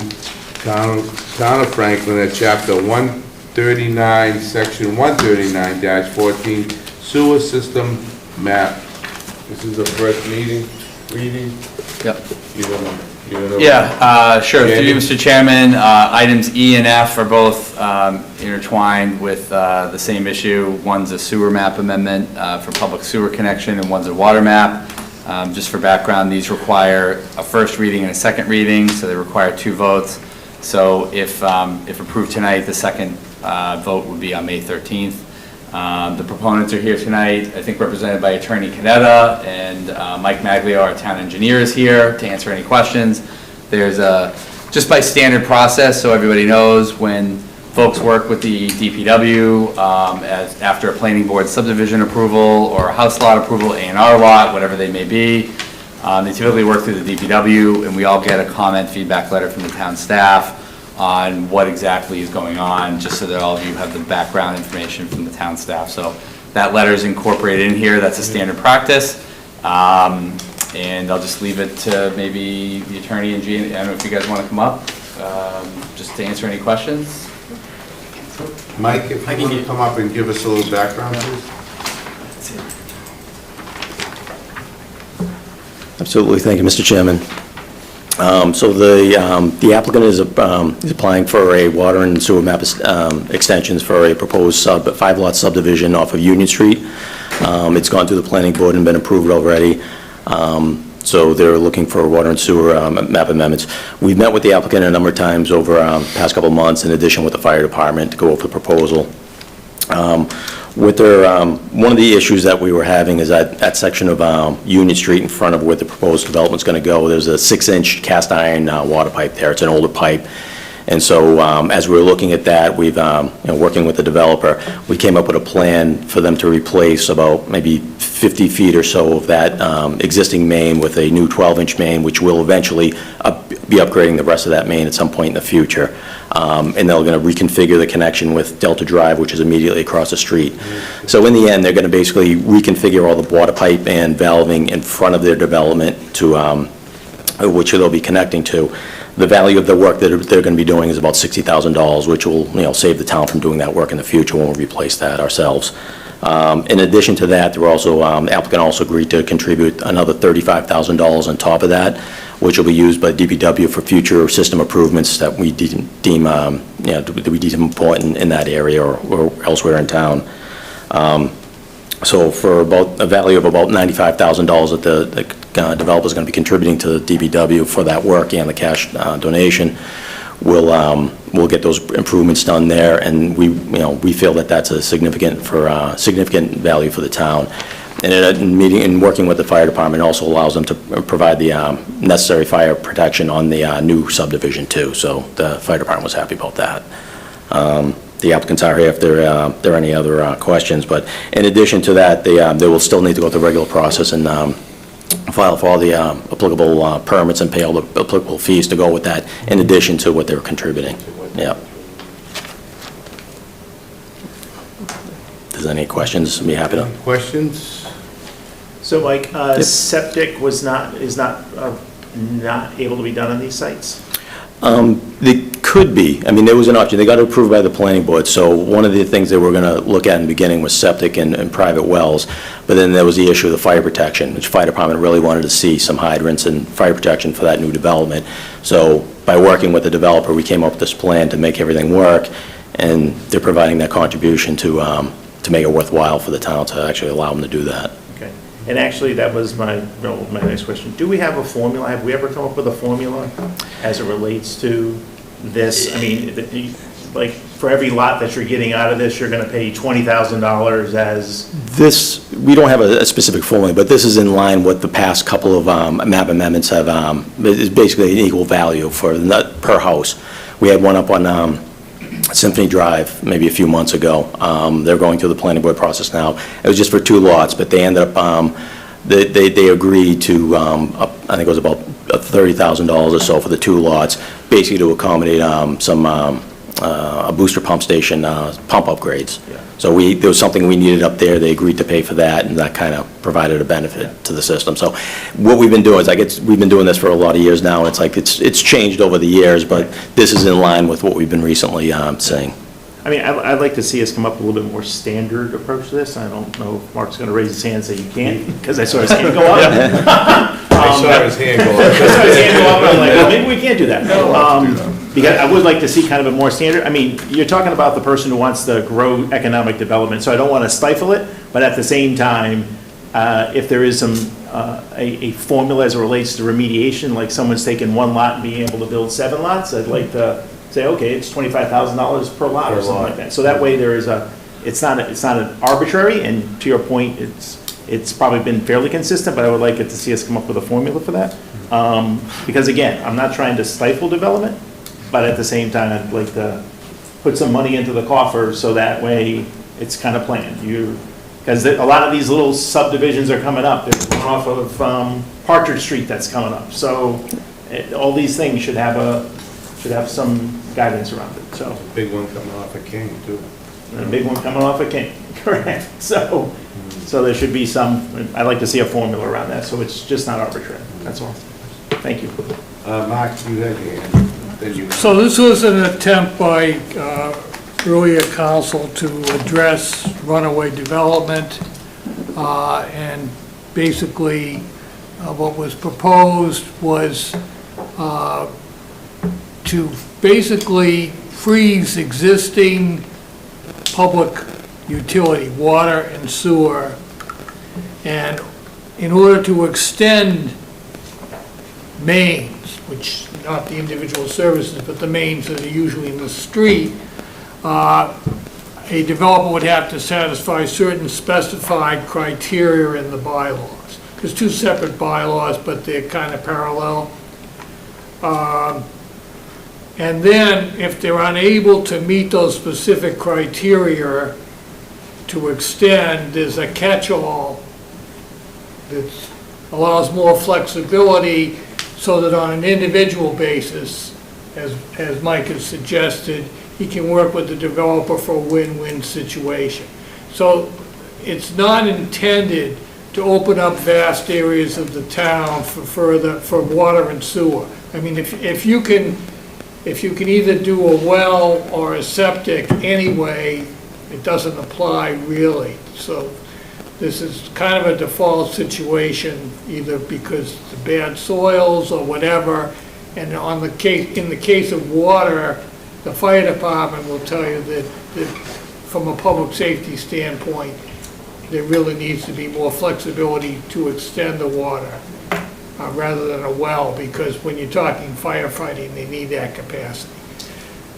Town of Franklin at Chapter 139, Section 139-14, sewer system map. This is the first reading. Yep. You don't know. Yeah, sure. Through you, Andy? Mr. Chairman, items E and F are both intertwined with the same issue. One's a sewer map amendment for public sewer connection, and one's a water map. Just for background, these require a first reading and a second reading, so they require 2 votes. So if approved tonight, the second vote would be on May 13th. The proponents are here tonight, I think represented by Attorney Canetta, and Mike Maglio, our town engineer, is here to answer any questions. There's just by standard process, so everybody knows, when folks work with the DPW, after a planning board subdivision approval or a house lot approval, A&R lot, whatever they may be, they typically work through the DPW, and we all get a comment feedback letter from the town staff on what exactly is going on, just so that all of you have the background information from the town staff. So that letter is incorporated in here. That's a standard practice. And I'll just leave it to maybe the attorney and Jean. I don't know if you guys want to come up, just to answer any questions. Mike, if you want to come up and give us a little background, please. Absolutely. Thank you, Mr. Chairman. So the applicant is applying for a water and sewer map extensions for a proposed 5-lot subdivision off of Union Street. It's gone through the planning board and been approved already. So they're looking for water and sewer map amendments. We've met with the applicant a number of times over the past couple of months, in addition with the fire department, to go over the proposal. With their, one of the issues that we were having is that section of Union Street in front of where the proposed development's going to go, there's a 6-inch cast iron water pipe there. It's an older pipe. And so as we were looking at that, we've, working with the developer, we came up with a plan for them to replace about maybe 50 feet or so of that existing main with a new 12-inch main, which will eventually be upgrading the rest of that main at some point in the future. And they're going to reconfigure the connection with Delta Drive, which is immediately across the street. So in the end, they're going to basically reconfigure all the water pipe and valving in front of their development to which they'll be connecting to. The value of the work that they're going to be doing is about $60,000, which will, save the town from doing that work in the future when we replace that ourselves. In addition to that, there were also, the applicant also agreed to contribute another $35,000 on top of that, which will be used by DPW for future system improvements that we deem important in that area or elsewhere in town. So for about a value of about $95,000 that the developer is going to be contributing to the DPW for that work and the cash donation, we'll get those improvements done there, and we feel that that's a significant value for the town. And in working with the fire department also allows them to provide the necessary fire protection on the new subdivision too. So the fire department was happy about that. The applicants are here if there are any other questions, but in addition to that, they will still need to go through the regular process and file for all the applicable permits and pay all the applicable fees to go with that, in addition to what they're contributing. Yeah. If there's any questions, I'd be happy to. Questions? So Mike, septic is not able to be done on these sites? They could be. I mean, there was an option. They got approved by the planning board, so one of the things they were going to look at in the beginning was septic and private wells, but then there was the issue of the fire protection, which fire department really wanted to see some hydrants and fire protection for that new development. So by working with the developer, we came up with this plan to make everything work, and they're providing that contribution to make it worthwhile for the town to actually allow them to do that. Okay. And actually, that was my next question. Do we have a formula? Have we ever come up with a formula as it relates to this? I mean, like, for every lot that you're getting out of this, you're going to pay $20,000 as... This, we don't have a specific formula, but this is in line with the past couple of map amendments have, is basically an equal value for per house. We had one up on Symphony Drive maybe a few months ago. They're going through the planning board process now. It was just for 2 lots, but they ended up, they agreed to, I think it was about $30,000 or so for the 2 lots, basically to accommodate a booster pump station pump upgrades. Yeah. So there was something we needed up there, they agreed to pay for that, and that kind of provided a benefit to the system. So what we've been doing is, we've been doing this for a lot of years now, and it's like, it's changed over the years, but this is in line with what we've been recently saying. I mean, I'd like to see us come up with a little bit more standard approach to this. I don't know if Mark's going to raise his hand and say you can't, because I saw his hand go up. I saw his hand go up. I saw his hand go up, and I'm like, well, maybe we can't do that. Because I would like to see kind of a more standard, I mean, you're talking about the person who wants to grow economic development, so I don't want to stifle it, but at the same time, if there is some, a formula as it relates to remediation, like someone's taking 1 lot and being able to build 7 lots, I'd like to say, okay, it's $25,000 per lot or something like that. So that way there is it's not an arbitrary, and to your point, it's probably been fairly consistent, but I would like it to see us come up with a formula for that. Because again, I'm not trying to stifle development, but at the same time, I'd like to put some money into the coffer so that way it's kind of planned. Because a lot of these little subdivisions are coming up. There's one off of Partridge Street that's coming up. So all these things should have some guidance around it, so. Big one coming off of King, too. And a big one coming off of King, correct. So there should be I'd like to see a formula around that, so it's just not arbitrary, that's all. Thank you. Mark, you had your hand. So this was an attempt by earlier council to address runaway development and basically what was proposed was to basically freeze existing public utility, water and sewer, and in order to extend mains, which, not the individual services, but the mains that are usually in the street, a developer would have to satisfy certain specified criteria in the bylaws. There's two separate bylaws, but they're kind of parallel. And then, if they're unable to meet those specific criteria to extend, there's a catch-all that allows more flexibility so that on an individual basis, as Mike has suggested, he can work with the developer for a win-win situation. So it's not intended to open up vast areas of the town for water and sewer. I mean, if you can either do a well or a septic anyway, it doesn't apply really. So this is kind of a default situation, either because the bad soils or whatever. And in the case of water, the fire department will tell you that from a public safety standpoint, there really needs to be more flexibility to extend the water rather than a well, because when you're talking firefighting, they need that capacity.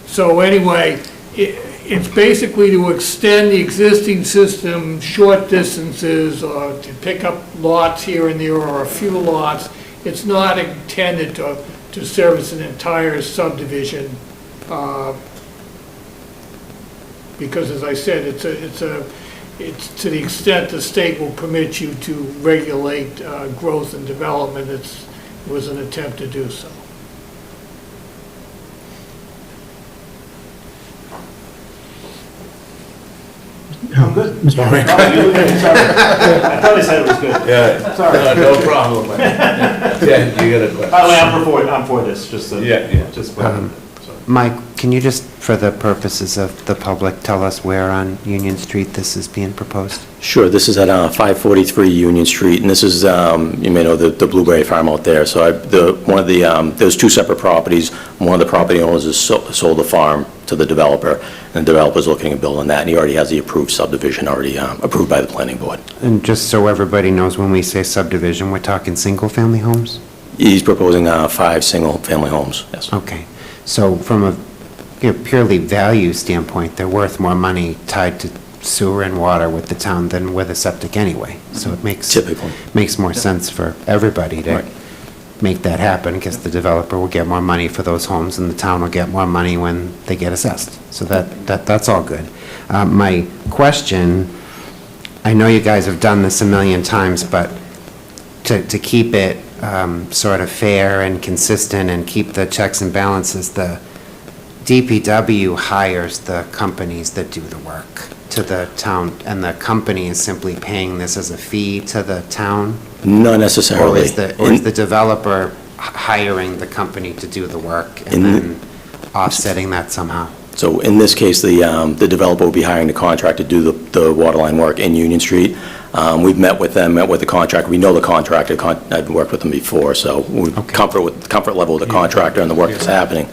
So anyway, it's basically to extend the existing system short distances or to pick up lots here and there or a few lots. It's not intended to service an entire subdivision because, as I said, it's to the extent the state will permit you to regulate growth and development, it was an attempt to do so. I'm good. Mr. Moran. I thought I said it was good. Yeah, Sorry. no problem. Yeah, you got a question. By the way, I'm for this, just so. Yeah. Just Mike, can you just, for the purposes of the public, tell us where on Union Street this is being proposed? Sure, this is at 543 Union Street, and this is, you may know, the Blueberry Farm out there. So there's two separate properties. One of the property owners has sold the farm to the developer, and the developer's looking to build on that, and he already has the approved subdivision already approved by the planning board. And just so everybody knows, when we say subdivision, we're talking single-family homes? He's proposing 5 single-family homes, yes. Okay. So from a purely value standpoint, they're worth more money tied to sewer and water with the town than with a septic anyway. So it makes more sense for everybody to make that happen, because the developer will get more money for those homes and the town will get more money when they get assessed. So that's all good. My question, I know you guys have done this a million times, but to keep it sort of fair and consistent and keep the checks and balances, the DPW hires the companies that do the work to the town, and the company is simply paying this as a fee to the town? Not necessarily. Or is the developer hiring the company to do the work and then offsetting that somehow? So in this case, the developer will be hiring the contractor to do the water line work in Union Street. We've met with the contractor. We know the contractor. I've worked with them before, so we've comfort level with the contractor and the work that's happening.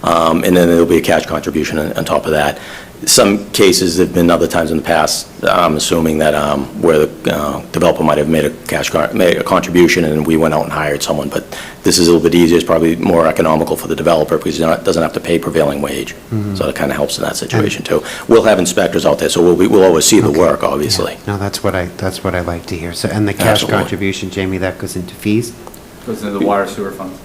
And then there'll be a cash contribution on top of that. Some cases, there have been other times in the past, I'm assuming that where the developer might have made a contribution and we went out and hired someone, but this is a little bit easier. It's probably more economical for the developer because he doesn't have to pay prevailing wage. So it kind of helps in that situation too. We'll have inspectors out there, so we'll always see the work, obviously. Yeah. No, that's what I like to hear. So, and the cash contribution, Jamie, that goes into fees? Goes into the water sewer fund.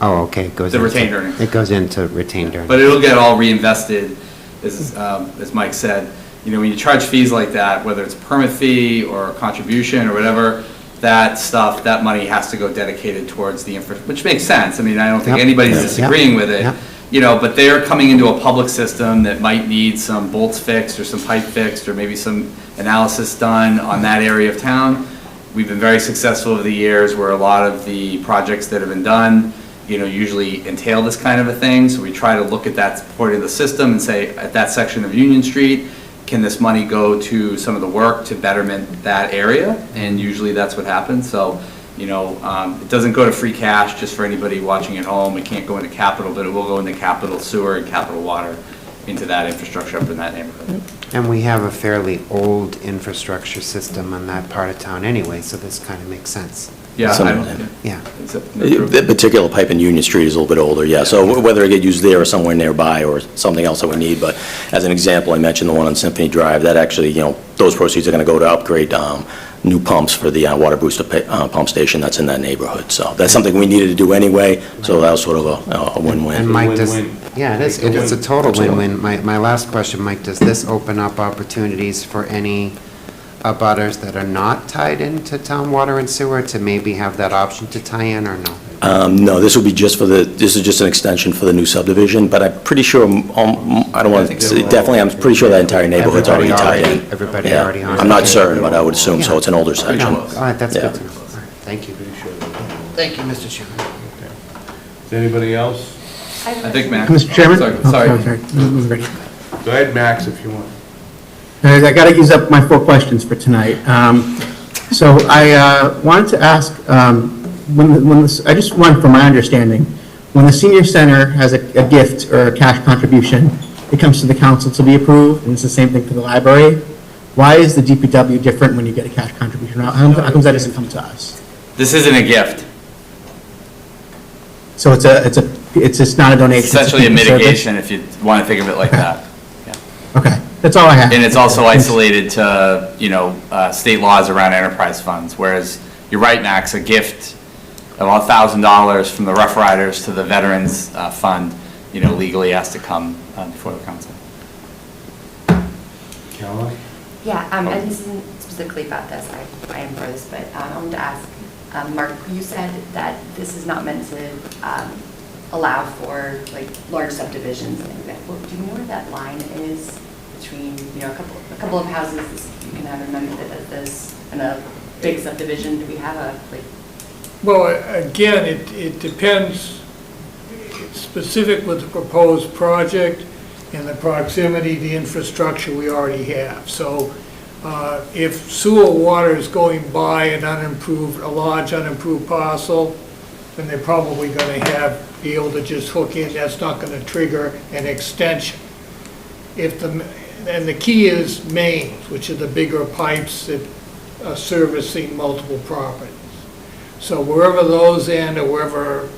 Oh, okay. It goes The into retained earnings. It goes into retained earnings. But it'll get all reinvested, as Mike said. You know, when you charge fees like that, whether it's a permit fee or a contribution or whatever, that money has to go dedicated towards the infrastructure, which makes sense. I mean, I don't think anybody's disagreeing with it. You know, but they're coming into a public system that might need some bolts fixed or some pipe fixed or maybe some analysis done on that area of town. We've been very successful over the years where a lot of the projects that have been done, you know, usually entail this kind of a thing. So we try to look at that part of the system and say, at that section of Union Street, can this money go to some of the work to betterment that area? And usually that's what happens. So, you know, it doesn't go to free cash, just for anybody watching at home. It can't go into capital, but it will go into capital sewer and capital water, into that infrastructure up in that neighborhood. And we have a fairly old infrastructure system on that part of town anyway, so this kind of makes sense. Yeah, Yeah. The particular pipe in Union Street is a little bit older, yeah. So whether it get used there or somewhere nearby or something else that we need, but as an example, I mentioned the one on Symphony Drive, that actually, you know, those proceeds are going to go to upgrade new pumps for the water booster pump station that's in that neighborhood. So that's something we needed to do anyway, so that was sort of a win-win. And Mike, yeah, it is, it's a total Absolutely. win-win. My last question, Mike, does this open up opportunities for any abutters that are not tied into town water and sewer to maybe have that option to tie in, or no? No, this will be just this is just an extension for the new subdivision, but I'm pretty sure, I don't want to, definitely, I'm pretty sure that entire neighborhood's already tied in. Everybody Yeah. already on it? I'm not certain, but I would assume so. It's an older section. All right, that's Yeah. good to know. All right, thank you. Thank you, Mr. Chairman. Is anybody else? I think Max. Mr. Chairman? Sorry. Oh, sorry. Ready. Go ahead, Max, if you want. I got to use up my 4 questions for tonight. So I wanted to ask, I just want, from my understanding, when the senior center has a gift or a cash contribution, it comes to the council to be approved, and it's the same thing for the library. Why is the DPW different when you get a cash contribution? How come that doesn't come to us? This isn't a gift. So it's just not a donation? It's essentially a mitigation, if you want to think of it like that. Okay, that's all I have. And it's also isolated to, you know, state laws around enterprise funds, whereas, you're right, Max, a gift of $1,000 from the Rough Riders to the Veterans Fund, you know, legally has to come before the council. Caroline? Yeah, and this isn't specifically about this, I am for this, but I wanted to ask, Mark, you said that this is not meant to allow for like large subdivisions and things like that. Well, do you know where that line is between, you know, a couple of houses, you can have a member that does this, and a big subdivision? Do we have a, like? Well, again, it depends, it's specific with the proposed project and the proximity, the infrastructure we already have. So if sewer water is going by a large unimproved parcel, then they're probably going to be able to just hook in. That's not going to trigger an extension. And the key is mains, which are the bigger pipes that are servicing multiple properties. So wherever those end, or wherever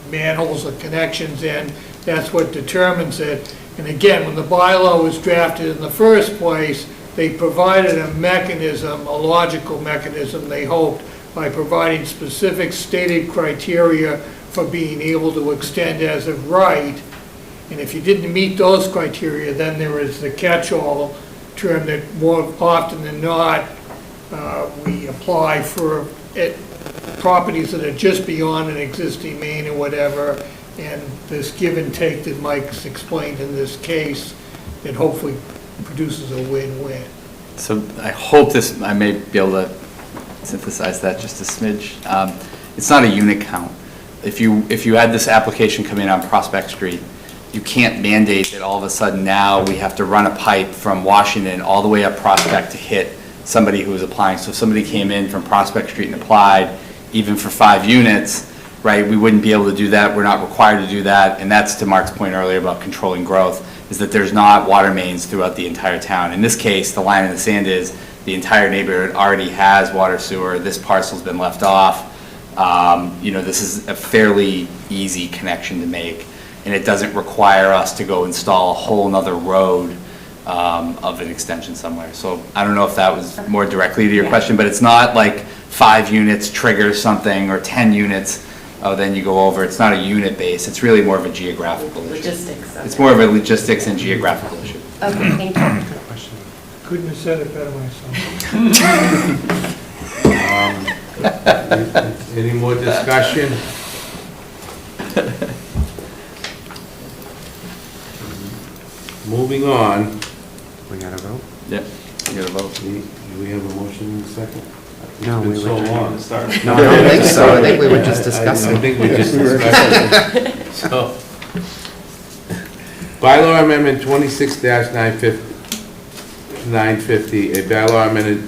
manholes or connections end, that's what determines it. And again, when the bylaw was drafted in the first place, they provided a mechanism, a logical mechanism, they hoped, by providing specific stated criteria for being able to extend as of right. And if you didn't meet those criteria, then there is the catch-all term that more often than not, we apply for properties that are just beyond an existing main or whatever, and this give and take that Mike's explained in this case, that hopefully produces a win-win. So I hope I may be able to synthesize that just a smidge. It's not a unit count. If you had this application come in on Prospect Street, you can't mandate that all of a sudden now we have to run a pipe from Washington all the way up Prospect to hit somebody who is applying. So if somebody came in from Prospect Street and applied, even for 5 units, right, we wouldn't be able to do that. We're not required to do that. And that's to Mark's point earlier about controlling growth, is that there's not water mains throughout the entire town. In this case, the line in the sand is the entire neighborhood already has water sewer. This parcel's been left off. You know, this is a fairly easy connection to make, and it doesn't require us to go install a whole nother road of an extension somewhere. So I don't know if that was more directly to your question, but it's not like 5 units triggers something, or 10 units, oh, then you go over. It's not a unit base. It's really more of a geographical issue. Logistics. It's more of a logistics and geographical issue. Okay, thank you. Couldn't have said it better myself. Any more discussion? Moving on. We got to vote? Yep, you got to vote. Do we have a motion in a second? No, we It's were been so trying long. to start. No, I don't think so. I think we were just discussing. I think we just discussed it. So, bylaw amendment 26-950. 950, a bylaw amended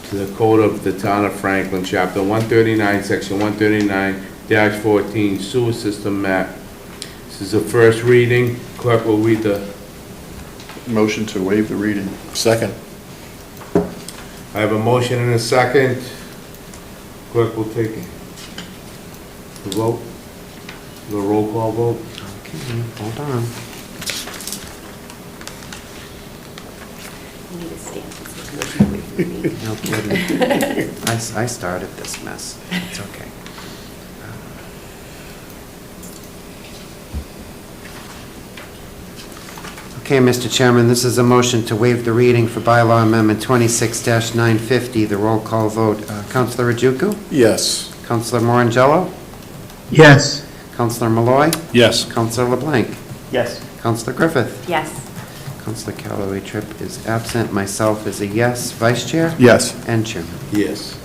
to the code of the town of Franklin, chapter 139, section 139-14, sewer system map. This is the first reading. Clerk will read the... Motion to waive the reading. Second. I have a motion and a second. Clerk will take the vote, the roll call vote. Okay, hold on. You need a stamp. It's a motion to waive the reading. No kidding. I started this mess. It's okay. Okay, Mr. Chairman, this is a motion to waive the reading for bylaw amendment 26-950. The roll call vote. Councilor Rajuku? Yes. Councilor Morangelo? Yes. Councilor Malloy? Yes. Councilor LeBlanc? Yes. Councilor Griffith? Yes. Councilor Callaway Tripp is absent. Myself is a yes. Vice Chair? Yes. And Chairman. Yes.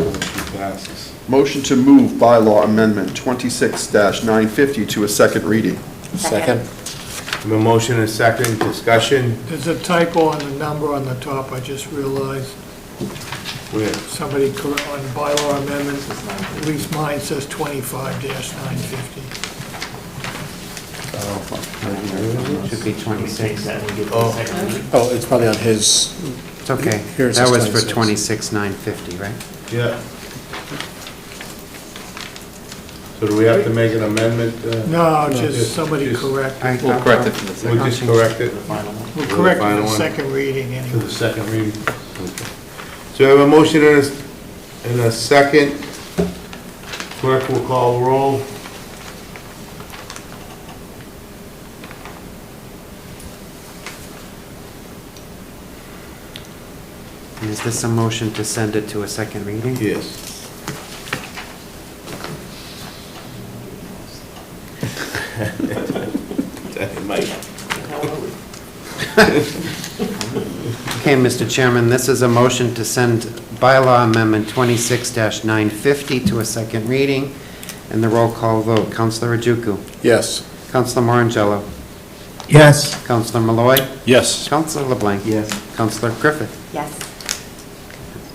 Motion passes. Motion to move bylaw amendment 26-950 to a second reading. Second. I have a motion and a second. Discussion. There's a typo on the number on the top, I just realized. Where? Somebody on bylaw amendment, at least mine says 25-950. Should be 26. Oh, it's probably on his... It's okay. Here's That his was for 26. 26-950, right? Yeah. So do we have to make an amendment? No, just somebody correct. We'll correct it for the second. We'll just correct it? We'll correct it final for the one? second reading To anyway. the second reading? Okay. So I have a motion and a second. Clerk will call roll. And is this a motion to send it to a second reading? Yes. Okay, Mr. Chairman, this is a motion to send bylaw amendment 26-950 to a second reading, and the roll call vote. Councilor Rajuku? Yes. Councilor Morangelo? Yes. Councilor Malloy? Yes. Councilor LeBlanc? Yes. Councilor Griffith? Yes.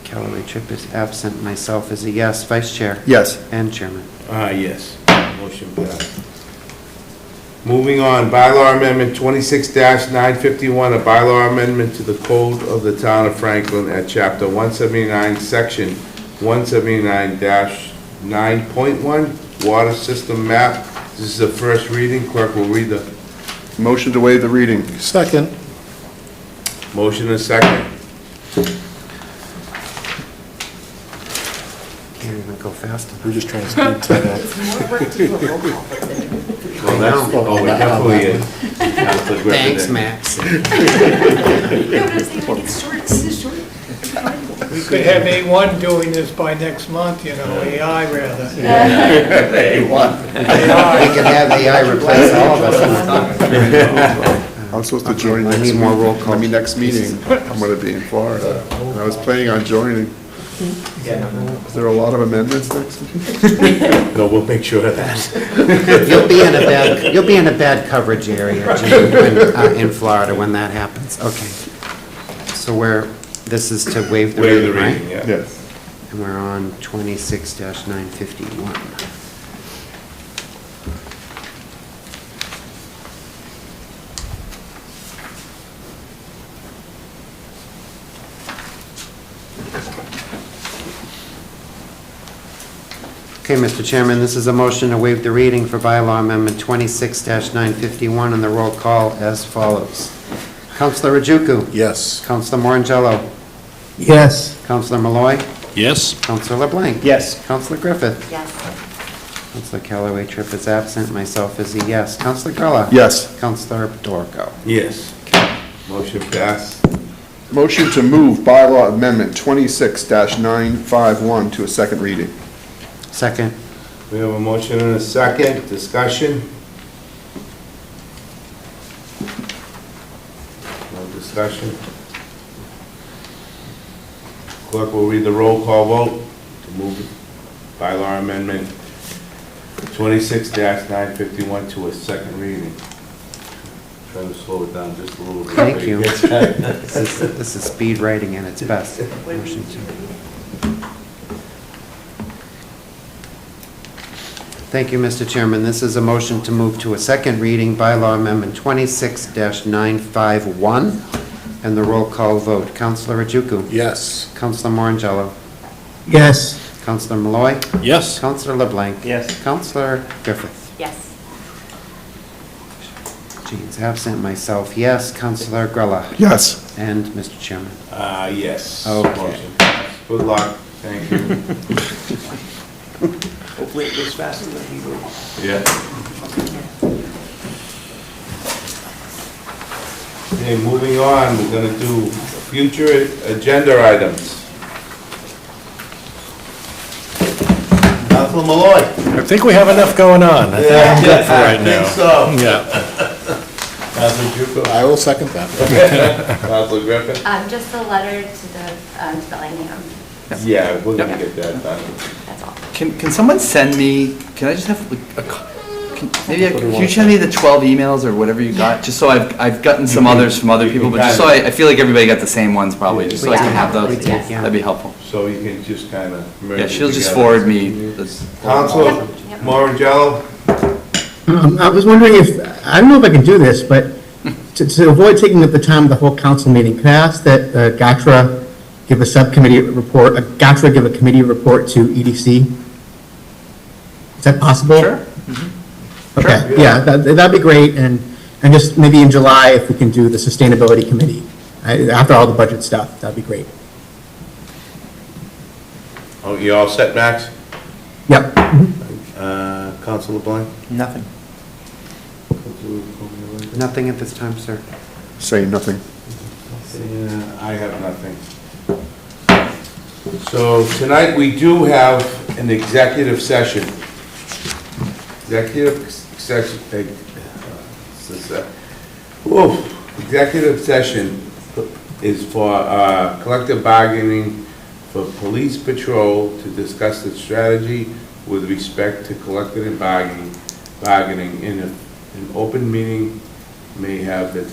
Callaway Tripp is absent. Myself is a yes. Vice Chair? Yes. And Chairman. Yes. Motion passed. Moving on, bylaw amendment 26-951, a bylaw amendment to the code of the town of Franklin at chapter 179, section 179-9.1, water system map. This is the first reading. Clerk will read the Motion to waive the reading. Second. motion and second. Can't even go fast enough. We're just trying to speed that Well, that's, oh, we definitely is. Councilor Griffin. Thanks, Max. We could have A1 doing this by next month, you know, AI rather. We can have AI replace all of us. I'm supposed to join I next need more roll call. next meeting. I'm going to be in Florida. And I was planning on joining. Is there a lot of amendments next week? No, we'll make sure of that. You'll be in a bad coverage area, Jim, in Florida when that happens. Okay. So this is to waive the Waive the reading, right? reading, yeah. Yes. And we're on 26-951. Okay, Mr. Chairman, this is a motion to waive the reading for bylaw amendment 26-951, and the roll call as follows. Councilor Rajuku? Yes. Councilor Morangelo? Yes. Councilor Malloy? Yes. Councilor LeBlanc? Yes. Councilor Griffith? Yes. Councilor Callaway Tripp is absent. Myself is a yes. Councilor Gullah? Yes. Councilor Dorco? Yes. Motion passed. Motion to move bylaw amendment 26-951 to a second reading. Second. We have a motion and a second. Discussion? No discussion? Clerk will read the roll call vote to move bylaw amendment 26-951 to a second reading. Trying to slow it down just a little bit. Thank you. This is speed writing at its best. Motion to. Thank you, Mr. Chairman. This is a motion to move to a second reading, bylaw amendment 26-951, and the roll call vote. Counselor Ojukwu? Yes. Counselor Morangello? Yes. Counselor Malloy? Yes. Counselor LeBlanc? Yes. Counselor Griffith? Yes. Jean's absent, myself, yes. Counselor Grella? Yes. And Mr. Chairman? Yes. Okay. Motion passed. Good luck, thank you. Hopefully it goes faster than he will. Yeah. Okay, moving on, we're gonna do future agenda items. Councilor Malloy. I think we have enough going on. I think I'm good for right now. I think so. Yeah. Councilor Juco. I will second that. Councilor Griffin. Just a letter to the Bellingham. Yeah, we're gonna get that done. That's all. Can someone send me, can I just have like can you send me the 12 emails or whatever you got? Just so I've gotten some others from other people, but just so I feel like everybody got the same ones probably, just so I can have those. Yes. That'd be helpful. So you can just kind of merge Yeah, it she'll just together. forward me this. Councilor Morangello. I was wondering if, I don't know if I can do this, but to avoid taking up the time of the whole council meeting, could I ask that GATRA give a subcommittee report, GATRA give a committee report to EDC? Is that possible? Sure. Okay, yeah, that'd be great, and just maybe in July, if we can do the sustainability committee, after all the budget stuff, that'd be great. Oh, you all set, Max? Yep. Councilor Blank? Nothing. Nothing at this time, sir. Say nothing. Yeah, I have nothing. So tonight, we do have an executive session. Executive session, executive session is for collective bargaining for police patrol to discuss the strategy with respect to collective bargaining in an open meeting may have the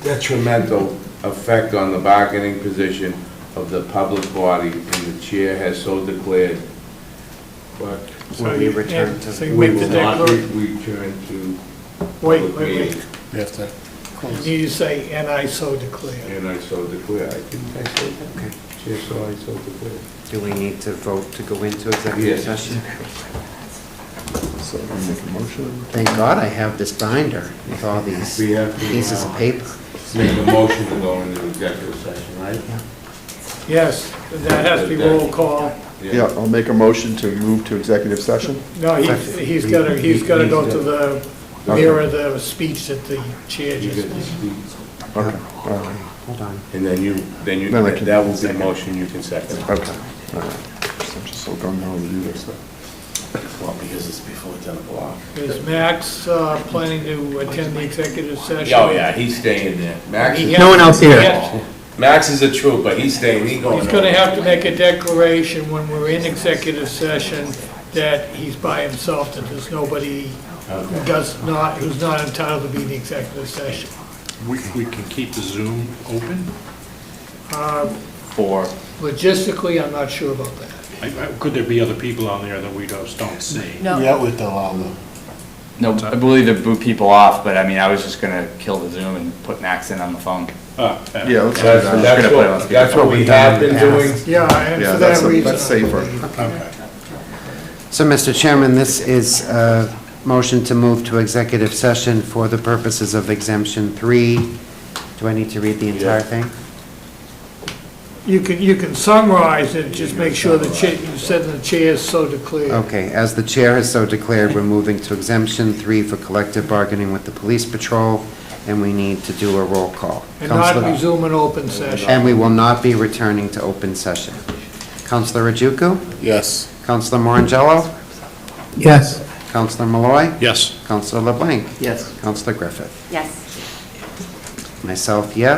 detrimental effect on the bargaining position of the public body, and the chair has so declared. But So we you- return yeah, to- so you we make the will not declaration. return to Wait, public wait, meeting. wait. You have to You need to say, "And I so declare." And I so declare. I say that? Okay. Chair, so I so declare. Do we need to vote to go into executive Yes. session? So I make a motion. Thank God I have this binder with all these We have to, pieces of paper. Make a motion to go into executive session, right? Yes, that has to be roll call. Yeah, I'll make a motion to move to executive session. No, he's got to go to the mirror the speech that the chair You just get to made. speak, Okay, all right. Hold on. and then you, Then I can- that will be a motion you can second. Okay, all right. I'm just so gung ho to do this. Well, because it's before 10 o'clock. Is Max planning to attend the executive session? Oh, yeah, he's staying there. Max He is, has- No one else here. he has- Max is a trooper, he's staying, he's going. He's going to have to make a declaration when we're in executive session that he's by himself, that there's nobody who's not entitled to be in the executive session. We can keep the Zoom open? For, Logistically, I'm not sure about that. Could there be other people on there that we just don't see? Yeah, with the allow them. no, I believe to boot people off, but I mean, I was just gonna kill the Zoom and put Max in on the phone. Yeah, let's do that. That's what we have been doing. Yeah, and Yeah, for that's that reason. that's safer. So, Mr. Chairman, this is a motion to move to executive session for the purposes of exemption 3. Do I need to read the entire thing? You can summarize it, just make sure the chair, you said the chair is so declared. Okay, as the chair has so declared, we're moving to exemption 3 for collective bargaining with the police patrol, and we need to do a roll call. And not Counselor- resume an open session. And we will not be returning to open session. Counselor Ojukwu? Yes. Counselor Morangello? Yes. Counselor Malloy? Yes. Counselor LeBlanc? Yes. Counselor Griffith? Yes. Myself, yes.